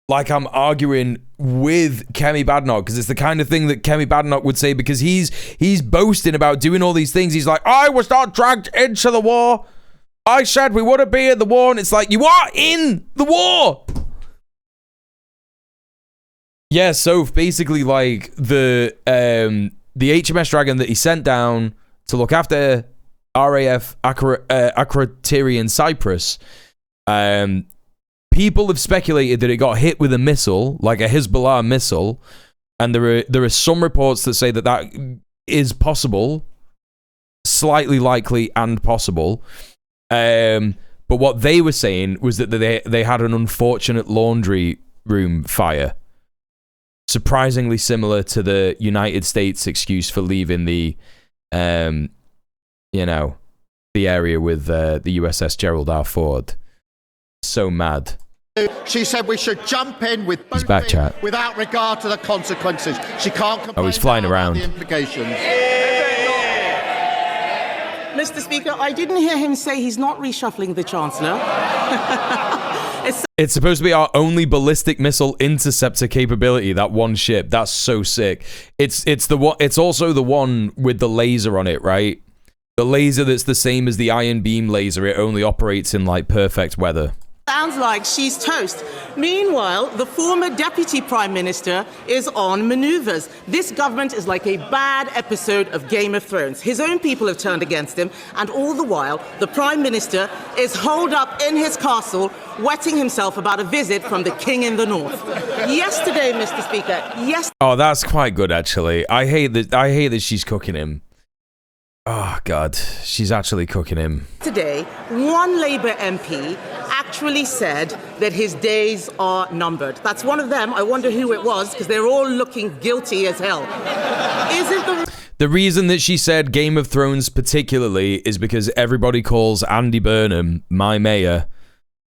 like I'm arguing with Kemi Badenoch, because it's the kind of thing that Kemi Badenoch would say, because he's boasting about doing all these things. He's like, I was not dragged into the war. I said we wouldn't be in the war. And it's like, you are in the war. Yeah, so basically, like, the HMS Dragon that he sent down to look after RAF Akrotiri in Cyprus, people have speculated that it got hit with a missile, like a Hezbollah missile, and there are some reports that say that is possible, slightly likely and possible. But what they were saying was that they had an unfortunate laundry room fire. Surprisingly similar to the United States excuse for leaving the, you know, the area with the USS Gerald R. Ford. So mad. She said we should jump in with both back, chat. Without regard to the consequences. She can't complain he's flying around. The implications. Mr. Speaker, I didn't hear him say he's not reshuffling the Chancellor. It's supposed to be our only ballistic missile interceptor capability, that one ship. That's so sick. It's also the one with the laser on it, right? The laser that's the same as the iron beam laser. It only operates in like perfect weather. Sounds like she's toast. Meanwhile, the former Deputy Prime Minister is on manoeuvres. This government is like a bad episode of Game of Thrones. His own people have turned against him, and all the while, the Prime Minister is holed up in his castle, wetting himself about a visit from the King in the North. Yesterday, Mr. Speaker, Oh, that's quite good, actually. I hate that she's cooking him. Oh, God. She's actually cooking him. Today, one Labour MP actually said that his days are numbered. That's one of them. I wonder who it was, because they're all looking guilty as hell. Isn't the reason that she said Game of Thrones particularly is because everybody calls Andy Burnham my mayor,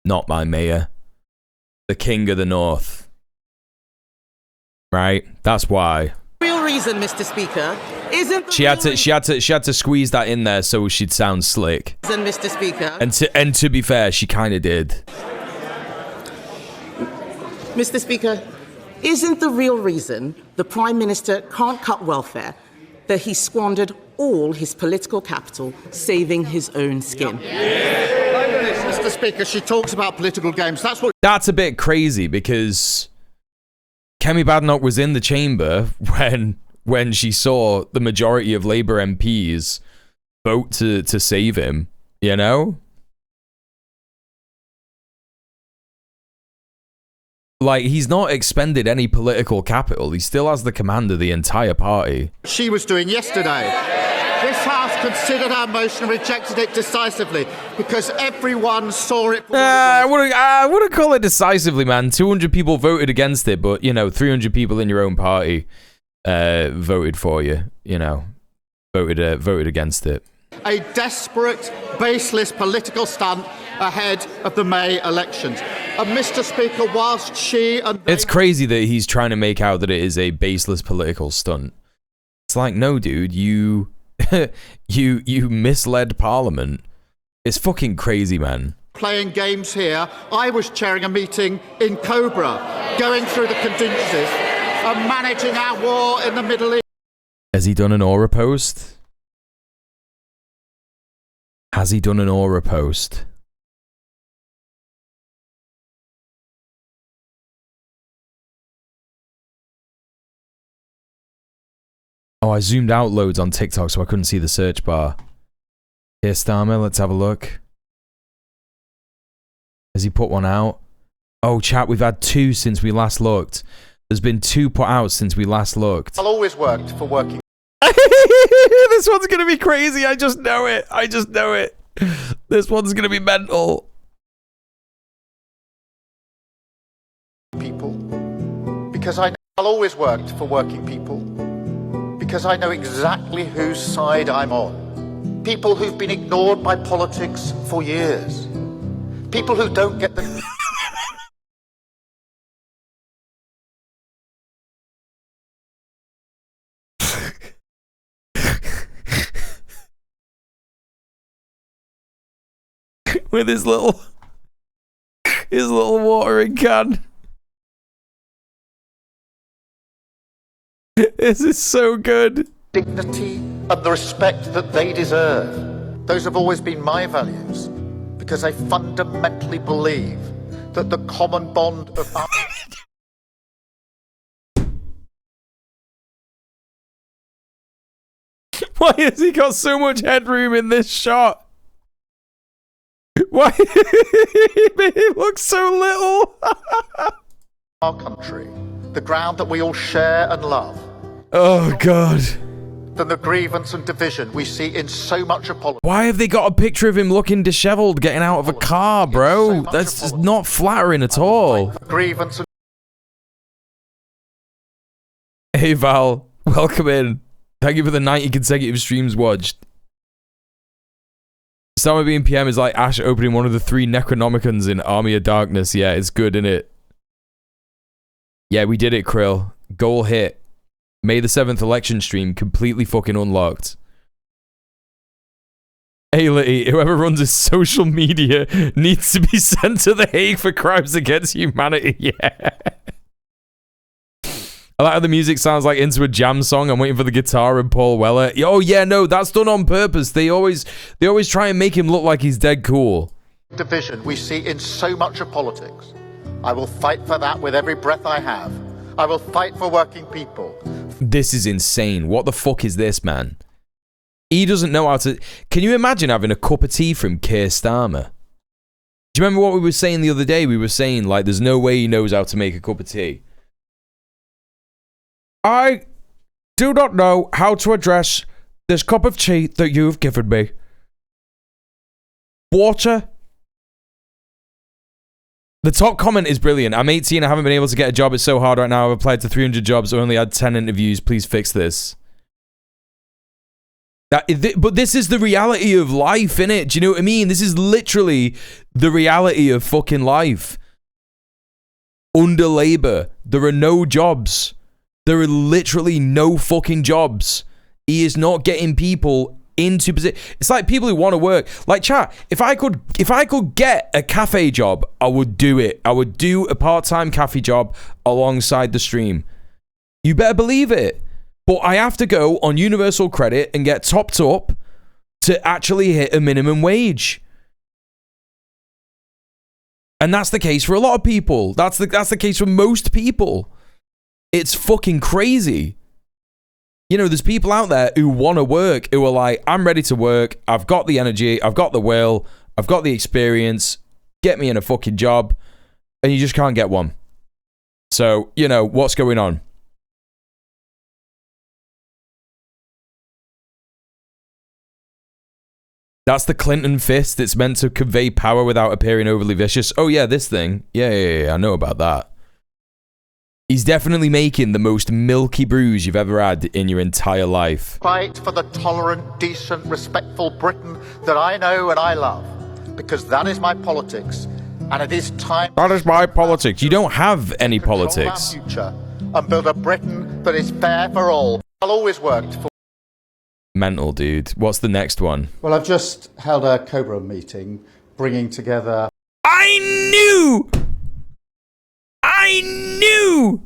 not my mayor, the king of the north. Right? That's why. Real reason, Mr. Speaker, isn't she had to squeeze that in there so she'd sound slick. Mr. Speaker. And to be fair, she kind of did. Mr. Speaker, isn't the real reason the Prime Minister can't cut welfare that he squandered all his political capital saving his own skin? Mr. Speaker, she talks about political games. That's a bit crazy because Kemi Badenoch was in the chamber when she saw the majority of Labour MPs vote to save him, you know? Like, he's not expended any political capital. He still has the command of the entire party. She was doing yesterday. This House considered our motion and rejected it decisively because everyone saw it. I wouldn't call it decisively, man. 200 people voted against it, but, you know, 300 people in your own party voted for you, you know, voted against it. A desperate, baseless political stunt ahead of the May elections. And Mr. Speaker, whilst she and it's crazy that he's trying to make out that it is a baseless political stunt. It's like, no, dude, you misled Parliament. It's fucking crazy, man. Playing games here. I was chairing a meeting in Cobra, going through the contingencies and managing our war in the Middle East. Has he done an aura post? Has he done an aura post? Oh, I zoomed out loads on TikTok so I couldn't see the search bar. Here, Starmer, let's have a look. Has he put one out? Oh, chat, we've had 2 since we last looked. There's been 2 put out since we last looked. I've always worked for working. This one's gonna be crazy. I just know it. I just know it. This one's gonna be mental. People. Because I've always worked for working people. Because I know exactly whose side I'm on. People who've been ignored by politics for years. People who don't get the... With his little watering can. This is so good. Dignity and the respect that they deserve. Those have always been my values because I fundamentally believe that the common bond of our... Why has he got so much headroom in this shot? Why? He looks so little. our country, the ground that we all share and love. Oh, God. Than the grievance and division we see in so much of politics. Why have they got a picture of him looking disheveled getting out of a car, bro? That's just not flattering at all. Grievance and... Hey, Val. Welcome in. Thank you for the 90 consecutive streams watched. Summer being PM is like Ash opening one of the 3 Necronomicons in Army of Darkness. Yeah, it's good, innit? Yeah, we did it, Krill. Goal hit. May the 7th election stream completely fucking unlocked. Hey, Litty, whoever runs his social media needs to be sent to The Hague for crimes against humanity. Yeah. I like how the music sounds like into a jam song. I'm waiting for the guitar and Paul Weller. Oh, yeah, no, that's done on purpose. They always try and make him look like he's dead cool. Division we see in so much of politics. I will fight for that with every breath I have. I will fight for working people. This is insane. What the fuck is this, man? He doesn't know how to... Can you imagine having a cup of tea from Keir Starmer? Do you remember what we were saying the other day? We were saying, like, there's no way he knows how to make a cup of tea. I do not know how to address this cup of tea that you've given me. Water. The top comment is brilliant. I'm 18. I haven't been able to get a job. It's so hard right now. I've applied to 300 jobs. I only had 10 interviews. Please fix this. But this is the reality of life, innit? Do you know what I mean? This is literally the reality of fucking life. Under Labour, there are no jobs. There are literally no fucking jobs. He is not getting people into position. It's like people who want to work. Like, chat, if I could get a cafe job, I would do it. I would do a part-time cafe job alongside the stream. You better believe it. But I have to go on universal credit and get topped up to actually hit a minimum wage. And that's the case for a lot of people. That's the case for most people. It's fucking crazy. You know, there's people out there who want to work, who are like, I'm ready to work. I've got the energy. I've got the will. I've got the experience. Get me in a fucking job. And you just can't get one. So, you know, what's going on? That's the Clinton fist. It's meant to convey power without appearing overly vicious. Oh, yeah, this thing. Yeah, I know about that. He's definitely making the most milky brews you've ever had in your entire life. Fight for the tolerant, decent, respectful Britain that I know and I love. Because that is my politics. And it is time... That is my politics. You don't have any politics. Our future and build a Britain that is fair for all. I'll always work for... Mental, dude. What's the next one? Well, I've just held a Cobra meeting, bringing together... I knew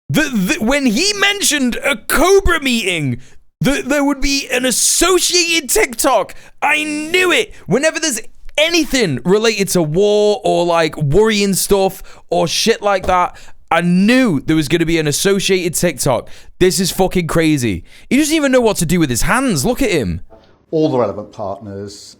that when he mentioned a Cobra meeting, that there would be an associated TikTok. I knew it. Whenever there's anything related to war or like worrying stuff or shit like that, I knew there was going to be an associated TikTok. This is fucking crazy. He doesn't even know what to do with his hands. Look at him. All the relevant partners,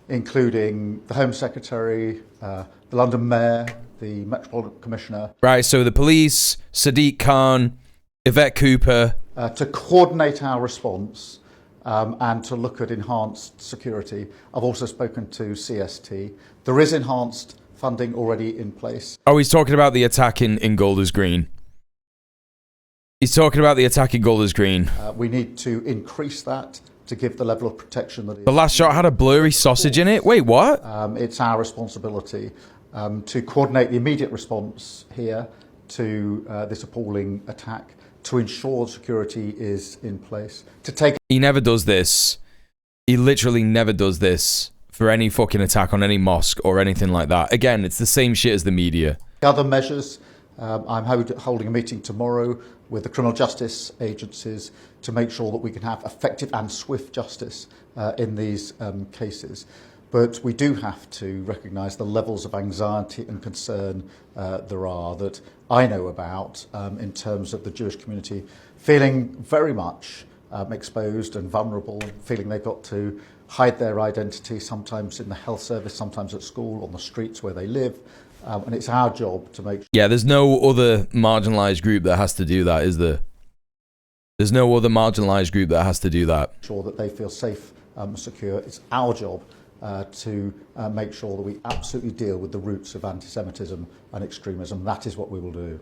including the Home Secretary, the London Mayor, the Metropolitan Commissioner. Right, so the police, Sadiq Khan, Yvette Cooper. To coordinate our response and to look at enhanced security. I've also spoken to CST. There is enhanced funding already in place. Oh, he's talking about the attack in Golders Green. He's talking about the attack in Golders Green. We need to increase that to give the level of protection that the last shot had a blurry sausage in it. Wait, what? It's our responsibility to coordinate the immediate response here to this appalling attack, to ensure security is in place, to take... He never does this. He literally never does this for any fucking attack on any mosque or anything like that. Again, it's the same shit as the media. Other measures, I'm holding a meeting tomorrow with the criminal justice agencies to make sure that we can have effective and swift justice in these cases. But we do have to recognise the levels of anxiety and concern there are that I know about in terms of the Jewish community feeling very much exposed and vulnerable, feeling they've got to hide their identity, sometimes in the health service, sometimes at school, on the streets where they live. And it's our job to make sure... Yeah, there's no other marginalised group that has to do that, is there? There's no other marginalised group that has to do that. Sure that they feel safe and secure. It's our job to make sure that we absolutely deal with the roots of anti-Semitism and extremism. That is what we will do.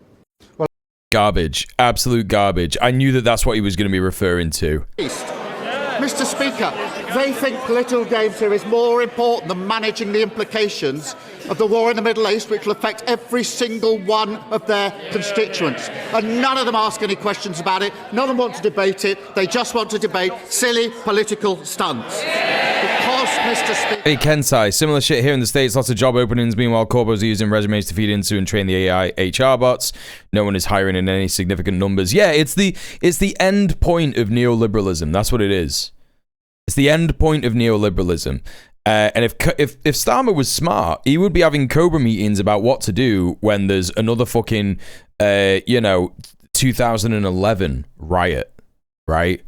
Well, garbage. Absolute garbage. I knew that that's what he was going to be referring to. Mr. Speaker, they think political games here is more important than managing the implications of the war in the Middle East, which will affect every single one of their constituents. And none of them ask any questions about it. None of them want to debate it. They just want to debate silly political stunts. Because, Mr. Speaker... Hey, Kensai, similar shit here in the States. Lots of job openings. Meanwhile, Corpo's using resumes to feed into and train the AI HR bots. No one is hiring in any significant numbers. Yeah, it's the end point of neoliberalism. That's what it is. It's the end point of neoliberalism. And if Starmer was smart, he would be having Cobra meetings about what to do when there's another fucking, 2011 riot, right?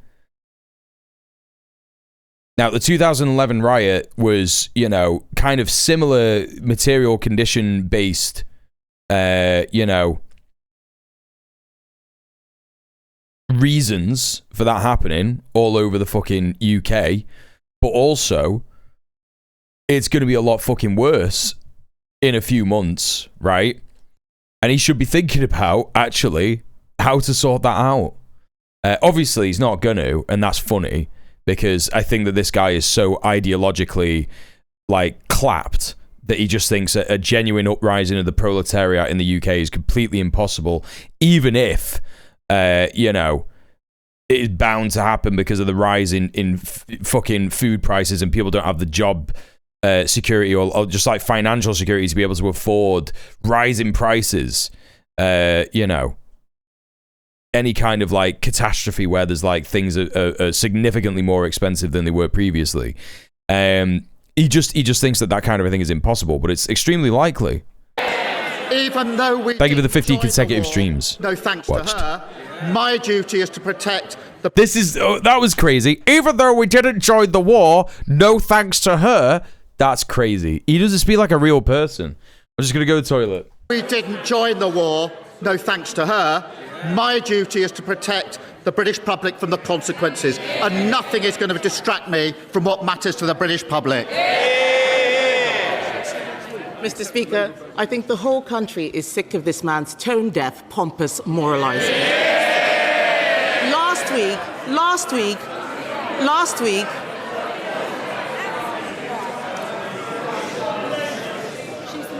Now, the 2011 riot was, kind of similar material condition based, reasons for that happening all over the fucking UK, but also it's going to be a lot fucking worse in a few months, right? And he should be thinking about, actually, how to sort that out. Obviously, he's not going to, and that's funny, because I think that this guy is so ideologically, like, clapped that he just thinks a genuine uprising of the proletariat in the UK is completely impossible, even if, you know, it is bound to happen because of the rise in fucking food prices and people don't have the job security or just like financial security to be able to afford rising prices. You know, any kind of like catastrophe where there's like things are significantly more expensive than they were previously. He just thinks that kind of a thing is impossible, but it's extremely likely. Even though we thank you for the 15 consecutive streams. No thanks watched. to her. My duty is to protect the. This is that was crazy. Even though we didn't join the war, no thanks to her. That's crazy. He doesn't speak like a real person. I'm just gonna go to the toilet. We didn't join the war. No thanks to her. My duty is to protect the British public from the consequences, and nothing is going to distract me from what matters to the British public. Mr. Speaker, I think the whole country is sick of this man's tone-deaf, pompous moralising.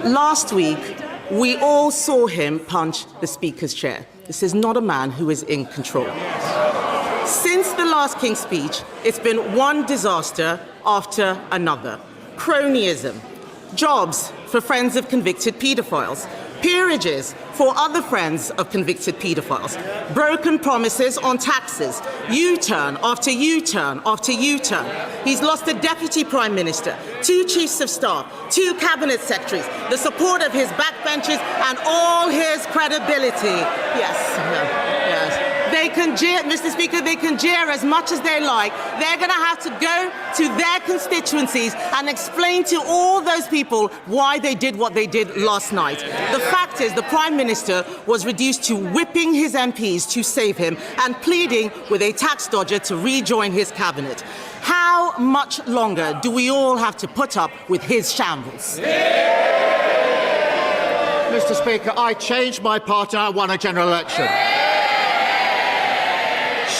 Last week, we all saw him punch the Speaker's chair. This is not a man who is in control. Since the last King's speech, it's been one disaster after another. Cronyism, jobs for friends of convicted paedophiles, peerages for other friends of convicted paedophiles, broken promises on taxes, U-turn after U-turn after U-turn. He's lost a deputy prime minister, 2 chiefs of staff, 2 cabinet secretaries, the support of his backbenchers, and all his credibility. Yes. They can jeer, Mr. Speaker, they can jeer as much as they like. They're going to have to go to their constituencies and explain to all those people why they did what they did last night. The fact is, the Prime Minister was reduced to whipping his MPs to save him and pleading with a tax dodger to rejoin his cabinet. How much longer do we all have to put up with his shambles? Mr. Speaker, I changed my party and I won a general election.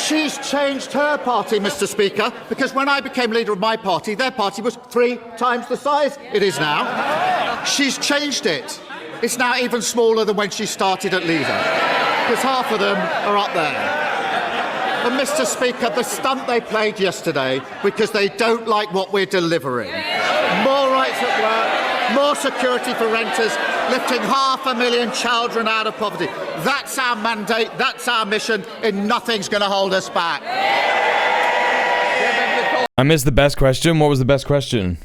She's changed her party, Mr. Speaker, because when I became leader of my party, their party was 3 times the size it is now. She's changed it. It's now even smaller than when she started at leader, because half of them are up there. And Mr. Speaker, the stunt they played yesterday, because they don't like what we're delivering. More rights at work, more security for renters, lifting 500,000 children out of poverty. That's our mandate, that's our mission, and nothing's going to hold us back. I missed the best question. What was the best question?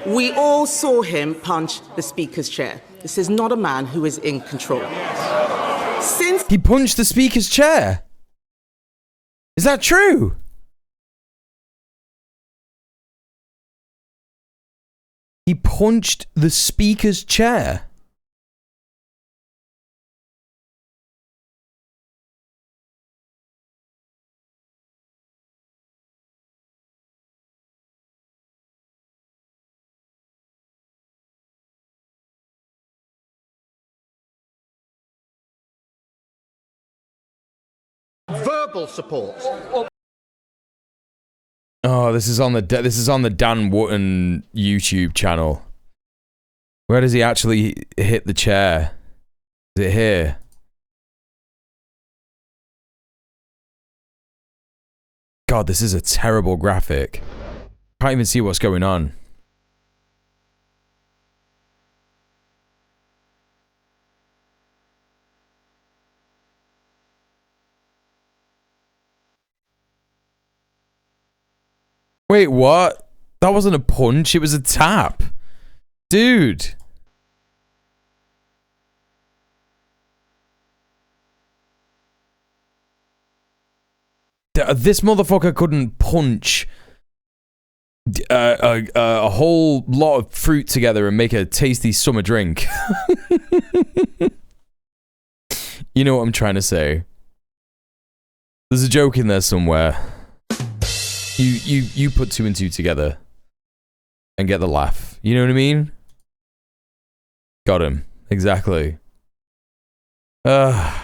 We all saw him punch the Speaker's chair. This is not a man who is in control. He punched the Speaker's chair. Is that true? He punched the Speaker's chair. Verbal support. Oh, this is on the Dan Wootton YouTube channel. Where does he actually hit the chair? Is it here? God, this is a terrible graphic. Can't even see what's going on. Wait, what? That wasn't a punch, it was a tap. Dude. This motherfucker couldn't punch a whole lot of fruit together and make a tasty summer drink. You know what I'm trying to say. There's a joke in there somewhere. You put 2 and 2 together and get the laugh. You know what I mean? Got him. Exactly. Last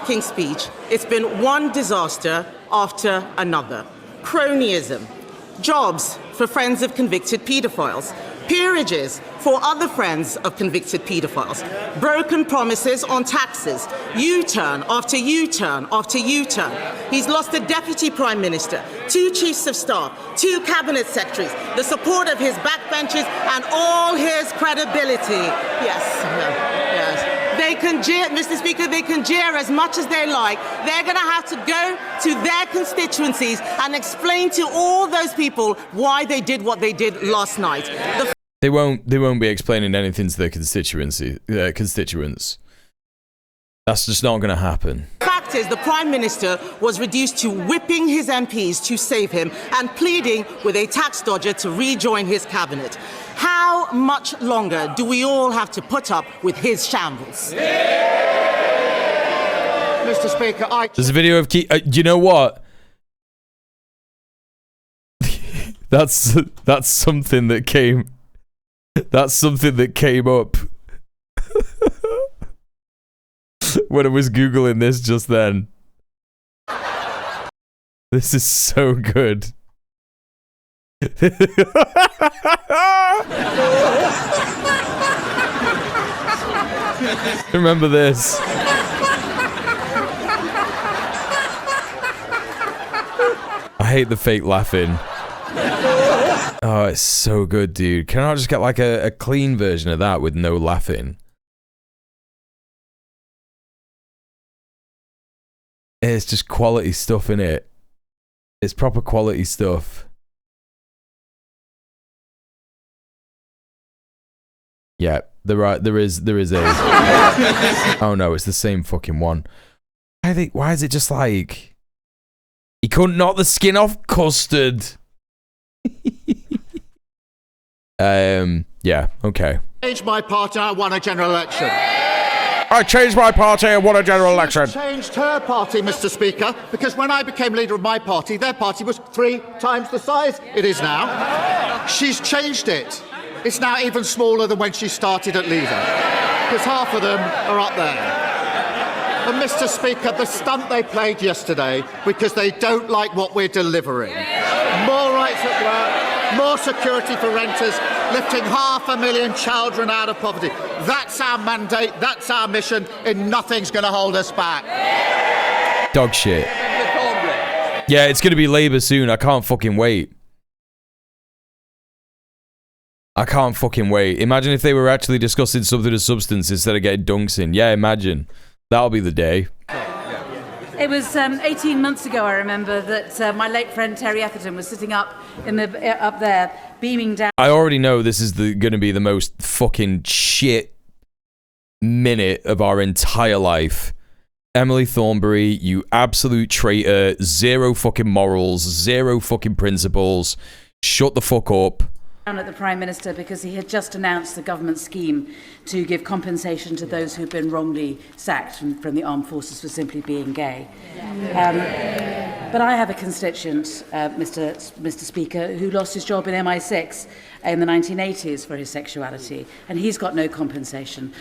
King's speech, it's been one disaster after another. Cronyism, jobs for friends of convicted paedophiles, peerages for other friends of convicted paedophiles, broken promises on taxes, U-turn after U-turn after U-turn. He's lost a deputy prime minister, 2 chiefs of staff, 2 cabinet secretaries, the support of his backbenchers, and all his credibility. Yes. They can jeer, Mr. Speaker, they can jeer as much as they like. They're going to have to go to their constituencies and explain to all those people why they did what they did last night. They won't be explaining anything to their constituents. That's just not going to happen. The fact is, the Prime Minister was reduced to whipping his MPs to save him and pleading with a tax dodger to rejoin his cabinet. How much longer do we all have to put up with his shambles? Mr. Speaker, There's a video of you know what? That's something that came. That's something that came up when I was Googling this just then. This is so good. Remember this. I hate the fake laughing. Oh, it's so good, dude. Can I just get like a clean version of that with no laughing? It's just quality stuff in it. It's proper quality stuff. Yeah, there is a. Oh no, it's the same fucking one. Why is it just like he couldn't knock the skin off custard? Yeah, okay. changed my party and I won a general election. I changed my party and won a general election. She changed her party, Mr. Speaker, because when I became leader of my party, their party was 3 times the size it is now. She's changed it. It's now even smaller than when she started at leader, because half of them are up there. And Mr. Speaker, the stunt they played yesterday because they don't like what we're delivering. More rights at work, more security for renters, lifting 500,000 children out of poverty. That's our mandate, that's our mission, and nothing's going to hold us back. Dog shit. Yeah, it's going to be Labour soon. I can't fucking wait. I can't fucking wait. Imagine if they were actually discussing something of substance instead of getting dunks in. Yeah, imagine. That'll be the day. It was 18 months ago, I remember, that my late friend Terry Etherton was sitting up there, beaming down. I already know this is going to be the most fucking shit minute of our entire life. Emily Thornberry, you absolute traitor. 0 fucking morals, 0 fucking principles. Shut the fuck up. At the Prime Minister because he had just announced the government scheme to give compensation to those who've been wrongly sacked from the armed forces for simply being gay. But I have a constituent, Mr. Speaker, who lost his job in MI6 in the 1980s for his sexuality, and he's got no compensation.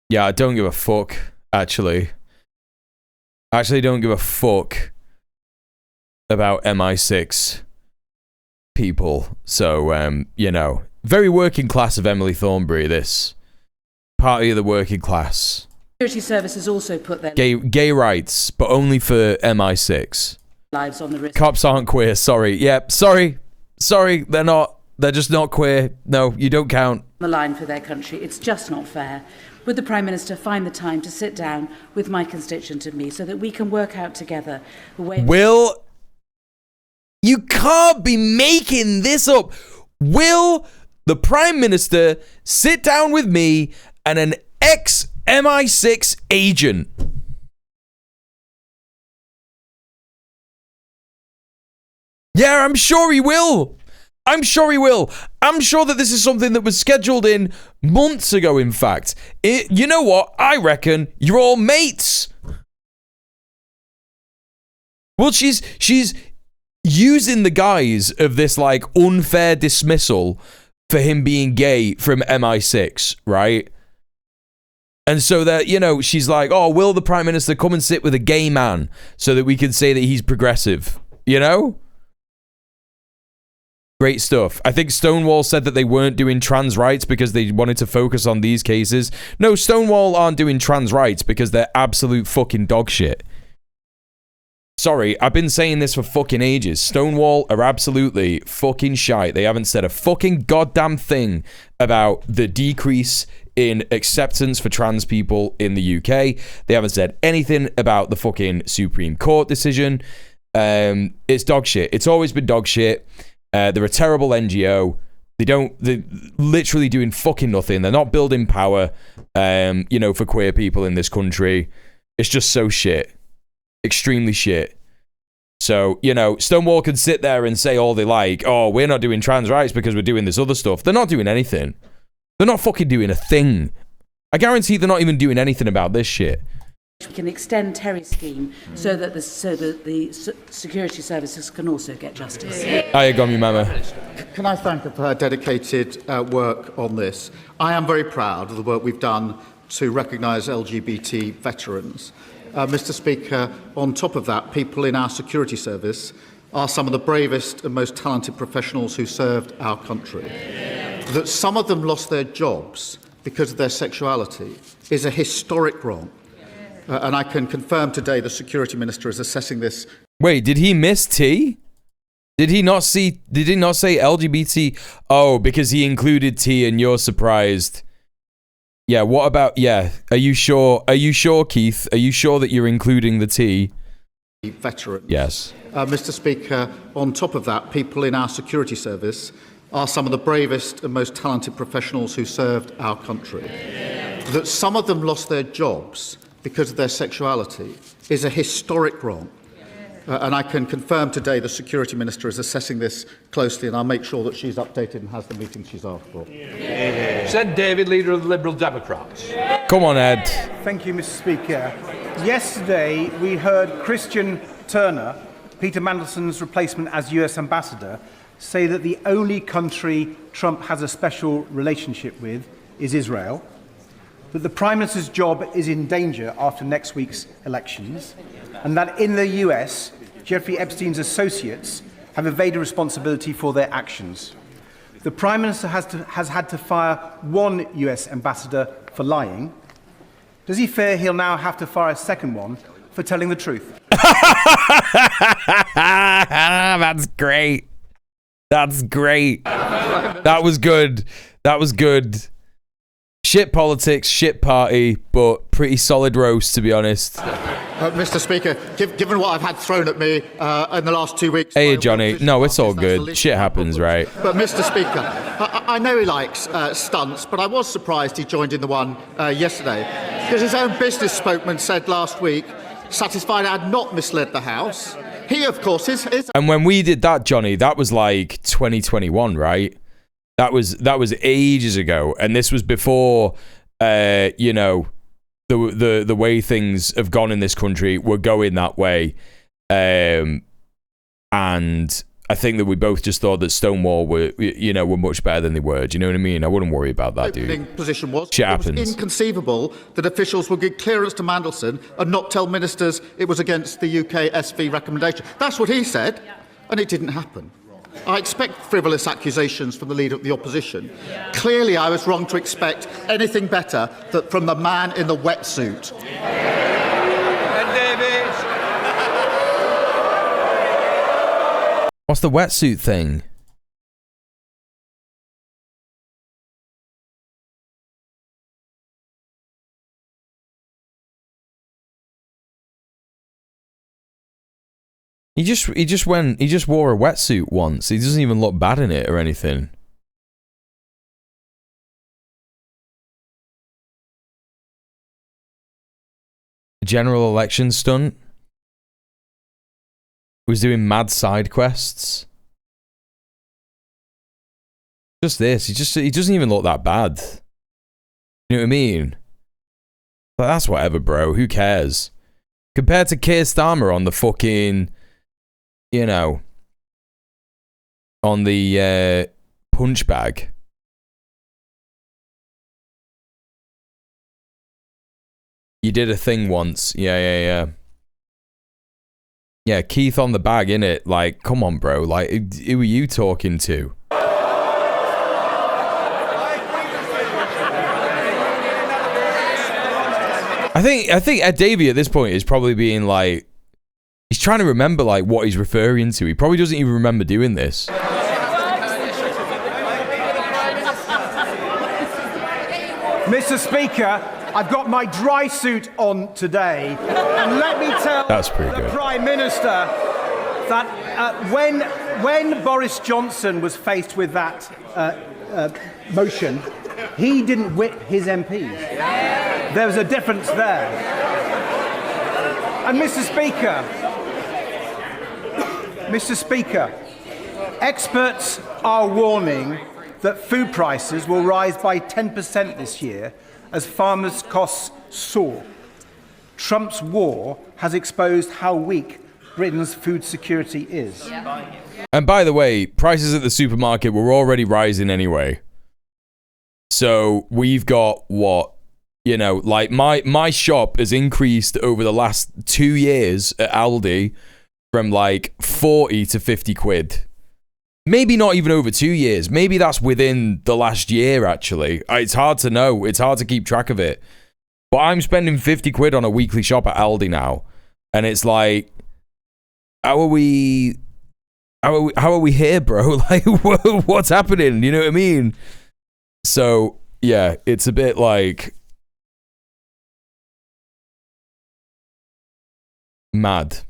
Yeah, I don't give a fuck, actually. I actually don't give a fuck about MI6 people. So, you know, very working class of Emily Thornberry, this. Party of the working class. Security services also put their gay rights, but only for MI6. Lives on the risk. Cops aren't queer, sorry. Yep, sorry, they're not. They're just not queer. No, you don't count. The line for their country. It's just not fair. Would the Prime Minister find the time to sit down with my constituent and me so that we can work out together the way... Will... You can't be making this up. Will the Prime Minister sit down with me and an ex-MI6 agent Yeah, I'm sure he will. I'm sure he will. I'm sure that this is something that was scheduled in months ago, in fact. You know what? I reckon you're all mates. Well, she's using the guise of this, like, unfair dismissal for him being gay from MI6, right? And so that, you know, she's like, oh, will the Prime Minister come and sit with a gay man so that we can say that he's progressive? You know? Great stuff. I think Stonewall said that they weren't doing trans rights because they wanted to focus on these cases. No, Stonewall aren't doing trans rights because they're absolute fucking dog shit. Sorry, I've been saying this for fucking ages. Stonewall are absolutely fucking shite. They haven't said a fucking goddamn thing about the decrease in acceptance for trans people in the UK. They haven't said anything about the fucking Supreme Court decision. It's dog shit. It's always been dog shit. They're a terrible NGO. They're literally doing fucking nothing. They're not building power, you know, for queer people in this country. It's just so shit. Extremely shit. So, you know, Stonewall can sit there and say all they like, oh, we're not doing trans rights because we're doing this other stuff. They're not doing anything. They're not fucking doing a thing. I guarantee they're not even doing anything about this shit. We can extend Terry's scheme so that the security services can also get justice. Hiya, Gomi Mama. Can I thank her for her dedicated work on this? I am very proud of the work we've done to recognise LGBT veterans. Mr. Speaker, on top of that, people in our security service are some of the bravest and most talented professionals who served our country. That some of them lost their jobs because of their sexuality is a historic wrong. And I can confirm today the Security Minister is assessing this. Wait, did he miss T? Did he not say LGBT? Oh, because he included T and you're surprised. Yeah, what about, yeah, are you sure, Keith? Are you sure that you're including the T? Veterans. Yes. Mr. Speaker, on top of that, people in our security service are some of the bravest and most talented professionals who served our country. That some of them lost their jobs because of their sexuality is a historic wrong. And I can confirm today the Security Minister is assessing this closely, and I'll make sure that she's updated and has the meeting she's asked for. Said David, leader of the Liberal Democrats. Come on, Ed. Thank you, Mr. Speaker. Yesterday, we heard Christian Turner, Peter Mandelson's replacement as US Ambassador, say that the only country Trump has a special relationship with is Israel, that the Prime Minister's job is in danger after next week's elections, and that in the US, Jeffrey Epstein's associates have evaded responsibility for their actions. The Prime Minister has had to fire one US ambassador for lying. Does he fear he'll now have to fire a second one for telling the truth? That's great. That's great. That was good. That was good. Shit politics, shit party, but pretty solid roast, to be honest. Mr. Speaker, given what I've had thrown at me in the last 2 weeks... Hey, Johnny. No, it's all good. Shit happens, right? But, Mr. Speaker, I know he likes stunts, but I was surprised he joined in the one yesterday, because his own business spokesman said last week, satisfied I had not misled the House. He, of course, is... And when we did that, Johnny, that was like 2021, right? That was ages ago, and this was before, you know, the way things have gone in this country were going that way, and I think that we both just thought that Stonewall were much better than they were. Do you know what I mean? I wouldn't worry about that, dude. Position was shit it happens. was inconceivable that officials would give clearance to Mandelson and not tell ministers it was against the UK SV recommendation. That's what he said, and it didn't happen. I expect frivolous accusations from the leader of the opposition. Clearly, I was wrong to expect anything better from the man in the wetsuit. What's the wetsuit thing? He just wore a wetsuit once. He doesn't even look bad in it or anything. General election stunt. was doing mad side quests. Just this. He doesn't even look that bad. You know what I mean? But that's whatever, bro. Who cares? Compared to Keir Starmer on the fucking, you know, on the punch bag. You did a thing once. Yeah. Yeah, Keith on the bag, innit? Like, come on, bro. Like, who are you talking to? I think Ed Davey at this point is probably being like, he's trying to remember like what he's referring to. He probably doesn't even remember doing this. Mr. Speaker, I've got my dry suit on today, and let me tell the Prime Minister that when Boris Johnson was faced with that motion, he didn't whip his MPs. There was a difference there. And Mr. Speaker, experts are warning that food prices will rise by 10% this year as farmers' costs soar. Trump's war has exposed how weak Britain's food security is. And by the way, prices at the supermarket were already rising anyway. So we've got what, you know, like my shop has increased over the last 2 years at Aldi from like 40 to 50 quid. Maybe not even over 2 years. Maybe that's within the last year, actually. It's hard to know. It's hard to keep track of it. But I'm spending 50 quid on a weekly shop at Aldi now. And it's like, how are we here, bro? Like, what's happening? You know what I mean? So, yeah, it's a bit like mad.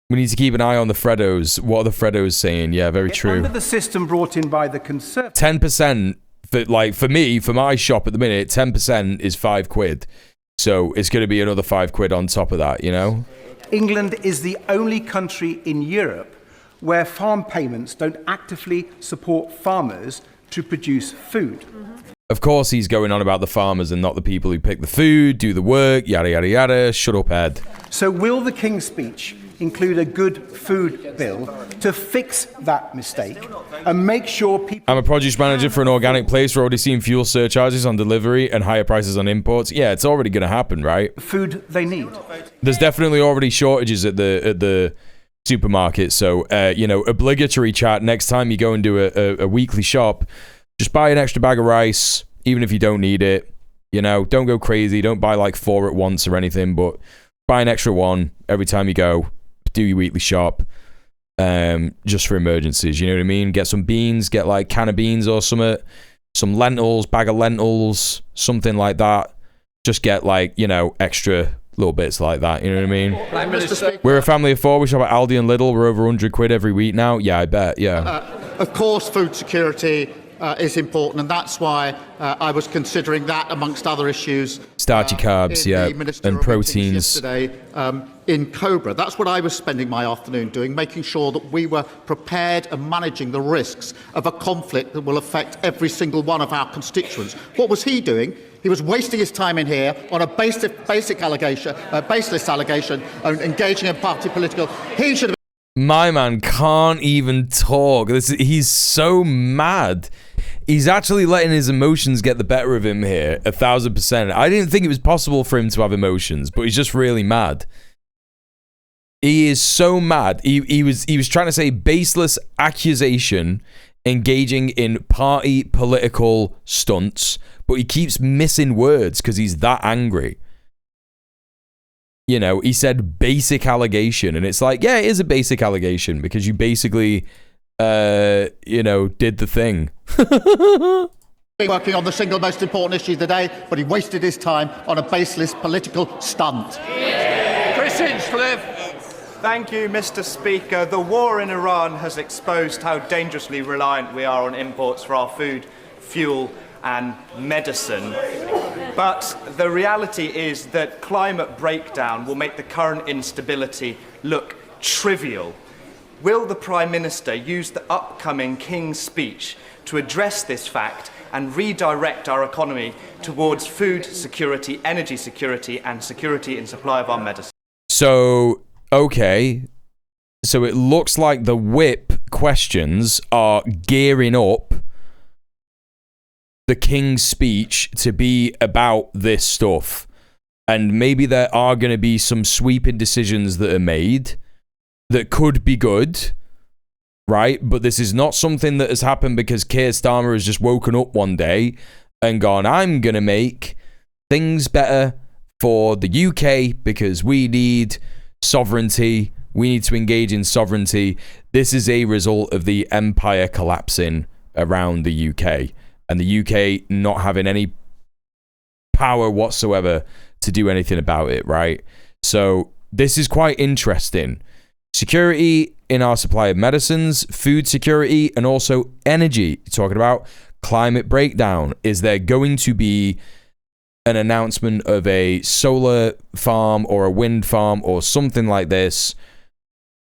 We need to keep an eye on the Freddos. What are the Freddos saying? Yeah, very true. Under the system brought in by the Conservatives. 10%, for me, for my shop at the minute, 10% is 5 quid. So it's going to be another 5 quid on top of that, you know? England is the only country in Europe where farm payments don't actively support farmers to produce food. Of course he's going on about the farmers and not the people who pick the food, do the work, yada, yada, yada. Shut up, Ed. So will the King's Speech include a good food bill to fix that mistake and make sure people... I'm a produce manager for an organic place. We're already seeing fuel surcharges on delivery and higher prices on imports. Yeah, it's already going to happen, right? Food they need. There's definitely already shortages at the supermarket. So, you know, obligatory chat. Next time you go and do a weekly shop, just buy an extra bag of rice, even if you don't need it. You know, don't go crazy. Don't buy like 4 at once or anything, but buy an extra one every time you go. Do your weekly shop, just for emergencies. You know what I mean? Get some beans, get like can of beans or something, some lentils, bag of lentils, something like that. Just get like, you know, extra little bits like that. You know what I mean? We're a family of 4. We shop at Aldi and Lidl. We're over 100 quid every week now. Yeah, I bet. Yeah. Of course, food security is important, and that's why I was considering that amongst other issues. Starchy carbs, yeah, and proteins. Yesterday in Cobra. That's what I was spending my afternoon doing, making sure that we were prepared and managing the risks of a conflict that will affect every single one of our constituents. What was he doing? He was wasting his time in here on a baseless allegation, and engaging in party political. He should have. My man can't even talk. He's so mad. He's actually letting his emotions get the better of him here, 1,000%. I didn't think it was possible for him to have emotions, but he's just really mad. He is so mad. He was trying to say baseless accusation, engaging in party political stunts, but he keeps missing words because he's that angry. You know, he said basic allegation, and it's like, yeah, it is a basic allegation because you basically, you know, did the thing. Working on the single most important issue of the day, but he wasted his time on a baseless political stunt. Chris Hinchcliffe. Thank you, Mr. Speaker. The war in Iran has exposed how dangerously reliant we are on imports for our food, fuel, and medicine. But the reality is that climate breakdown will make the current instability look trivial. Will the Prime Minister use the upcoming King's Speech to address this fact and redirect our economy towards food security, energy security, and security in supply of our medicine? So, okay. So it looks like the whip questions are gearing up the King's Speech to be about this stuff. And maybe there are going to be some sweeping decisions that are made that could be good, right? But this is not something that has happened because Keir Starmer has just woken up one day and gone, I'm going to make things better for the UK because we need sovereignty. We need to engage in sovereignty. This is a result of the empire collapsing around the UK and the UK not having any power whatsoever to do anything about it, right? So this is quite interesting. Security in our supply of medicines, food security, and also energy. Talking about climate breakdown. Is there going to be an announcement of a solar farm or a wind farm or something like this?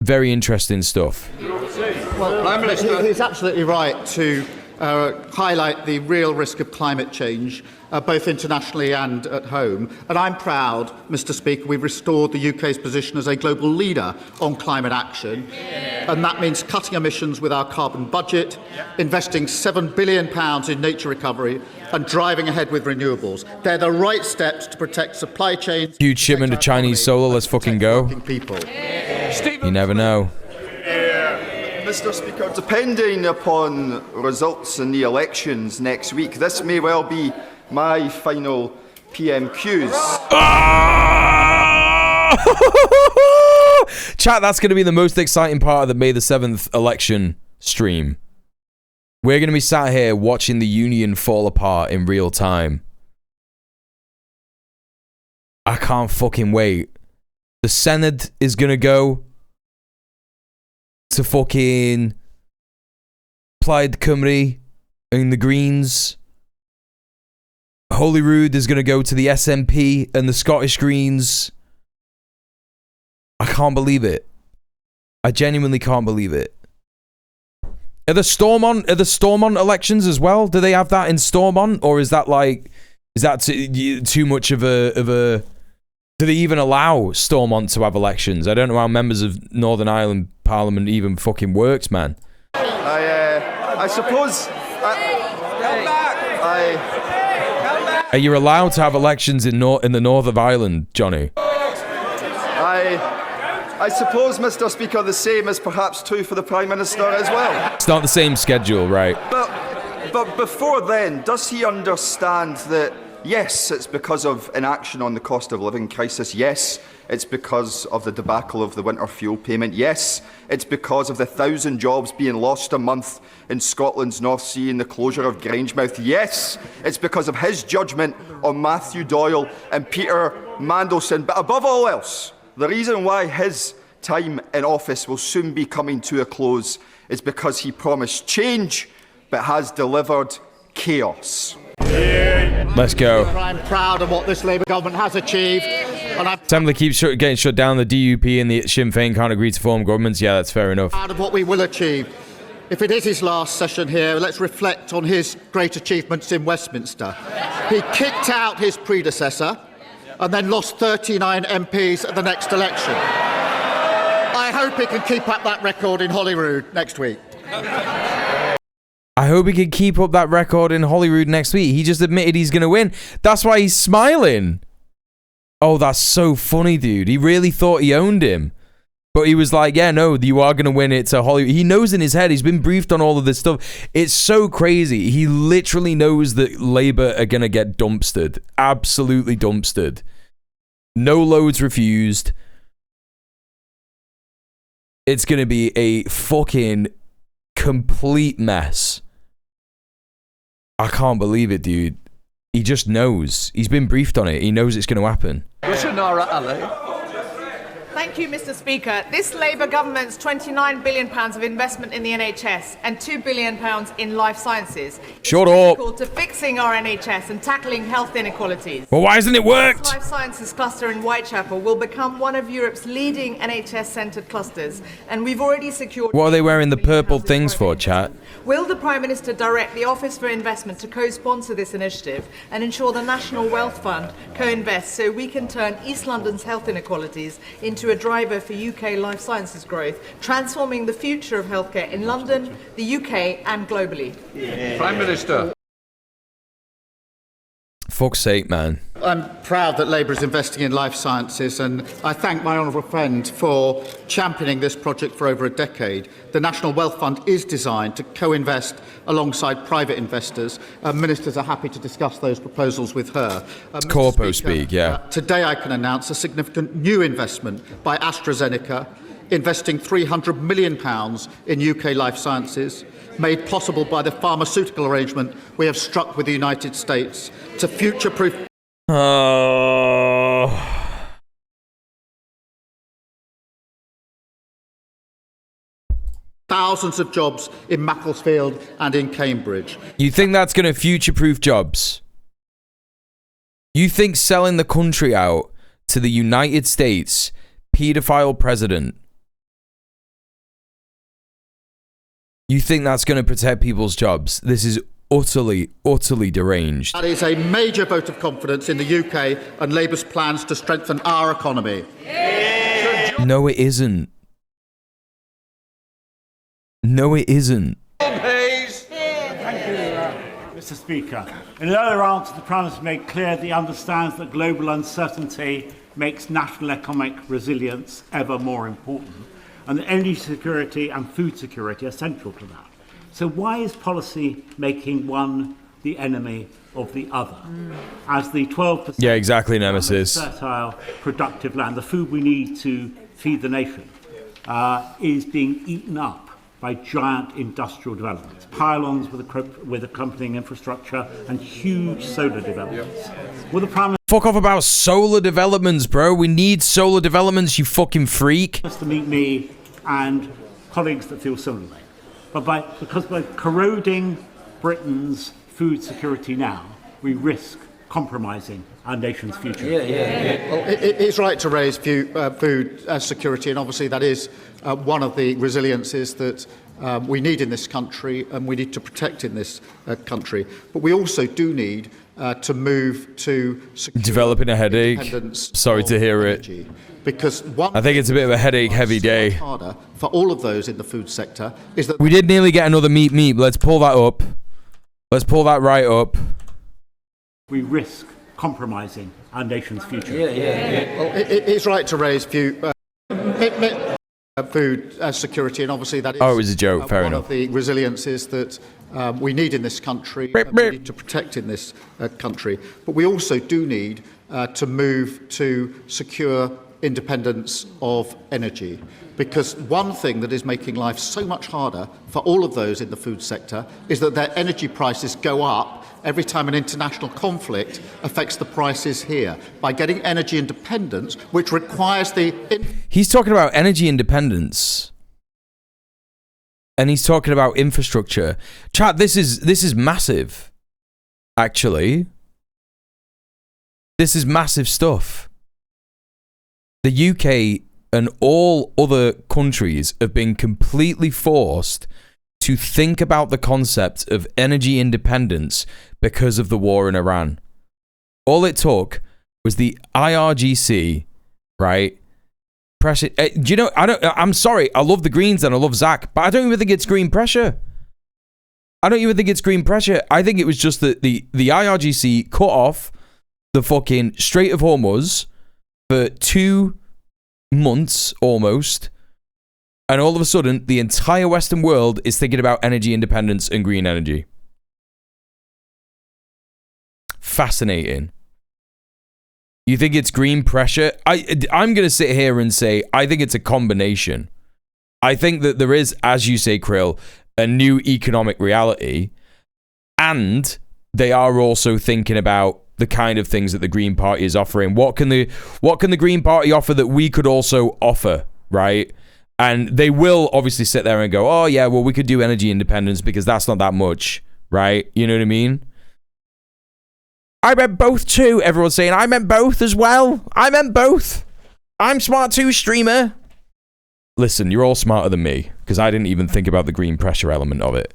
Very interesting stuff. Well, Prime Minister, he's absolutely right to highlight the real risk of climate change, both internationally and at home. And I'm proud, Mr. Speaker, we've restored the UK's position as a global leader on climate action. And that means cutting emissions with our carbon budget, investing £7 billion in nature recovery, and driving ahead with renewables. They're the right steps to protect supply chains. Huge shipment of Chinese solar. Let's fucking go. People. You never know. Mr. Speaker, depending upon results in the elections next week, this may well be my final PMQs. Chat, that's going to be the most exciting part of the May the 7th election stream. We're going to be sat here watching the union fall apart in real time. I can't fucking wait. The Senate is going to go to fucking Plaid Cymru and the Greens. Holyrood is going to go to the SNP and the Scottish Greens. I can't believe it. I genuinely can't believe it. Are the Stormont elections as well? Do they have that in Stormont, or is that too much of a? Do they even allow Stormont to have elections? I don't know how members of Northern Ireland Parliament even fucking works, man. I suppose. Are you allowed to have elections in the north of Ireland, Johnny? I suppose, Mr. Speaker, the same is perhaps true for the Prime Minister as well. It's not the same schedule, right? But before then, does he understand that, yes, it's because of inaction on the cost of living crisis, yes, it's because of the debacle of the winter fuel payment, yes, it's because of the 1,000 jobs being lost a month in Scotland's North Sea and the closure of Grangemouth, yes, it's because of his judgment on Matthew Doyle and Peter Mandelson, but above all else, the reason why his time in office will soon be coming to a close is because he promised change, but has delivered chaos. Let's go. I'm proud of what this Labour government has achieved. Assembly keeps getting shut down. The DUP and the Sinn Féin can't agree to form governments. Yeah, that's fair enough. Proud of what we will achieve. If it is his last session here, let's reflect on his great achievements in Westminster. He kicked out his predecessor and then lost 39 MPs at the next election. I hope he can keep up that record in Holyrood next week. I hope he can keep up that record in Holyrood next week. He just admitted he's going to win. That's why he's smiling. Oh, that's so funny, dude. He really thought he owned him. But he was like, yeah, no, you are going to win it to Holyrood. He knows in his head. He's been briefed on all of this stuff. It's so crazy. He literally knows that Labour are going to get dumpstered. Absolutely dumpstered. No loads refused. It's going to be a fucking complete mess. I can't believe it, dude. He just knows. He's been briefed on it. He knows it's going to happen. Thank you, Mr. Speaker. This Labour government's £29 billion of investment in the NHS and £2 billion in life sciences Shut is up. critical to fixing our NHS and tackling health inequalities. Well, why hasn't it worked? This life sciences cluster in Whitechapel will become one of Europe's leading NHS-centred clusters, and we've already secured... What are they wearing the purple things for, chat? Will the Prime Minister direct the Office for Investment to co-sponsor this initiative and ensure the National Wealth Fund co-invests so we can turn East London's health inequalities into a driver for UK life sciences growth, transforming the future of healthcare in London, the UK and globally? Prime Minister. Fuck's sake, man. I'm proud that Labour is investing in life sciences, and I thank my honourable friend for championing this project for over a decade. The National Wealth Fund is designed to co-invest alongside private investors. Ministers are happy to discuss those proposals with her. Corpo speak, yeah. Today I can announce a significant new investment by AstraZeneca, investing £300 million in UK life sciences, made possible by the pharmaceutical arrangement we have struck with the United States to future-proof... thousands of jobs in Macclesfield and in Cambridge. You think that's going to future-proof jobs? You think selling the country out to the United States paedophile president, you think that's going to protect people's jobs? This is utterly, utterly deranged. That is a major vote of confidence in the UK and Labour's plans to strengthen our economy. No, it isn't. No, it isn't. Thank you, Mr. Speaker. In another answer, the Prime Minister made clear that he understands that global uncertainty makes national economic resilience ever more important, and that energy security and food security are central to that. So why is policy making one the enemy of the other? As the 12% Yeah, exactly, Nemesis. fertile, productive land, the food we need to feed the nation, is being eaten up by giant industrial developments, pylons with accompanying infrastructure, and huge solar developments. Will the Prime Fuck off about solar developments, bro. We need solar developments, you fucking freak. To meet me and colleagues that feel similarly, because by corroding Britain's food security now, we risk compromising our nation's future. Well, it's right to raise food security, and obviously that is one of the resiliences that we need in this country and we need to protect in this country. But we also do need to move to developing a headache. Sorry to hear it. Because I think it's a bit of a headache-heavy day. Harder for all of those in the food sector is that we did nearly get another meat. Let's pull that up. Let's pull that right up. We risk compromising our nation's future. Well, it's right to raise food security, and obviously that is it was a joke. Fair one enough. of the resiliences that we need in this country and we need to protect in this country. But we also do need to move to secure independence of energy, because one thing that is making life so much harder for all of those in the food sector is that their energy prices go up every time an international conflict affects the prices here. By getting energy independence, which requires He's talking about energy independence. And he's talking about infrastructure. Chat, this is massive. Actually. This is massive stuff. The UK and all other countries have been completely forced to think about the concept of energy independence because of the war in Iran. All it took was the IRGC, right? Pressure. Do you know? I'm sorry. I love the Greens and I love Zach, but I don't even think it's green pressure. I don't even think it's green pressure. I think it was just that the IRGC cut off the fucking Strait of Hormuz for 2 months almost, and all of a sudden the entire Western world is thinking about energy independence and green energy. Fascinating. You think it's green pressure? I'm going to sit here and say I think it's a combination. I think that there is, as you say, Krill, a new economic reality, and they are also thinking about the kind of things that the Green Party is offering. What can the Green Party offer that we could also offer, right? And they will obviously sit there and go, oh yeah, well, we could do energy independence because that's not that much, right? You know what I mean? I meant both too. Everyone's saying, I meant both as well. I meant both. I'm smart too, streamer. Listen, you're all smarter than me because I didn't even think about the green pressure element of it.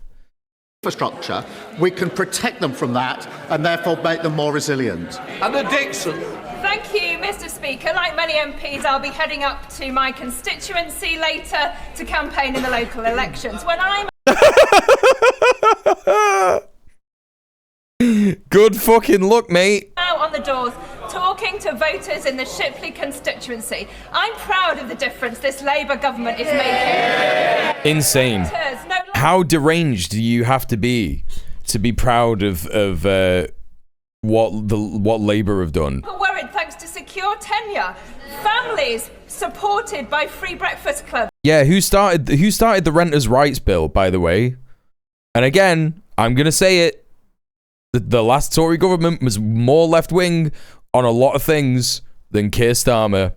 Infrastructure, we can protect them from that and therefore make them more resilient. And the Dixon. Thank you, Mr. Speaker. Like many MPs, I'll be heading up to my constituency later to campaign in the local elections. When I'm good fucking luck, mate. out on the doors talking to voters in the Shipley constituency, I'm proud of the difference this Labour government is making. Insane. How deranged do you have to be proud of what Labour have done? We're worried thanks to secure tenure, families supported by free breakfast clubs. Yeah, who started the renters' rights bill, by the way? And again, I'm gonna say it. The last Tory government was more left-wing on a lot of things than Keir Starmer.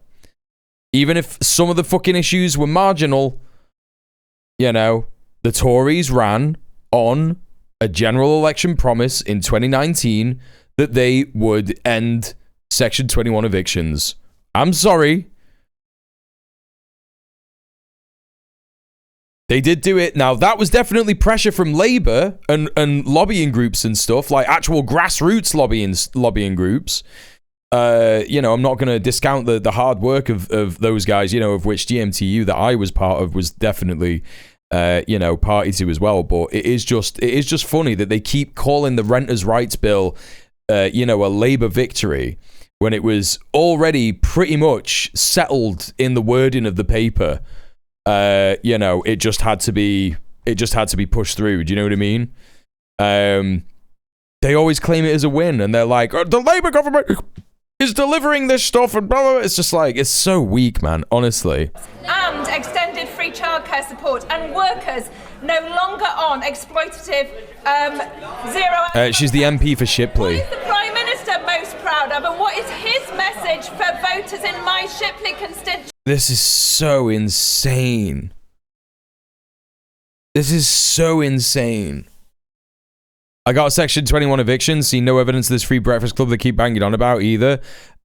Even if some of the fucking issues were marginal, you know, the Tories ran on a general election promise in 2019 that they would end Section 21 evictions. I'm sorry. They did do it. Now, that was definitely pressure from Labour and lobbying groups and stuff, like actual grassroots lobbying groups. You know, I'm not going to discount the hard work of those guys, you know, of which GMTU that I was part of was definitely, you know, party to as well. But it is just funny that they keep calling the renters' rights bill, you know, a Labour victory when it was already pretty much settled in the wording of the paper. You know, it just had to be pushed through. Do you know what I mean? They always claim it as a win, and they're like, the Labour government is delivering this stuff, and blah, blah, blah. It's just like, it's so weak, man, honestly. And extended free childcare support, and workers no longer on exploitative zero. She's the MP for Shipley. What is the Prime Minister most proud of, and what is his message for voters in my Shipley constituency? This is so insane. This is so insane. I got Section 21 evictions. See no evidence of this free breakfast club they keep banging on about either.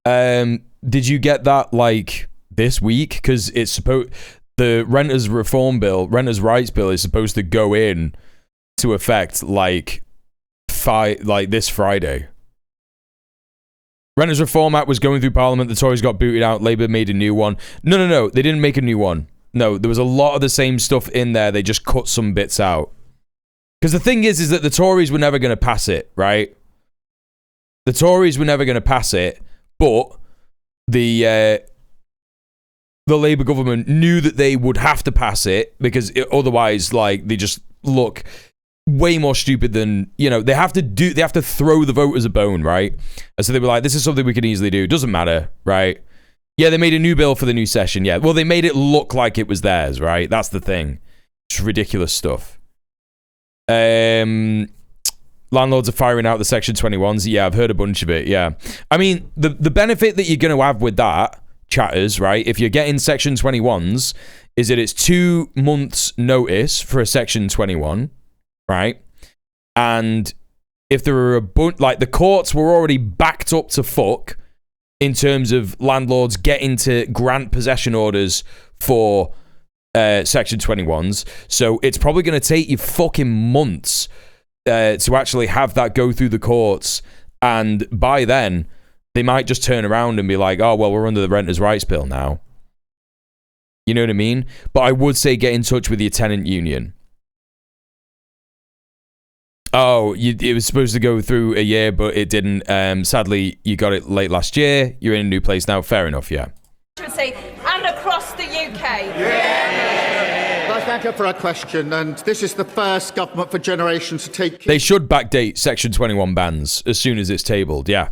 Did you get that like this week? Because it's the renters rights bill is supposed to go in to effect like this Friday. Renters Reform Act was going through Parliament. The Tories got booted out. Labour made a new one. No. They didn't make a new one. No, there was a lot of the same stuff in there. They just cut some bits out. Because the thing is that the Tories were never going to pass it, right? The Tories were never going to pass it, but the Labour government knew that they would have to pass it because otherwise, like, they just look way more stupid than, you know, they have to throw the voters a bone, right? And so they were like, this is something we can easily do. Doesn't matter, right? Yeah, they made a new bill for the new session, yeah. Well, they made it look like it was theirs, right? That's the thing. It's ridiculous stuff. Landlords are firing out the Section 21s. Yeah, I've heard a bunch of it, yeah. I mean, the benefit that you're going to have with that, chatters, right, if you're getting Section 21s, is that it's 2 months notice for a Section 21, right? And if there are a bunch, like the courts were already backed up to fuck in terms of landlords getting to grant possession orders for Section 21s. So it's probably going to take you fucking months to actually have that go through the courts. And by then, they might just turn around and be like, oh, well, we're under the renters' rights bill now. You know what I mean? But I would say get in touch with your tenant union. Oh, it was supposed to go through a year, but it didn't. Sadly, you got it late last year. You're in a new place now. Fair enough, yeah. And across the UK. I thank her for her question, and this is the first government for generations to take... They should backdate Section 21 bans as soon as it's tabled, yeah.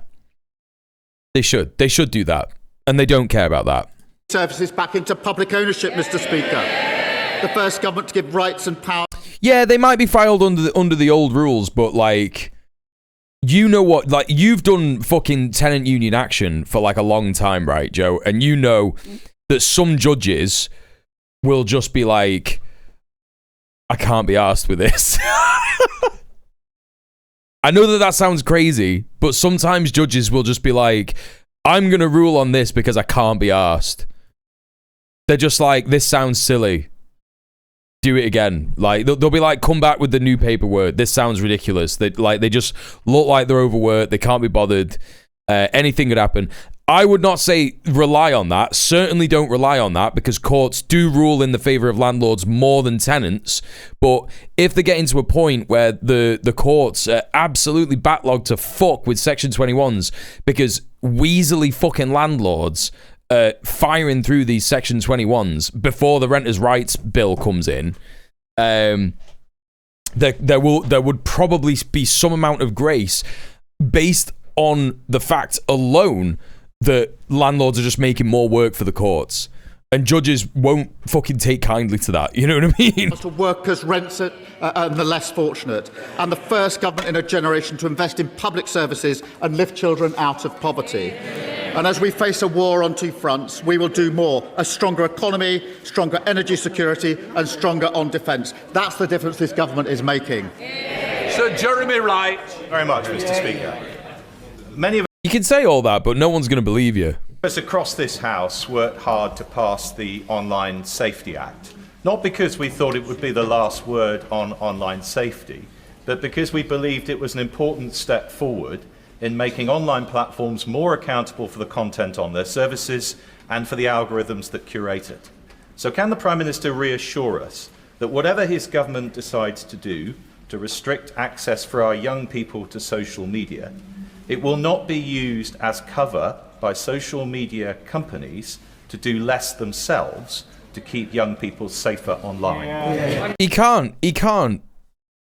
They should. They should do that. And they don't care about that. ...services back into public ownership, Mr. Speaker. The first government to give rights and power... Yeah, they might be filed under the old rules, but like you know what, like, you've done fucking tenant union action for like a long time, right, Joe? And you know that some judges will just be like, I can't be arsed with this. I know that sounds crazy, but sometimes judges will just be like, I'm going to rule on this because I can't be arsed. They're just like, this sounds silly. Do it again. Like, they'll be like, come back with the new paperwork. This sounds ridiculous. They just look like they're overworked. They can't be bothered. Anything could happen. I would not say rely on that. Certainly don't rely on that, because courts do rule in the favor of landlords more than tenants. But if they get into a point where the courts are absolutely backlogged to fuck with Section 21s because weaselly fucking landlords firing through these Section 21s before the renters' rights bill comes in, there would probably be some amount of grace based on the fact alone that landlords are just making more work for the courts, and judges won't fucking take kindly to that. You know what I mean? To workers, rents, and the less fortunate, and the first government in a generation to invest in public services and lift children out of poverty. And as we face a war on two fronts, we will do more: a stronger economy, stronger energy security, and stronger on defence. That's the difference this government is making. Sir Jeremy Wright. Very much, Mr. Speaker. Many of You can say all that, but no one's going to believe you. us across this House worked hard to pass the Online Safety Act, not because we thought it would be the last word on online safety, but because we believed it was an important step forward in making online platforms more accountable for the content on their services and for the algorithms that curate it. So can the Prime Minister reassure us that whatever his government decides to do to restrict access for our young people to social media, it will not be used as cover by social media companies to do less themselves to keep young people safer online? He can't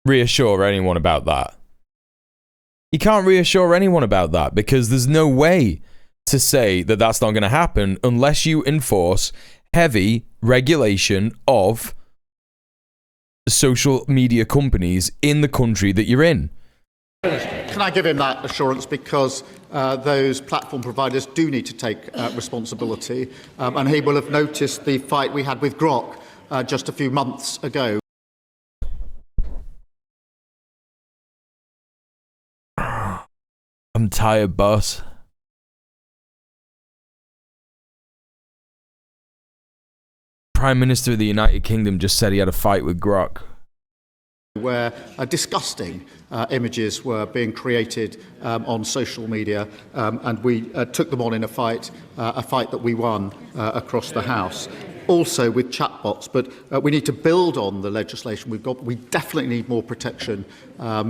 reassure anyone about that. He can't reassure anyone about that, because there's no way to say that that's not going to happen unless you enforce heavy regulation of social media companies in the country that you're in. Can I give him that assurance? Because those platform providers do need to take responsibility, and he will have noticed the fight we had with Grok just a few months ago. I'm tired, boss. Prime Minister of the United Kingdom just said he had a fight with Grok, where disgusting images were being created on social media, and we took them on in a fight that we won across the House. Also with chatbots, but we need to build on the legislation we've got. We definitely need more protection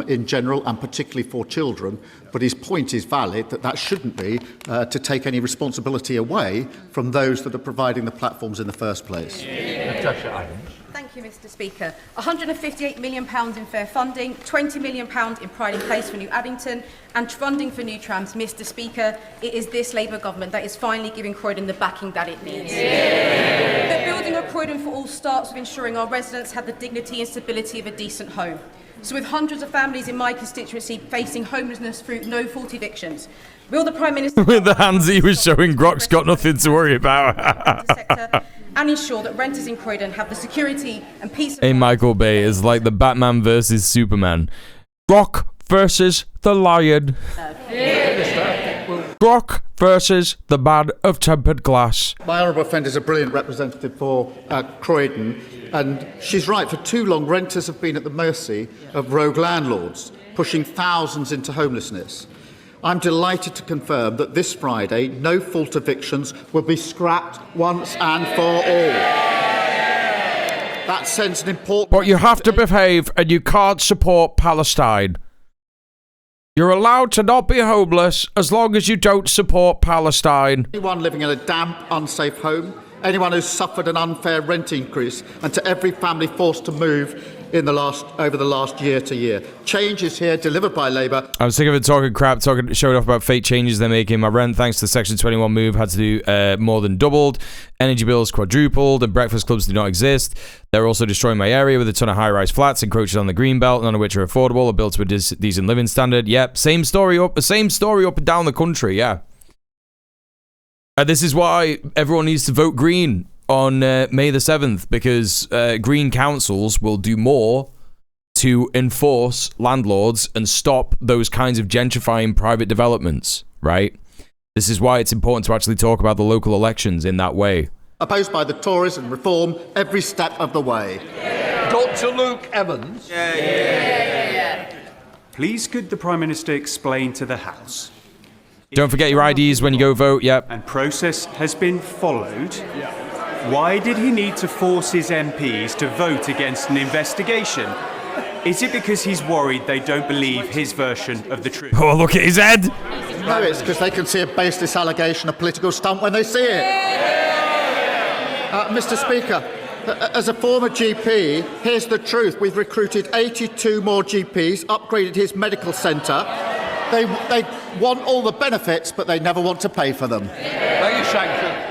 in general, and particularly for children. But his point is valid, that shouldn't be to take any responsibility away from those that are providing the platforms in the first place. Natasha Adams. Thank you, Mr. Speaker. £158 million in fair funding, £20 million in Pride in Place for New Addington, and funding for new trams. Mr. Speaker, it is this Labour government that is finally giving Croydon the backing that it needs. The building of Croydon for All starts with ensuring our residents have the dignity and stability of a decent home. So with hundreds of families in my constituency facing homelessness through no-fault evictions, will the Prime Minister... with the hands he was showing, Grok's got nothing to worry about. and ensure that renters in Croydon have the security and peace of Hey, Michael Bay is like the Batman versus Superman. Grok versus the lion. Grok versus the man of tempered glass. My honourable friend is a brilliant representative for Croydon, and she's right. For too long, renters have been at the mercy of rogue landlords, pushing thousands into homelessness. I'm delighted to confirm that this Friday, no-fault evictions will be scrapped once and for all. That sends an important... But you have to behave, and you can't support Palestine. You're allowed to not be homeless as long as you don't support Palestine. Anyone living in a damp, unsafe home, anyone who's suffered an unfair rent increase, and to every family forced to move over the last year to year. Change is here, delivered by Labour. I'm sick of it talking crap, showing off about fake changes they're making. My rent, thanks to the Section 21 move, had to do more than doubled. Energy bills quadrupled, and breakfast clubs do not exist. They're also destroying my area with a ton of high-rise flats encroaching on the green belt, none of which are affordable or built to a decent living standard. Yep, same story up and down the country. Yeah. This is why everyone needs to vote Green on May the 7th, because Green councils will do more to enforce landlords and stop those kinds of gentrifying private developments, right? This is why it's important to actually talk about the local elections in that way. Opposed by the Tories and Reform every step of the way. Dr. Luke Evans. Please could the Prime Minister explain to the House? Don't forget your IDs when you go vote, yep. And process has been followed. Why did he need to force his MPs to vote against an investigation? Is it because he's worried they don't believe his version of the truth? Oh, look at his head! No, it's because they can see a baseless allegation, a political stunt when they see it. Mr. Speaker, as a former GP, here's the truth. We've recruited 82 more GPs, upgraded his medical centre. They want all the benefits, but they never want to pay for them. Thank you, Shanker.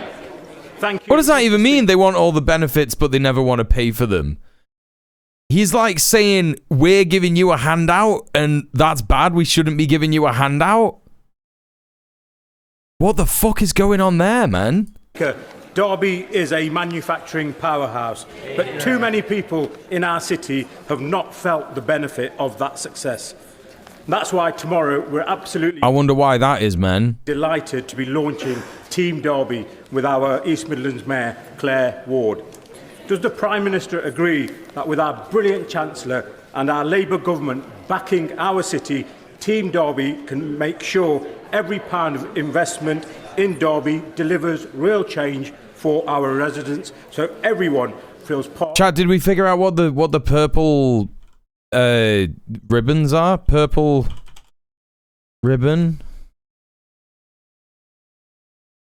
Thank you. What does that even mean? They want all the benefits, but they never want to pay for them. He's like saying, we're giving you a handout, and that's bad. We shouldn't be giving you a handout. What the fuck is going on there, man? Derby is a manufacturing powerhouse, but too many people in our city have not felt the benefit of that success. That's why tomorrow we're absolutely... I wonder why that is, man. ...delighted to be launching Team Derby with our East Midlands Mayor, Claire Ward. Does the Prime Minister agree that with our brilliant Chancellor and our Labour government backing our city, Team Derby can make sure every pound of investment in Derby delivers real change for our residents, so everyone feels part... Chat, did we figure out what the purple ribbons are? Purple ribbon?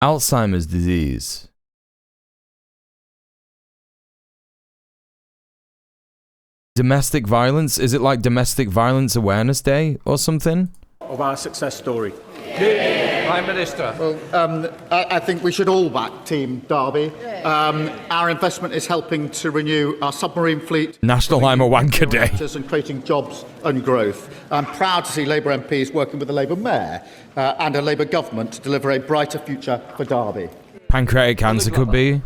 Alzheimer's disease. Domestic violence? Is it like Domestic Violence Awareness Day or something? ...of our success story. Prime Minister. Well, I think we should all back Team Derby. Our investment is helping to renew our submarine fleet. National I'm a Wanker Day. And creating jobs and growth. I'm proud to see Labour MPs working with the Labour Mayor and a Labour government to deliver a brighter future for Derby. Pancreatic cancer could be.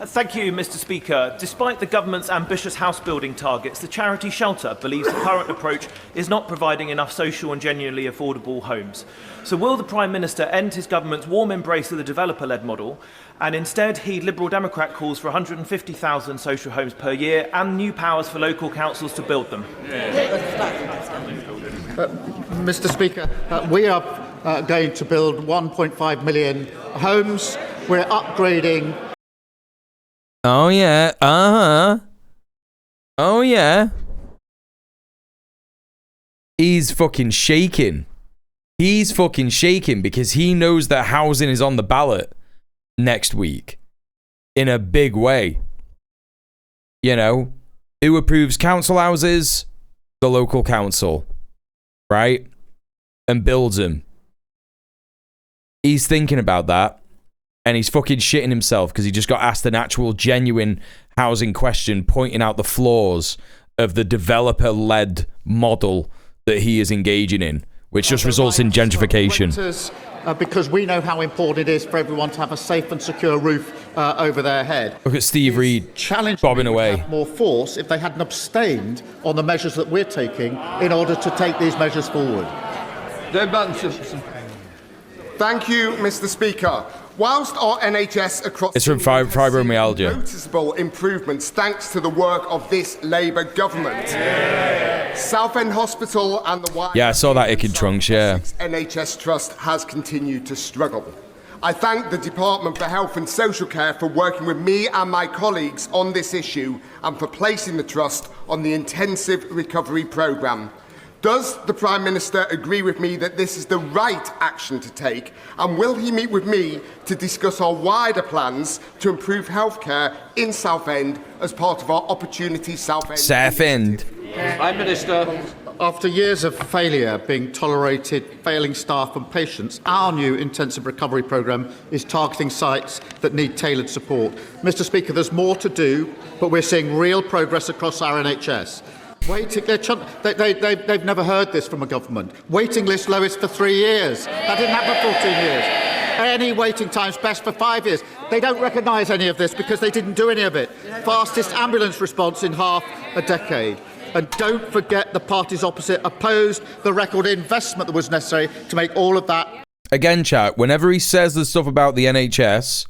Thank you, Mr. Speaker. Despite the government's ambitious house-building targets, the charity Shelter believes the current approach is not providing enough social and genuinely affordable homes. So will the Prime Minister end his government's warm embrace of the developer-led model and instead heed Liberal Democrat calls for 150,000 social homes per year and new powers for local councils to build them? Mr. Speaker, we are going to build 1.5 million homes. We're upgrading... Oh, yeah. Uh-huh. Oh, yeah. He's fucking shaking. He's fucking shaking because he knows that housing is on the ballot next week in a big way. You know, who approves council houses? The local council. Right? And builds them. He's thinking about that. And he's fucking shitting himself because he just got asked an actual genuine housing question pointing out the flaws of the developer-led model that he is engaging in, which just results in gentrification. Because we know how important it is for everyone to have a safe and secure roof over their head. Look at Steve Reed bobbing away. Have more force if they hadn't abstained on the measures that we're taking in order to take these measures forward. Thank you, Mr. Speaker. Whilst our NHS across it's from fibromyalgia. Noticeable improvements thanks to the work of this Labour government. Southend Hospital and the I saw that ick in trunks, yeah. NHS Trust has continued to struggle. I thank the Department for Health and Social Care for working with me and my colleagues on this issue and for placing the Trust on the Intensive Recovery Programme. Does the Prime Minister agree with me that this is the right action to take? And will he meet with me to discuss our wider plans to improve healthcare in Southend as part of our Opportunity Southend? Southend. Prime Minister. After years of failure being tolerated, failing staff and patients, our new intensive recovery programme is targeting sites that need tailored support. Mr Speaker, there's more to do, but we're seeing real progress across our NHS. They've never heard this from a government. Waiting list lowest for 3 years. That didn't happen for 14 years. Any waiting times best for 5 years. They don't recognise any of this because they didn't do any of it. Fastest ambulance response in half a decade. And don't forget the parties opposite opposed the record investment that was necessary to make all of that. Again, chat, whenever he says the stuff about the NHS,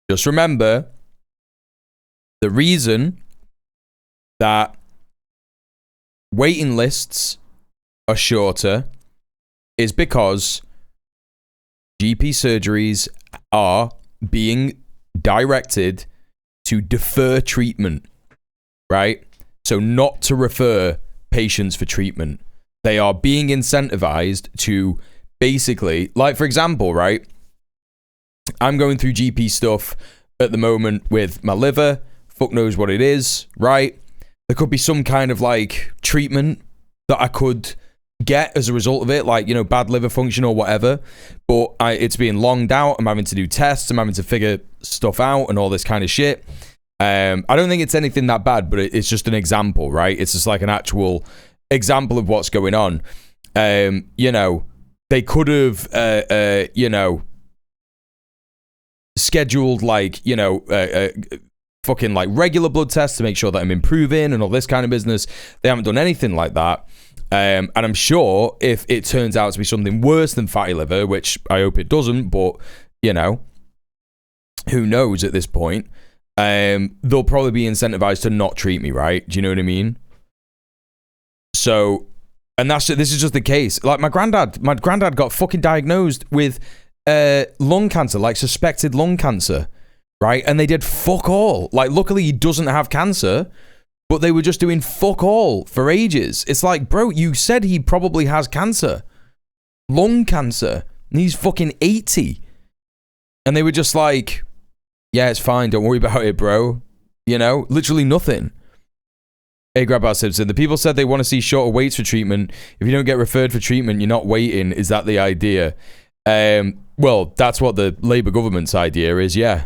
just remember the reason that waiting lists are shorter is because GP surgeries are being directed to defer treatment, right? So not to refer patients for treatment. They are being incentivized to basically, like for example, right? I'm going through GP stuff at the moment with my liver. Fuck knows what it is, right? There could be some kind of like treatment that I could get as a result of it, like, you know, bad liver function or whatever. But it's being longed out. I'm having to do tests. I'm having to figure stuff out and all this kind of shit. I don't think it's anything that bad, but it's just an example, right? It's just like an actual example of what's going on. You know, they could have, you know, scheduled like, you know, fucking like regular blood tests to make sure that I'm improving and all this kind of business. They haven't done anything like that. And I'm sure if it turns out to be something worse than fatty liver, which I hope it doesn't, but, you know, who knows at this point, they'll probably be incentivized to not treat me, right? Do you know what I mean? So, and this is just the case. Like my granddad got fucking diagnosed with lung cancer, like suspected lung cancer, right? And they did fuck all. Like, luckily he doesn't have cancer, but they were just doing fuck all for ages. It's like, bro, you said he probably has cancer, lung cancer, and he's fucking 80. And they were just like, yeah, it's fine. Don't worry about it, bro. You know, literally nothing. Hey, Grabbar Simpson, the people said they want to see shorter waits for treatment. If you don't get referred for treatment, you're not waiting. Is that the idea? Well, that's what the Labour government's idea is, yeah.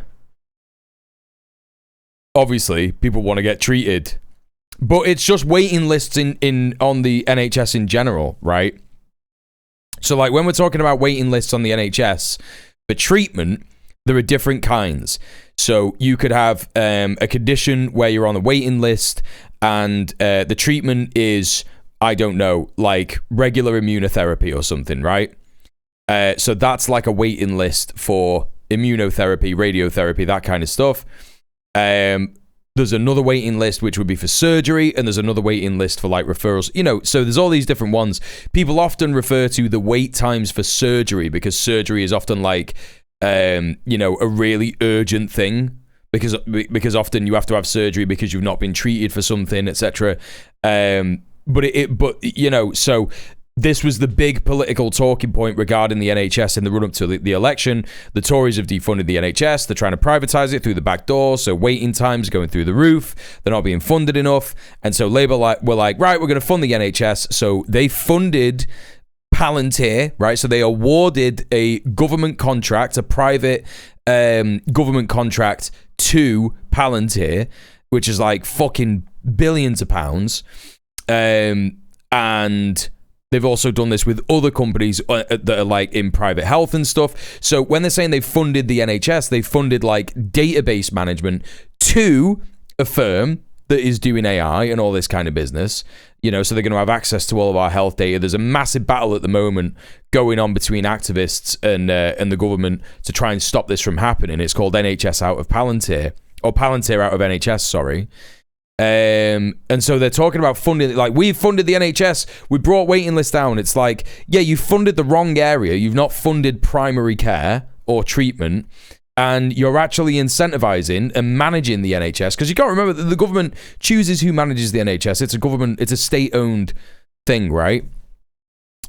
Obviously, people want to get treated. But it's just waiting lists on the NHS in general, right? So, like, when we're talking about waiting lists on the NHS for treatment, there are different kinds. So you could have a condition where you're on the waiting list and the treatment is, I don't know, like regular immunotherapy or something, right? So that's like a waiting list for immunotherapy, radiotherapy, that kind of stuff. There's another waiting list which would be for surgery, and there's another waiting list for like referrals. You know, so there's all these different ones. People often refer to the wait times for surgery because surgery is often like, you know, a really urgent thing because often you have to have surgery because you've not been treated for something, etc. But you know, so this was the big political talking point regarding the NHS in the run-up to the election. The Tories have defunded the NHS. They're trying to privatise it through the back door, so waiting times going through the roof. They're not being funded enough. And so Labour were like, right, we're going to fund the NHS. So they funded Palantir, right? So they awarded a government contract, a private government contract to Palantir, which is like fucking billions of pounds. And they've also done this with other companies that are like in private health and stuff. So when they're saying they funded the NHS, they funded like database management to a firm that is doing AI and all this kind of business. You know, so they're going to have access to all of our health data. There's a massive battle at the moment going on between activists and the government to try and stop this from happening. It's called NHS out of Palantir, or Palantir out of NHS, sorry. And so they're talking about funding, like, we've funded the NHS, we brought waiting lists down. It's like, yeah, you funded the wrong area. You've not funded primary care or treatment, and you're actually incentivizing and managing the NHS, because you got to remember that the government chooses who manages the NHS. It's a government, it's a state-owned thing, right?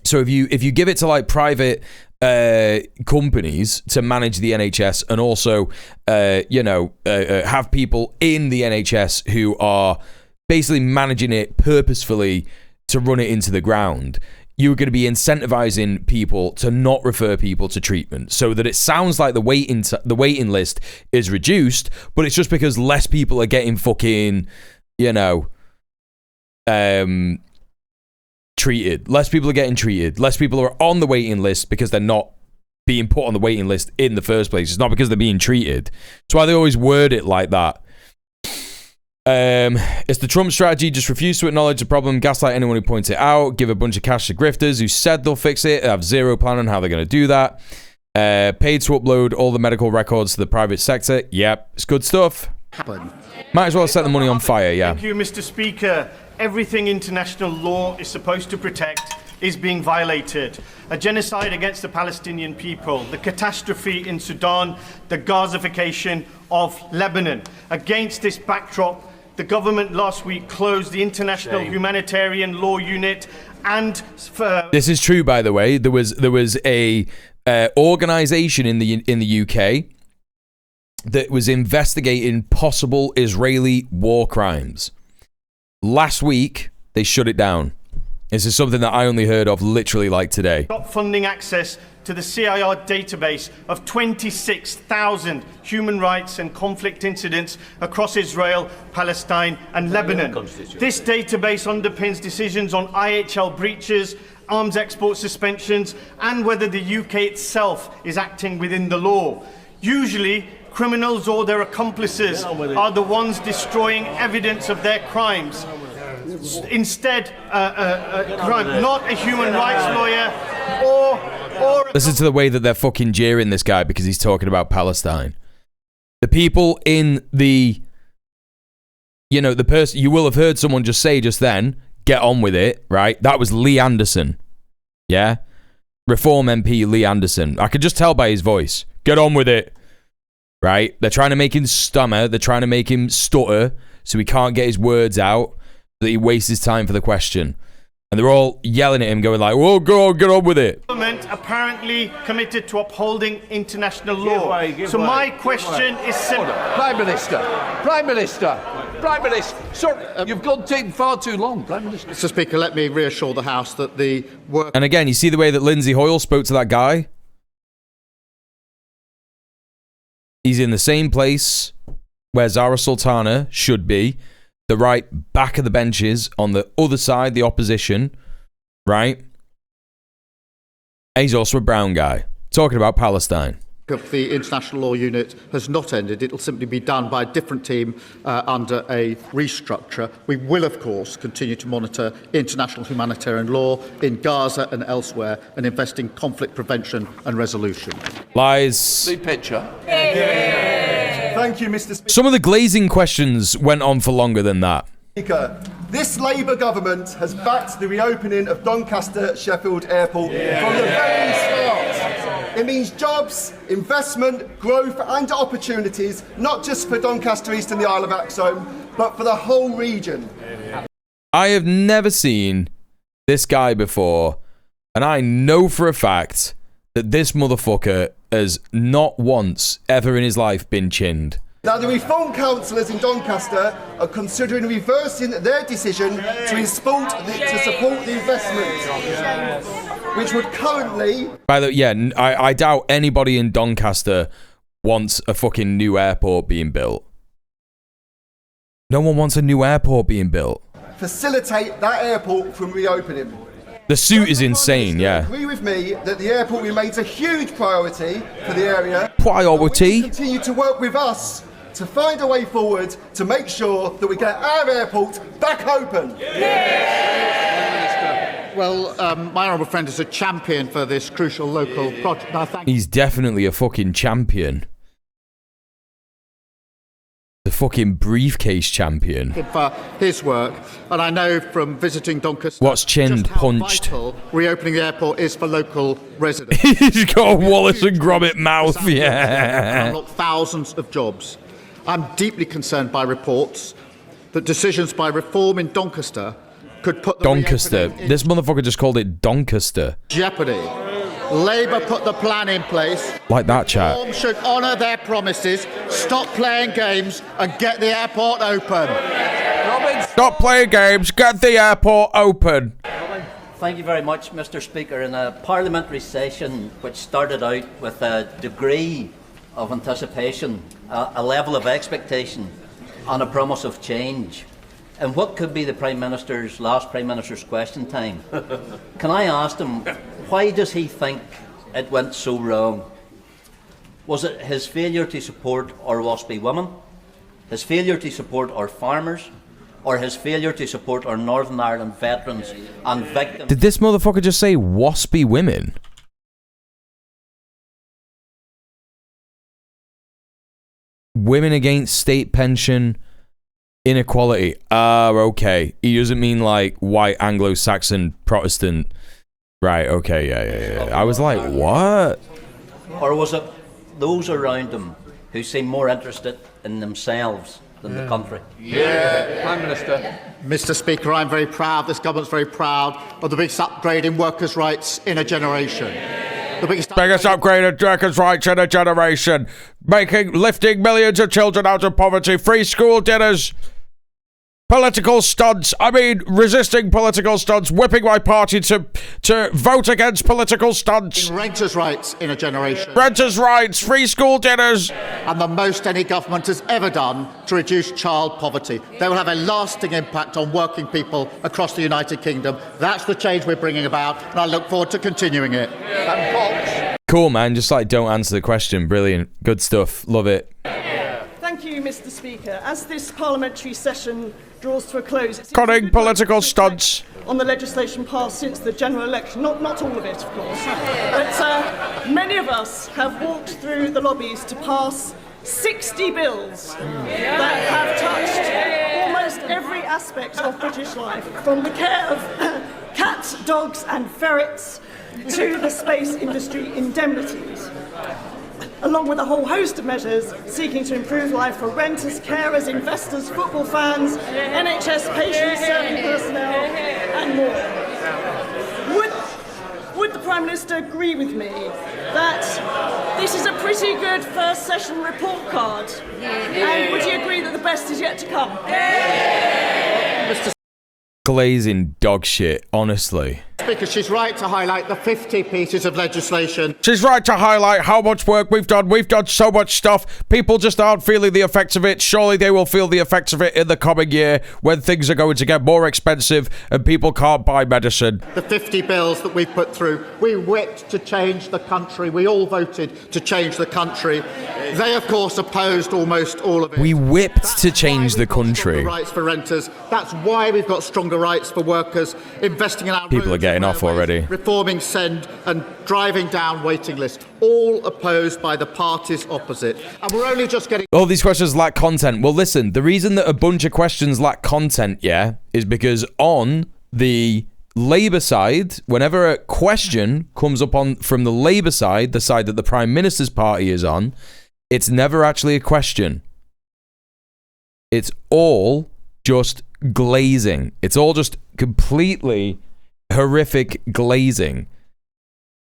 So if you give it to like private companies to manage the NHS and also have people in the NHS who are basically managing it purposefully to run it into the ground, you're going to be incentivizing people to not refer people to treatment, so that it sounds like the waiting list is reduced, but it's just because less people are getting fucking, treated. Less people are getting treated. Less people are on the waiting list because they're not being put on the waiting list in the first place. It's not because they're being treated. That's why they always word it like that. It's the Trump strategy. Just refuse to acknowledge the problem, gaslight anyone who points it out, give a bunch of cash to grifters who said they'll fix it, have zero plan on how they're going to do that. Paid to upload all the medical records to the private sector. Yep, it's good stuff. Might as well set the money on fire, yeah. Thank you, Mr. Speaker. Everything international law is supposed to protect is being violated. A genocide against the Palestinian people, the catastrophe in Sudan, the Gazification of Lebanon. Against this backdrop, the government last week closed the International Humanitarian Law Unit and... This is true, by the way. There was a organisation in the UK that was investigating possible Israeli war crimes. Last week, they shut it down. This is something that I only heard of literally like today. Stop funding access to the CIR database of 26,000 human rights and conflict incidents across Israel, Palestine and Lebanon. This database underpins decisions on IHL breaches, arms export suspensions and whether the UK itself is acting within the law. Usually, criminals or their accomplices are the ones destroying evidence of their crimes. Instead, not a human rights lawyer or... Listen to the way that they're fucking jeering this guy because he's talking about Palestine. The people in the... the person... You will have heard someone just say just then, get on with it, right? That was Lee Anderson. Yeah? Reform MP Lee Anderson. I could just tell by his voice. Get on with it. Right? They're trying to make him stammer. They're trying to make him stutter so he can't get his words out, that he wastes his time for the question. And they're all yelling at him, going like, "Whoa, go on, get on with it." Government apparently committed to upholding international law. My question is simple. Prime Minister. Sir, you've taken far too long, Prime Minister. Mr. Speaker, let me reassure the House that the work... And again, you see the way that Lindsay Hoyle spoke to that guy? He's in the same place where Zara Sultana should be, the right back of the benches on the other side, the opposition, right? And he's also a brown guy, talking about Palestine. Of the International Law Unit has not ended. It will simply be done by a different team under a restructure. We will, of course, continue to monitor international humanitarian law in Gaza and elsewhere and invest in conflict prevention and resolution. Lies. Big picture. Thank you, Mr. Speaker. Some of the glazing questions went on for longer than that. This Labour government has backed the reopening of Doncaster Sheffield Airport from the very start. It means jobs, investment, growth and opportunities, not just for Doncaster East and the Isle of Axholme, but for the whole region. I have never seen this guy before, and I know for a fact that this motherfucker has not once ever in his life been chinned. Now, the Reform councillors in Doncaster are considering reversing their decision to support the investment, which would currently... By the way, yeah, I doubt anybody in Doncaster wants a fucking new airport being built. No one wants a new airport being built. Facilitate that airport from reopening. The suit is insane, yeah. Agree with me that the airport remains a huge priority for the area. Priority? Continue to work with us to find a way forward to make sure that we get our airport back open. Well, my honourable friend is a champion for this crucial local project. No, He's definitely a fucking champion. The fucking briefcase champion. For his work, and I know from visiting Doncaster what's chinned, punched. Vital reopening the airport is for local residents. He's got a Wallace and Gromit mouth, yeah. Unlock thousands of jobs. I'm deeply concerned by reports that decisions by Reform in Doncaster could put the Doncaster. reopening in This motherfucker just called it Doncaster. jeopardy. Labour put the plan in place. Like that, chat. Reform should honour their promises, stop playing games and get the airport open. Stop playing games, get the airport open. Thank you very much, Mr. Speaker. In a parliamentary session which started out with a degree of anticipation, a level of expectation, and a promise of change, and what could be the last Prime Minister's question time, can I ask him, why does he think it went so wrong? Was it his failure to support our WASPy women? His failure to support our farmers? Or his failure to support our Northern Ireland veterans and victims? Did this motherfucker just say waspy women? Women against state pension inequality. Okay. He doesn't mean like white Anglo-Saxon Protestant. Right, okay, yeah. I was like, what? Or was it those around him who seem more interested in themselves than the country? Prime Minister. Mr. Speaker, I'm very proud, this government's very proud of the biggest upgrade in workers' rights in a generation. The biggest upgrade in workers' rights in a generation. Lifting millions of children out of poverty. Free school dinners. Political stunts. Resisting political stunts. Whipping my party to vote against political stunts. Renters' rights in a generation. Renters' rights. Free school dinners. And the most any government has ever done to reduce child poverty. They will have a lasting impact on working people across the United Kingdom. That's the change we're bringing about, and I look forward to continuing it. Cool, man. Just don't answer the question. Brilliant. Good stuff. Love it. Thank you, Mr. Speaker. As this parliamentary session draws to a close, it's cutting political stunts on the legislation passed since the general election. Not all of it, of course, but many of us have walked through the lobbies to pass 60 bills that have touched almost every aspect of British life, from the care of cats, dogs, and ferrets to the space industry indemnities, along with a whole host of measures seeking to improve life for renters, carers, investors, football fans, NHS patients, serving personnel, and more. Would the Prime Minister agree with me that this is a pretty good first session report card? And would he agree that the best is yet to come? Mr. Glazing dog shit, honestly. Speaker, she's right to highlight the 50 pieces of legislation. She's right to highlight how much work we've done. We've done so much stuff. People just aren't feeling the effects of it. Surely they will feel the effects of it in the coming year when things are going to get more expensive and people can't buy medicine. The 50 bills that we've put through, we whipped to change the country. We all voted to change the country. They, of course, opposed almost all of it. We whipped to change the country. Rights for renters. That's why we've got stronger rights for workers, investing in our people are getting off already. Reforming SEND and driving down waiting lists, all opposed by the parties opposite. And we're only just getting... All these questions lack content. Well, listen, the reason that a bunch of questions lack content, is because on the Labour side, whenever a question comes up from the Labour side, the side that the Prime Minister's party is on, it's never actually a question. It's all just glazing. It's all just completely horrific glazing.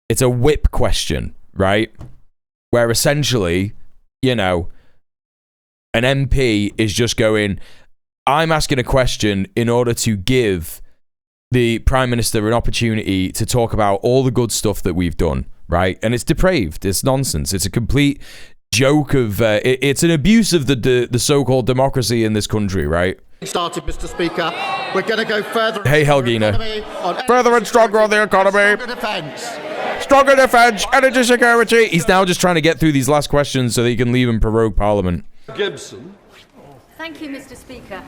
It's a whip question, right? Where essentially, an MP is just going, I'm asking a question in order to give the Prime Minister an opportunity to talk about all the good stuff that we've done, right? And it's depraved. It's nonsense. It's a complete joke of... it's an abuse of the so-called democracy in this country, right? Started, Mr. Speaker. We're going to go further. Hey, Helgina. Further and stronger on the economy. Stronger defence. Energy security. He's now just trying to get through these last questions so that he can leave and prorogue Parliament. Gibson. Thank you, Mr. Speaker.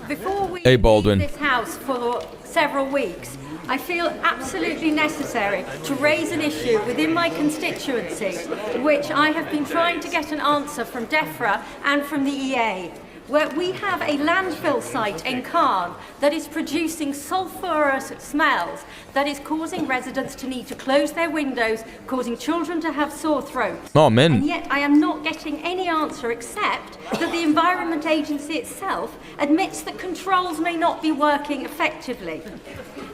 Before we Hey, Baldwin. leave this House for several weeks, I feel absolutely necessary to raise an issue within my constituency, which I have been trying to get an answer from DEFRA and from the EA. where we have a landfill site in Caen that is producing sulphurous smells that is causing residents to need to close their windows, causing children to have sore throats. Oh, man. And yet I am not getting any answer except that the Environment Agency itself admits that controls may not be working effectively.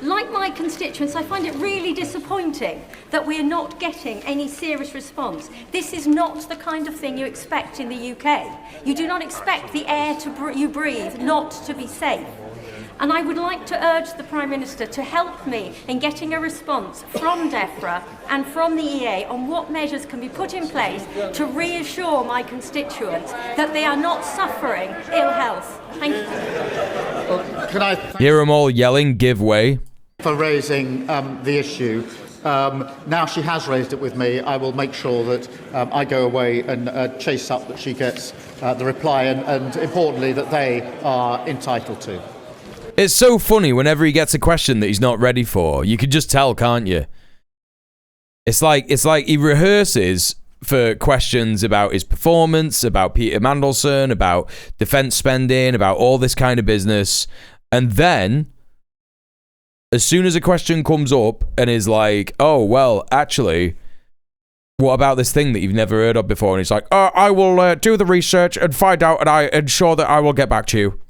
Like my constituents, I find it really disappointing that we are not getting any serious response. This is not the kind of thing you expect in the UK. You do not expect the air you breathe not to be safe. And I would like to urge the Prime Minister to help me in getting a response from DEFRA and from the EA on what measures can be put in place to reassure my constituents that they are not suffering ill health. Thank you. Well, can I Hear them all yelling, give way. For raising the issue. Now she has raised it with me, I will make sure that I go away and chase up that she gets the reply and importantly that they are entitled to. It's so funny whenever he gets a question that he's not ready for. You can just tell, can't you? It's like he rehearses for questions about his performance, about Peter Mandelson, about defence spending, about all this kind of business, and then as soon as a question comes up and is like, oh, well, actually, what about this thing that you've never heard of before? And he's like, I will do the research and find out and I ensure that I will get back to you.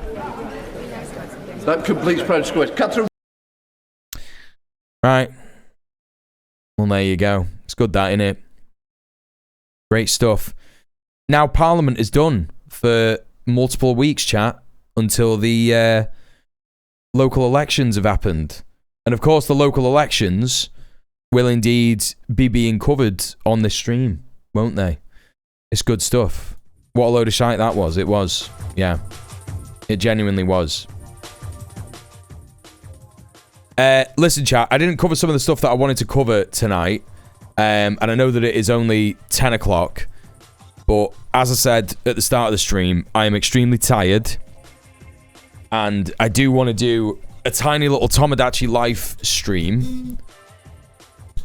That completes Prime Square. Catherine. Right. Well, there you go. It's good, that, innit? Great stuff. Now, Parliament is done for multiple weeks, chat, until the local elections have happened. And of course, the local elections will indeed be being covered on this stream, won't they? It's good stuff. What a load of shite that was. It was. Yeah. It genuinely was. Listen, chat, I didn't cover some of the stuff that I wanted to cover tonight. And I know that it is only 10 o'clock. But as I said at the start of the stream, I am extremely tired. And I do want to do a tiny little Tomodachi Life stream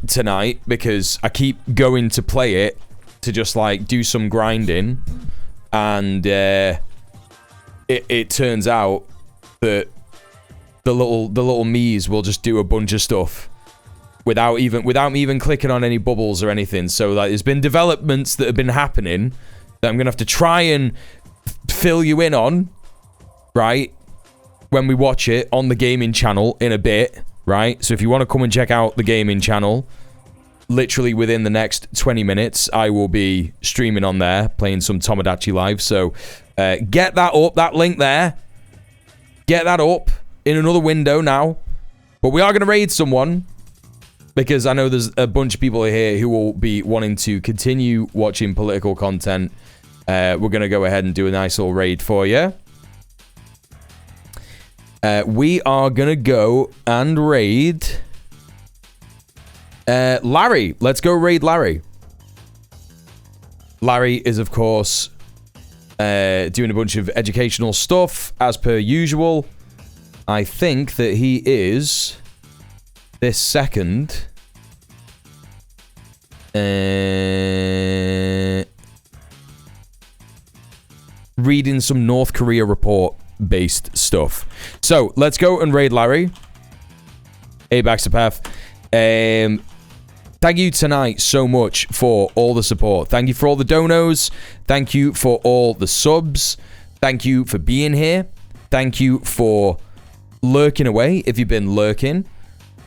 tonight because I keep going to play it to just like do some grinding, and it turns out that the little me's will just do a bunch of stuff without me even clicking on any bubbles or anything. So like, there's been developments that have been happening that I'm gonna have to try and fill you in on, right? When we watch it on the gaming channel in a bit, right? So if you want to come and check out the gaming channel, literally within the next 20 minutes, I will be streaming on there, playing some Tomodachi Live. So get that up, that link there. Get that up in another window now. But we are going to raid someone because I know there's a bunch of people here who will be wanting to continue watching political content. We're going to go ahead and do a nice little raid for you. We are going to go and raid Larry. Let's go raid Larry. Larry is, of course, doing a bunch of educational stuff, as per usual. I think that he is, this second, reading some North Korea report based stuff. So let's go and raid Larry. Hey, Baxterpath. Thank you tonight so much for all the support. Thank you for all the donos. Thank you for all the subs. Thank you for being here. Thank you for lurking away if you've been lurking.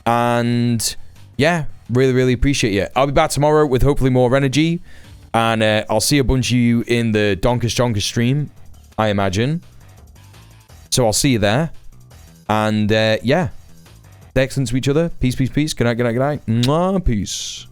And yeah, really, really appreciate you. I'll be back tomorrow with hopefully more energy. And I'll see a bunch of you in the Donkus Jonkus stream, I imagine. So I'll see you there. And yeah. Excellent to each other. Peace, peace, peace. Good night, good night, good night. Mwah, peace.